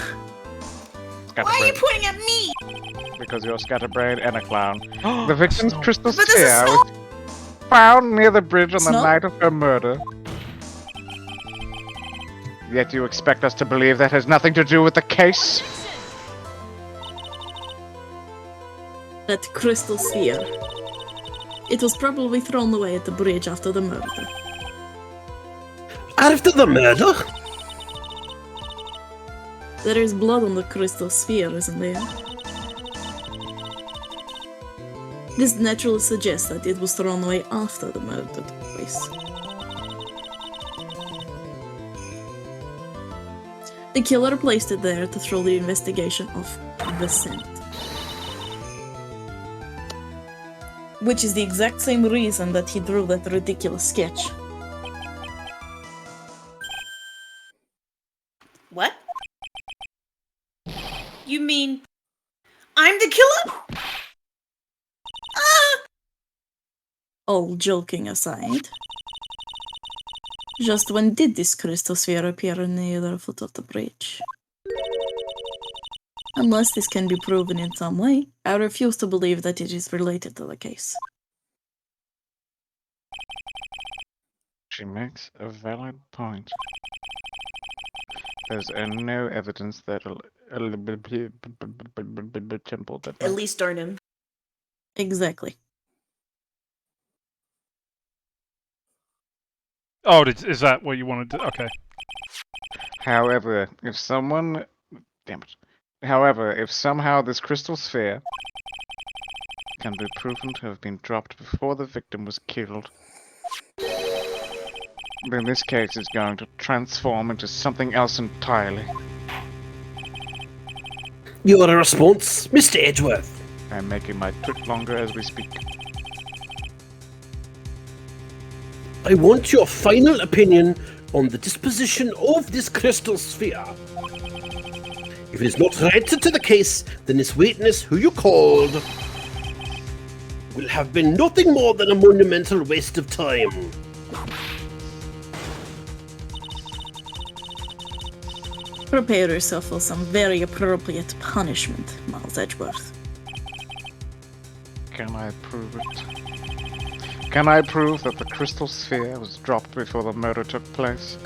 S15: are you
S2: Scatterbrain.
S15: pointing at me?
S2: Because you're a scatterbrain and a clown. The victim's
S1: Snow.
S2: crystal
S15: But there's a
S2: sphere was found near the bridge on the
S7: Snow?
S2: night of her murder. Yet you expect us to believe that has nothing to do with the case?
S7: That crystal sphere. It was probably thrown away at the bridge after the murder.
S17: After the murder?
S7: There is blood on the crystal sphere, isn't there? This naturally suggests that it was thrown away after the murder took place. The killer placed it there to throw the investigation off the scent. Which is the exact same reason that he drew that ridiculous sketch.
S15: What? You mean I'm the killer? Ah!
S7: All joking aside, just when did this crystal sphere appear near the foot of the bridge? Unless this can be proven in some way, I refuse to believe that it is related to the case.
S2: She makes a valid point. There's no evidence that a temple that
S6: At least darn him.
S7: Exactly.
S1: Oh, is that what you wanted to? Okay.
S2: However, if someone... Damn it. However, if somehow this crystal sphere can be proven to have been dropped before the victim was killed, then this case is going to transform into something else entirely.
S17: Your response, Mr. Edgeworth?
S2: I'm making my twit longer as we speak.
S17: I want your final opinion on the disposition of this crystal sphere. If it is not related to the case, then this witness who you called will have been nothing more than a monumental waste of time.
S7: Prepare yourself for some very appropriate punishment, Miles Edgeworth.
S2: Can I prove it? Can I prove that the crystal sphere was dropped before the murder took place?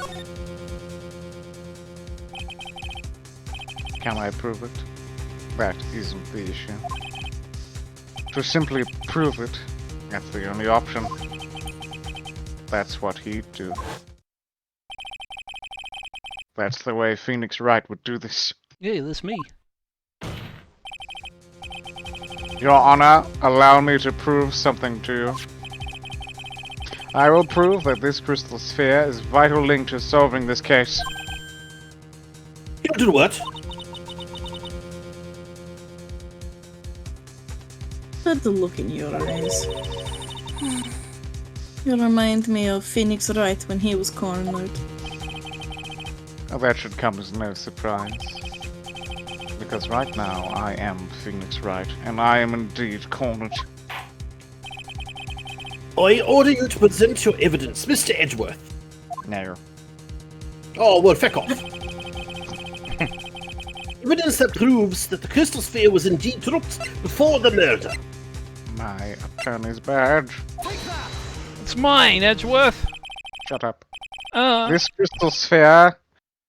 S2: Can I prove it? That isn't the issue. To simply prove it, that's the only option. That's what he'd do. That's the way Phoenix Wright would do this.
S14: Yeah, that's me.
S2: Your Honor, allow me to prove something to you. I will prove that this crystal sphere is vital link to solving this case.
S17: You do what?
S7: But the look in your eyes. You remind me of Phoenix Wright when he was cornered.
S2: Well, that should come as no surprise. Because right now, I am Phoenix Wright, and I am indeed cornered.
S17: I order you to present your evidence, Mr. Edgeworth.
S2: No.
S17: Oh, well, feck off. Evidence that proves that the crystal sphere was indeed dropped before the murder.
S2: My attorney's badge.
S1: It's mine, Edgeworth.
S2: Shut up.
S1: Uh.
S2: This crystal sphere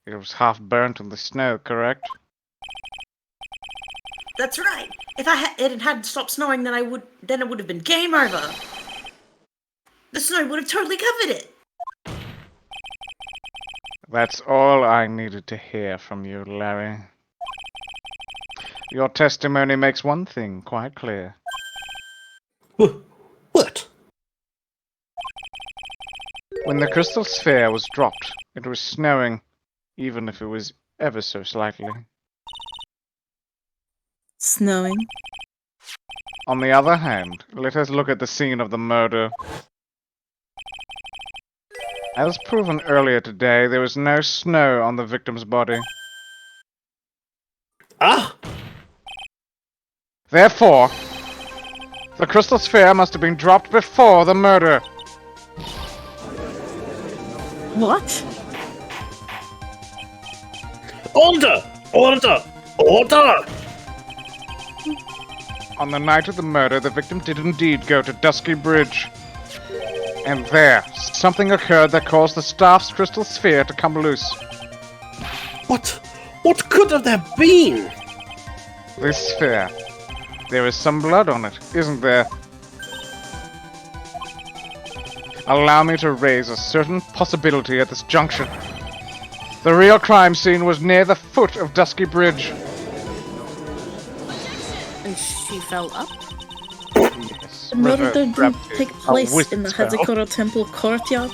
S2: It was half burnt in the snow, correct?
S15: That's right. If it hadn't stopped snowing, then it would have been game over. The snow would have totally covered it.
S2: That's all I needed to hear from you, Larry. Your testimony makes one thing quite clear.
S17: What?
S2: When the crystal sphere was dropped, it was snowing, even if it was ever so slightly.
S7: Snowing?
S2: On the other hand, let us look at the scene of the murder. As proven earlier today, there was no snow on the victim's body.
S17: Ah!
S2: Therefore, the crystal sphere must have been dropped before the murder.
S7: What?
S17: Order! Order! Order!
S2: On the night of the murder, the victim did indeed go to Dusky Bridge. And there, something occurred that caused the staff's crystal sphere to come loose.
S17: What could have there been?
S2: This sphere. There is some blood on it, isn't there? Allow me to raise a certain possibility at this junction. The real crime scene was near the foot of Dusky Bridge.
S5: And she fell up?
S2: Yes.
S7: The murder didn't take place in the Hazakura Temple courtyard.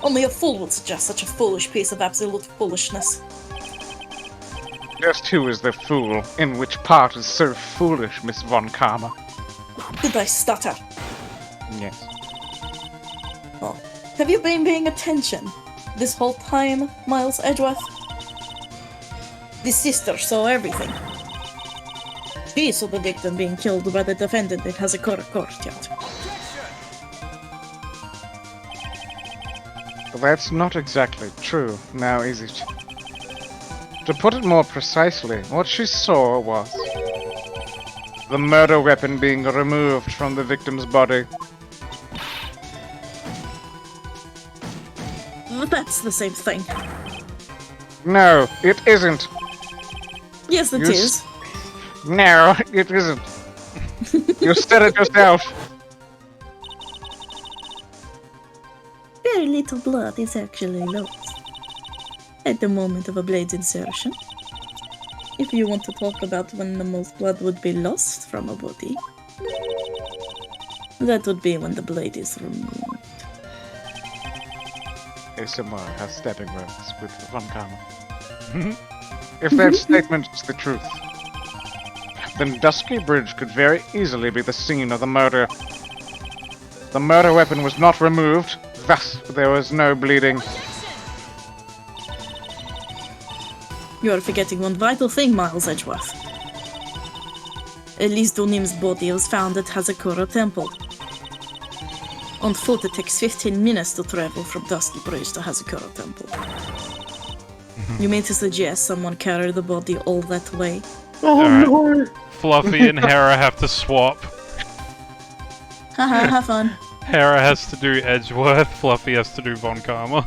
S7: Only a fool would suggest such a foolish piece of absolute foolishness.
S2: Just who is the fool? In which part is so foolish, Miss Von Karma?
S7: Did I stutter?
S2: Yes.
S7: Oh, have you been paying attention this whole time, Miles Edgeworth? The sister saw everything. She saw the victim being killed by the defendant in Hazakura courtyard.
S2: That's not exactly true, now is it? To put it more precisely, what she saw was the murder weapon being removed from the victim's body.
S7: That's the same thing.
S2: No, it isn't.
S7: Yes, it is.
S2: No, it isn't. You said it yourself.
S7: Very little blood is actually lost at the moment of a blade's insertion. If you want to talk about when the most blood would be lost from a body, that would be when the blade is removed.
S2: ASMR has stepping words with Von Karma. If that statement is the truth, then Dusky Bridge could very easily be the scene of the murder. The murder weapon was not removed, thus there was no bleeding.
S7: You are forgetting one vital thing, Miles Edgeworth. Elise Dunim's body was found at Hazakura Temple. On foot, it takes 15 minutes to travel from Dusky Bridge to Hazakura Temple. You mean to suggest someone carried the body all that way?
S17: Oh no!
S1: Fluffy and Hera have to swap.
S7: Haha, have fun.
S1: Hera has to do Edgeworth, Fluffy has to do Von Karma.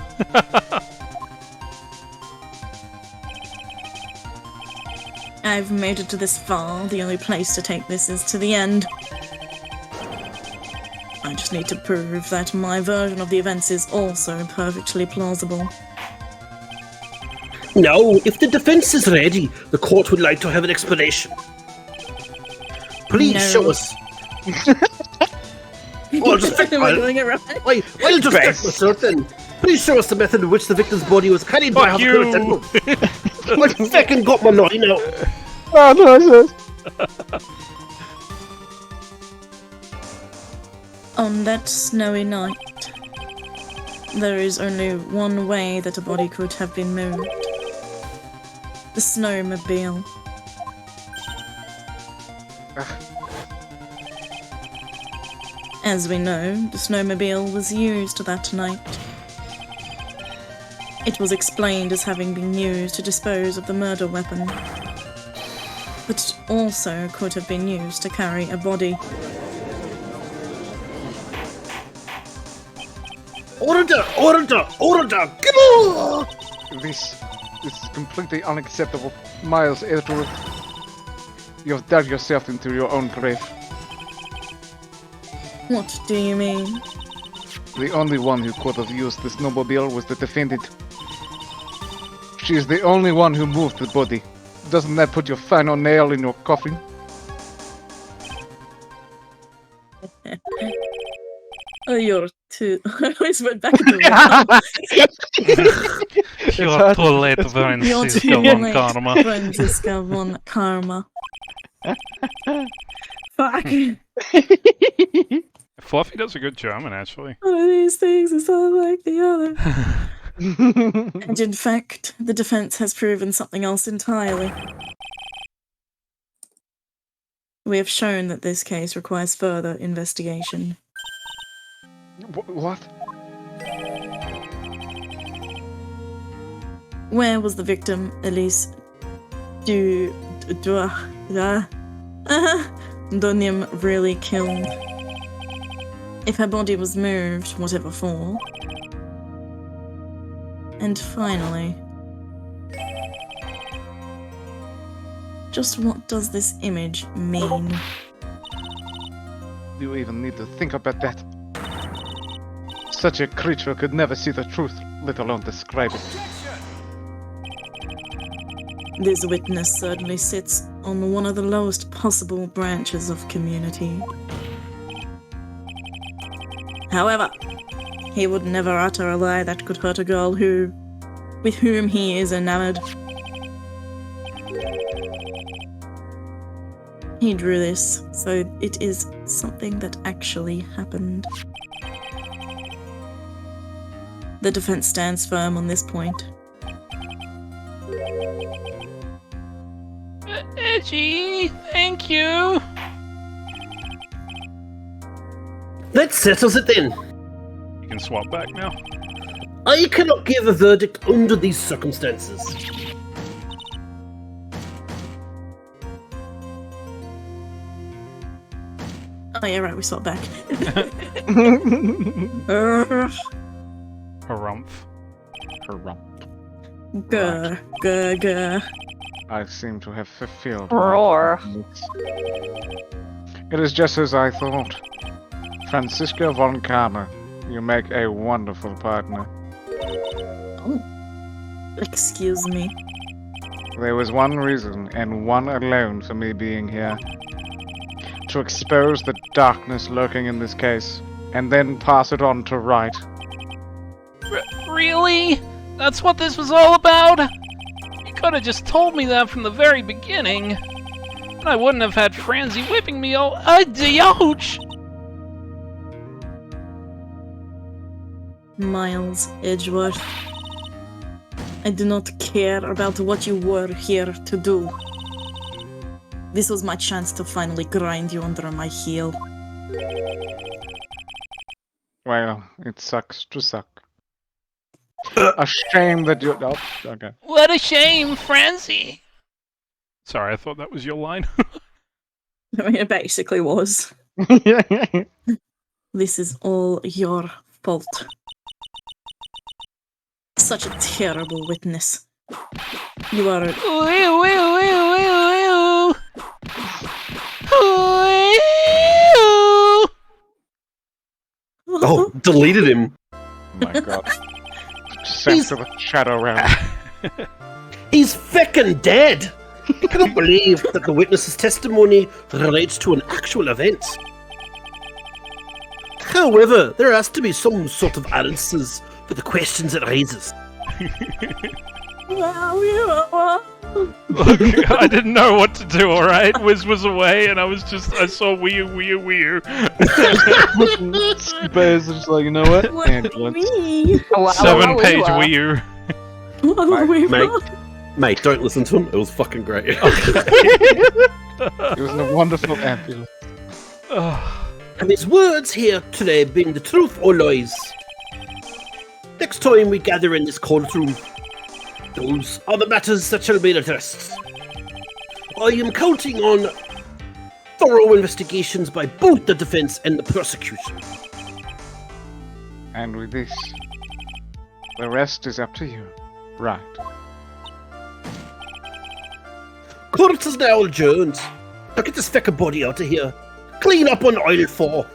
S7: I've made it to this far. The only place to take this is to the end. I just need to prove that my version of the events is also perfectly plausible.
S17: Now, if the defense is ready, the court would like to have an explanation. Please
S7: No.
S17: show us. I'll just
S7: We're going around.
S17: I'll just check myself then. Please show us the method in which the victim's body was carried by Hazakura Temple. I fucking got my line out.
S2: Oh no,
S7: On that snowy night, there is only one way that a body could have been moved. The snowmobile. As we know, the snowmobile was used that night. It was explained as having been used to dispose of the murder weapon, but it also could have been used to carry a body.
S17: Order! Order! Order! Go!
S2: This is completely unacceptable. Miles Edgeworth, you have dug yourself into your own grave.
S7: What do you mean?
S2: The only one who could have used the snowmobile was the defendant. She is the only one who moved the body. Doesn't that put your final nail in your coffin?
S7: Oh, you're too. I always went back into the
S1: You're too late, Francisca von Karma.
S7: Francisca von Karma. Fuck.
S1: Fluffy does a good German, actually.
S7: One of these things is all like the other. And in fact, the defense has proven something else entirely. We have shown that this case requires further investigation.
S2: What?
S7: Where was the victim, Elise Dunim really killed? If her body was moved, whatever for? And finally, just what does this image mean?
S2: Do you even need to think about that? Such a creature could never see the truth, let alone describe it.
S7: This witness certainly sits on one of the lowest possible branches of community. However, he would never utter a lie that could hurt a girl with whom he is enamored. He drew this, so it is something that actually happened. The defense stands firm on this point.
S14: Edgy, thank you.
S17: That settles it then.
S1: You can swap back now.
S17: I cannot give a verdict under these circumstances.
S7: Oh yeah, right, we swap back.
S1: Harumph.
S7: Grr.
S2: I seem to have fulfilled.
S9: Roar.
S2: It is just as I thought. Francisca von Karma, you make a wonderful partner.
S7: Oh. Excuse me.
S2: There was one reason, and one alone, for me being here. To expose the darkness lurking in this case, and then pass it on to Wright.
S14: Really? That's what this was all about? You could have just told me that from the very beginning. And I wouldn't have had Francie whipping me all ouch!
S7: Miles Edgeworth. I do not care about what you were here to do. This was my chance to finally grind you under my heel.
S2: Well, it sucks to suck. A shame that you... Oh, okay.
S14: What a shame, Francie!
S1: Sorry, I thought that was your line.
S7: I mean, it basically was. This is all your fault. Such a terrible witness. You are...
S17: Oh, deleted him.
S2: Oh my god. Sent to the shadow realm.
S17: He's feckin' dead! I cannot believe that the witness's testimony relates to an actual event. However, there has to be some sort of answers for the questions it raises.
S1: Look, I didn't know what to do, alright? Wiz was away and I saw Wii U.
S2: Bears just like, you know what? Ambulance.
S1: 7-page Wii U.
S17: Mate, don't listen to him. It was fucking great.
S2: It was a wonderful ambulance.
S17: And his words here today being the truth or lies. Next time we gather in this courtroom, those are the matters that shall be addressed. I am counting on thorough investigations by both the defense and the prosecution.
S2: And with this, the rest is up to you. Right.
S17: Curtis now, Jones. Now get this fecker body out of here. Clean up on aisle 4.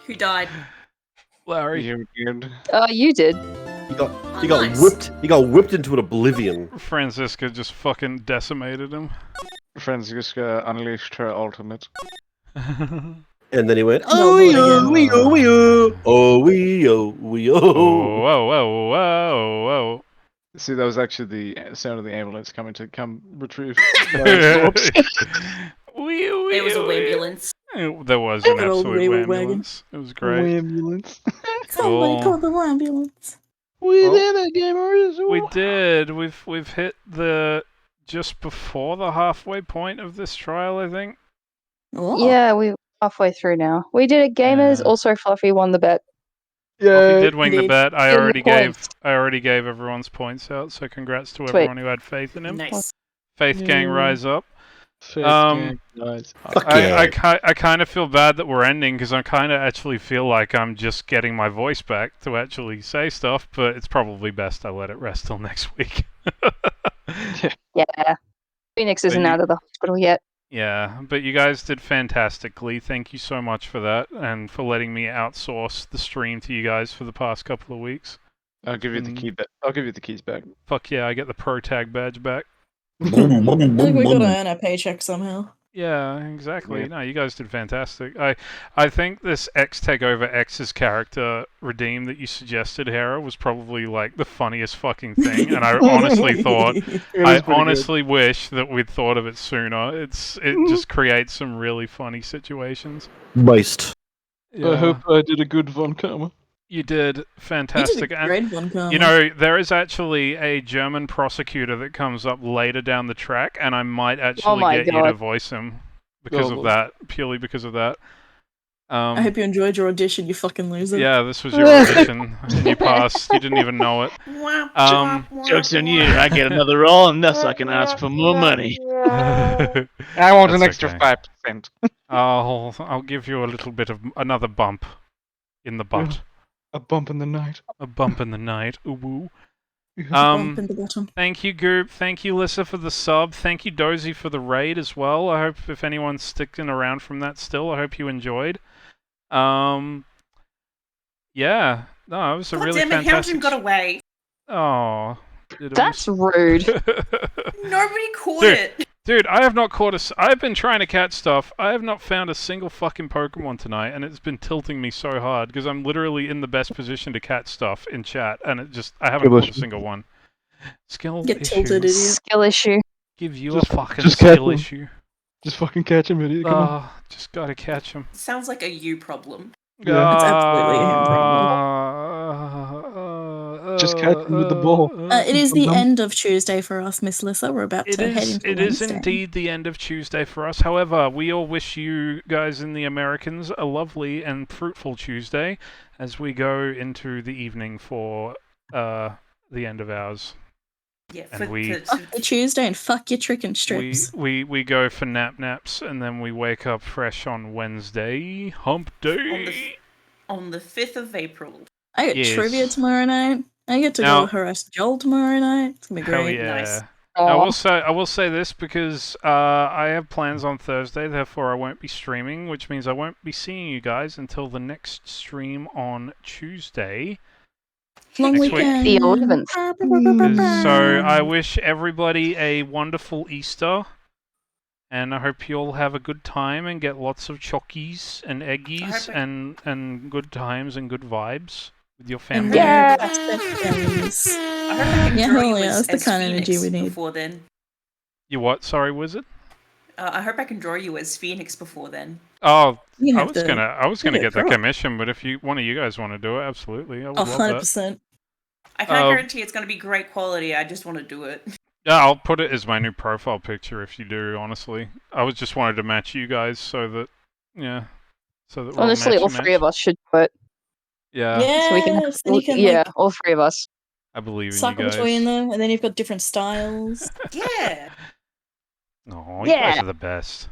S6: Who died?
S1: Larry.
S2: You did.
S9: You did.
S17: He got
S6: nice.
S17: whipped. He got whipped into an oblivion.
S1: Franziska just fucking decimated him.
S2: Franziska unleashed her ultimate.
S17: And then he went,
S7: Oh,
S1: Whoa, whoa, whoa, whoa.
S2: See, that was actually the sound of the ambulance coming to come retrieve.
S6: There was a ambulance.
S1: There was an absolute ambulance. It was great.
S2: Ambulance.
S7: Somebody called the ambulance.
S2: We did it, gamers.
S1: We did. We've hit the just before the halfway point of this trial, I think.
S7: Oh.
S9: Yeah, we're halfway through now. We did it, gamers. Also, Fluffy won the bet.
S1: Fluffy did win the bet. I
S9: Did the
S1: already gave everyone's points out. So congrats to
S9: Sweet.
S1: everyone who had faith in him.
S6: Nice.
S1: Faith gang, rise up.
S2: Fuck
S1: I kind of feel bad that we're ending because I kind of actually feel like I'm just getting my voice back to actually say stuff, but it's probably best I let it rest till next week.
S9: Yeah. Phoenix isn't out of the hospital yet.
S1: Yeah, but you guys did fantastically. Thank you so much for that and for letting me outsource the stream to you guys for the past couple of weeks.
S2: I'll give you the key back. I'll give you the keys back.
S1: Fuck yeah, I get the pro tag badge back.
S7: I think we gotta earn our paycheck somehow.
S1: Yeah, exactly.
S2: Yeah.
S1: No, you guys did fantastic. I think this X Takeover X's character redeem that you suggested, Hera, was probably like the funniest fucking thing, and I honestly thought, I honestly wish that we'd thought of it sooner. It just creates some really funny situations.
S17: Moist.
S1: Yeah.
S2: I hope I did a good Von Karma.
S1: You did fantastic.
S7: You did a great one, Carmen.
S1: You know, there is actually a German prosecutor that comes up later down the track, and I might actually get you to voice him because of that, purely because of that.
S7: I hope you enjoyed your audition, you fucking loser.
S1: Yeah, this was your audition, and you passed. You didn't even know it.
S13: Joke's on you. I get another role, and thus I can ask for more money.
S2: I want an extra 5%.
S1: I'll give you a little bit of another bump in the butt.
S2: A bump in the night.
S1: A bump in the night. Ooh woo.
S7: Bump in the bottom.
S1: Thank you, Goop. Thank you, Lissa, for the sub. Thank you, Dozy, for the raid as well. I hope if anyone's sticking around from that still, I hope you enjoyed. Yeah. No, it was a really
S6: Damn it,
S1: fantastic.
S6: Houndoom got away.
S1: Oh.
S9: That's rude.
S6: Nobody caught it.
S1: Dude, I have not caught I've been trying to catch stuff. I have not found a single fucking Pokemon tonight, and it's been tilting me so hard because I'm literally in the best position to catch stuff in chat, and I haven't caught a single one. Skill
S7: Get
S1: issue.
S7: tilted, idiot.
S9: Skill issue.
S1: Give you a fucking
S2: just
S1: skill
S2: catch
S1: issue.
S2: Just fucking catch him, idiot. Come on.
S1: Just gotta catch him.
S6: Sounds like a you problem.
S2: Yeah.
S7: It's absolutely a him problem.
S2: Just catch him with the ball.
S7: It is the end of Tuesday for us, Miss Lissa. We're about to head into
S1: It is
S7: Wednesday.
S1: indeed the end of Tuesday for us. However, we all wish you guys in the Americans a lovely and fruitful Tuesday as we go into the evening for the end of ours.
S6: Yeah,
S1: and
S7: Fuck your Tuesday and fuck your chicken strips.
S1: we go for naps and then we wake up fresh on Wednesday, hump day.
S6: On the 5th of April.
S7: I get trivia tomorrow night. I get to go harass Joel tomorrow night. It's gonna be great.
S1: Hell yeah.
S7: Nice.
S1: I will say this because I have plans on Thursday, therefore I won't be streaming, which means I won't be seeing you guys until the next stream on Tuesday.
S7: Long
S1: next
S7: weekend.
S1: week.
S9: The 11th.
S1: So I wish everybody a wonderful Easter, and I hope you all have a good time and get lots of chockies and eggies and good times and good vibes with your family.
S6: I
S7: Yeah,
S6: hope
S7: hell yeah, that's the kind of energy we need.
S6: Before then.
S1: You what? Sorry, Wizard?
S6: I hope I can draw you as Phoenix before then.
S1: Oh,
S7: You
S1: I
S7: have
S1: was
S7: to
S1: gonna
S7: get
S1: get that
S7: drawn.
S1: commission, but if one of you guys want to do it, absolutely, I would love that.
S7: 100%.
S6: I can't guarantee it's going to be great quality. I just want to do it.
S1: Yeah, I'll put it as my new profile picture if you do. Honestly, I just wanted to match you guys so that we're
S9: Honestly, all
S1: match.
S9: three of us should do it.
S1: Yeah,
S9: So we can,
S7: Yes, and you can
S9: all three of us.
S1: I believe in you
S7: cycle
S1: guys.
S7: between them, and then you've got different styles.
S6: Yeah.
S1: Oh, you guys are the best.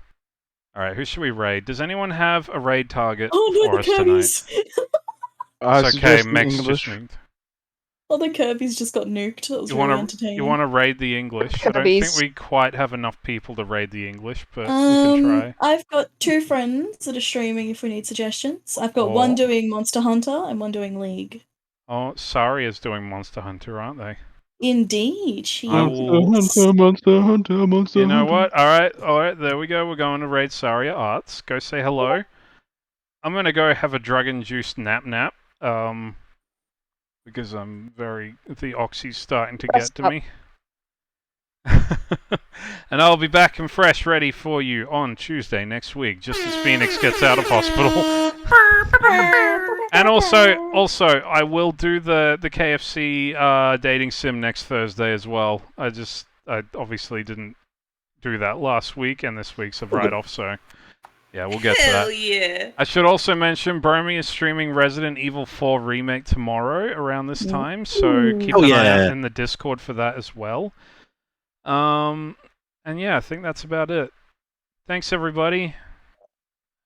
S1: All right, who should we raid? Does anyone have a raid target
S7: Oh,
S1: for
S7: no,
S1: us
S7: the
S1: tonight?
S7: Caggies!
S2: I
S1: It's okay,
S2: suggest in
S1: Meg's
S2: English.
S1: just moved.
S7: Oh, the Kirby's just got nuked. That was
S1: You
S7: really
S1: wanna
S7: entertaining.
S1: you wanna raid the English? I don't think
S9: Kirby's.
S1: we quite have enough people to raid the English, but we can try.
S7: I've got 2 friends that are streaming if we need suggestions. I've got one
S1: Oh.
S7: doing Monster Hunter and one doing League.
S1: Oh, Saria's doing Monster Hunter, aren't they?
S7: Indeed, she
S1: I will-
S2: Monster Hunter.
S1: You know what? Alright, there we go. We're going to raid Saria Arts. Go say hello. I'm gonna go have a drug-induced nap. Because the oxy's starting to get to me. And I'll be back and fresh ready for you on Tuesday next week, just as Phoenix gets out of hospital. And also, I will do the KFC dating sim next Thursday as well. I obviously didn't do that last week, and this week's a write-off, so yeah, we'll get to that.
S6: Hell yeah.
S1: I should also mention Bromy is streaming Resident Evil 4 Remake tomorrow around this time, so keep an eye out in the Discord for that as well. And yeah, I think that's about it. Thanks everybody.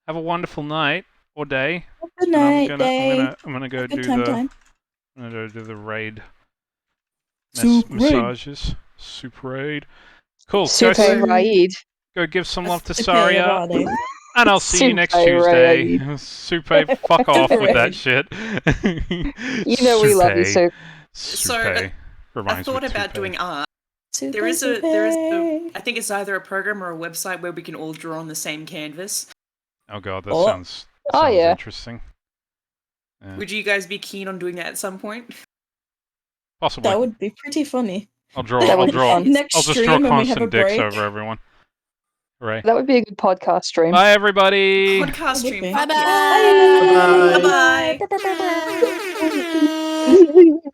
S1: Have a wonderful night or day.
S7: Good night,
S1: I'm gonna go do
S7: time.
S1: I'm gonna go do the raid
S7: Supe
S1: massages. Super raid. Cool.
S9: Supe raid.
S1: Go give some love to
S7: Supe
S1: Saria.
S7: raid.
S1: And I'll see you next
S9: Supe
S1: Tuesday.
S9: raid.
S1: Supe, fuck off with that shit.
S9: You know we love you, Supe.
S6: So,
S1: Supe.
S6: I
S1: Reminds me
S6: thought
S1: of
S6: about
S1: Supe.
S6: doing art.
S7: Supe,
S6: There is a,
S7: Supe.
S6: I think it's either a program or a website where we can all draw on the same canvas.
S1: Oh god, that
S7: Oh.
S1: sounds
S9: Oh, yeah.
S1: interesting. Yeah.
S6: Would you guys be keen on doing that at some point?
S1: Possibly.
S7: That would be pretty funny.
S1: I'll draw.
S9: That
S1: I'll
S9: would be
S1: draw.
S9: fun.
S7: Next
S1: I'll just
S7: stream
S1: draw
S7: when we have a
S1: constant dicks
S7: break.
S1: over everyone. Hooray.
S9: That would be a good podcast stream.
S1: Bye everybody.
S6: Podcast stream.
S7: be.
S6: Bye
S7: Bye-bye.
S6: bye. Bye bye.
S7: Bye-bye.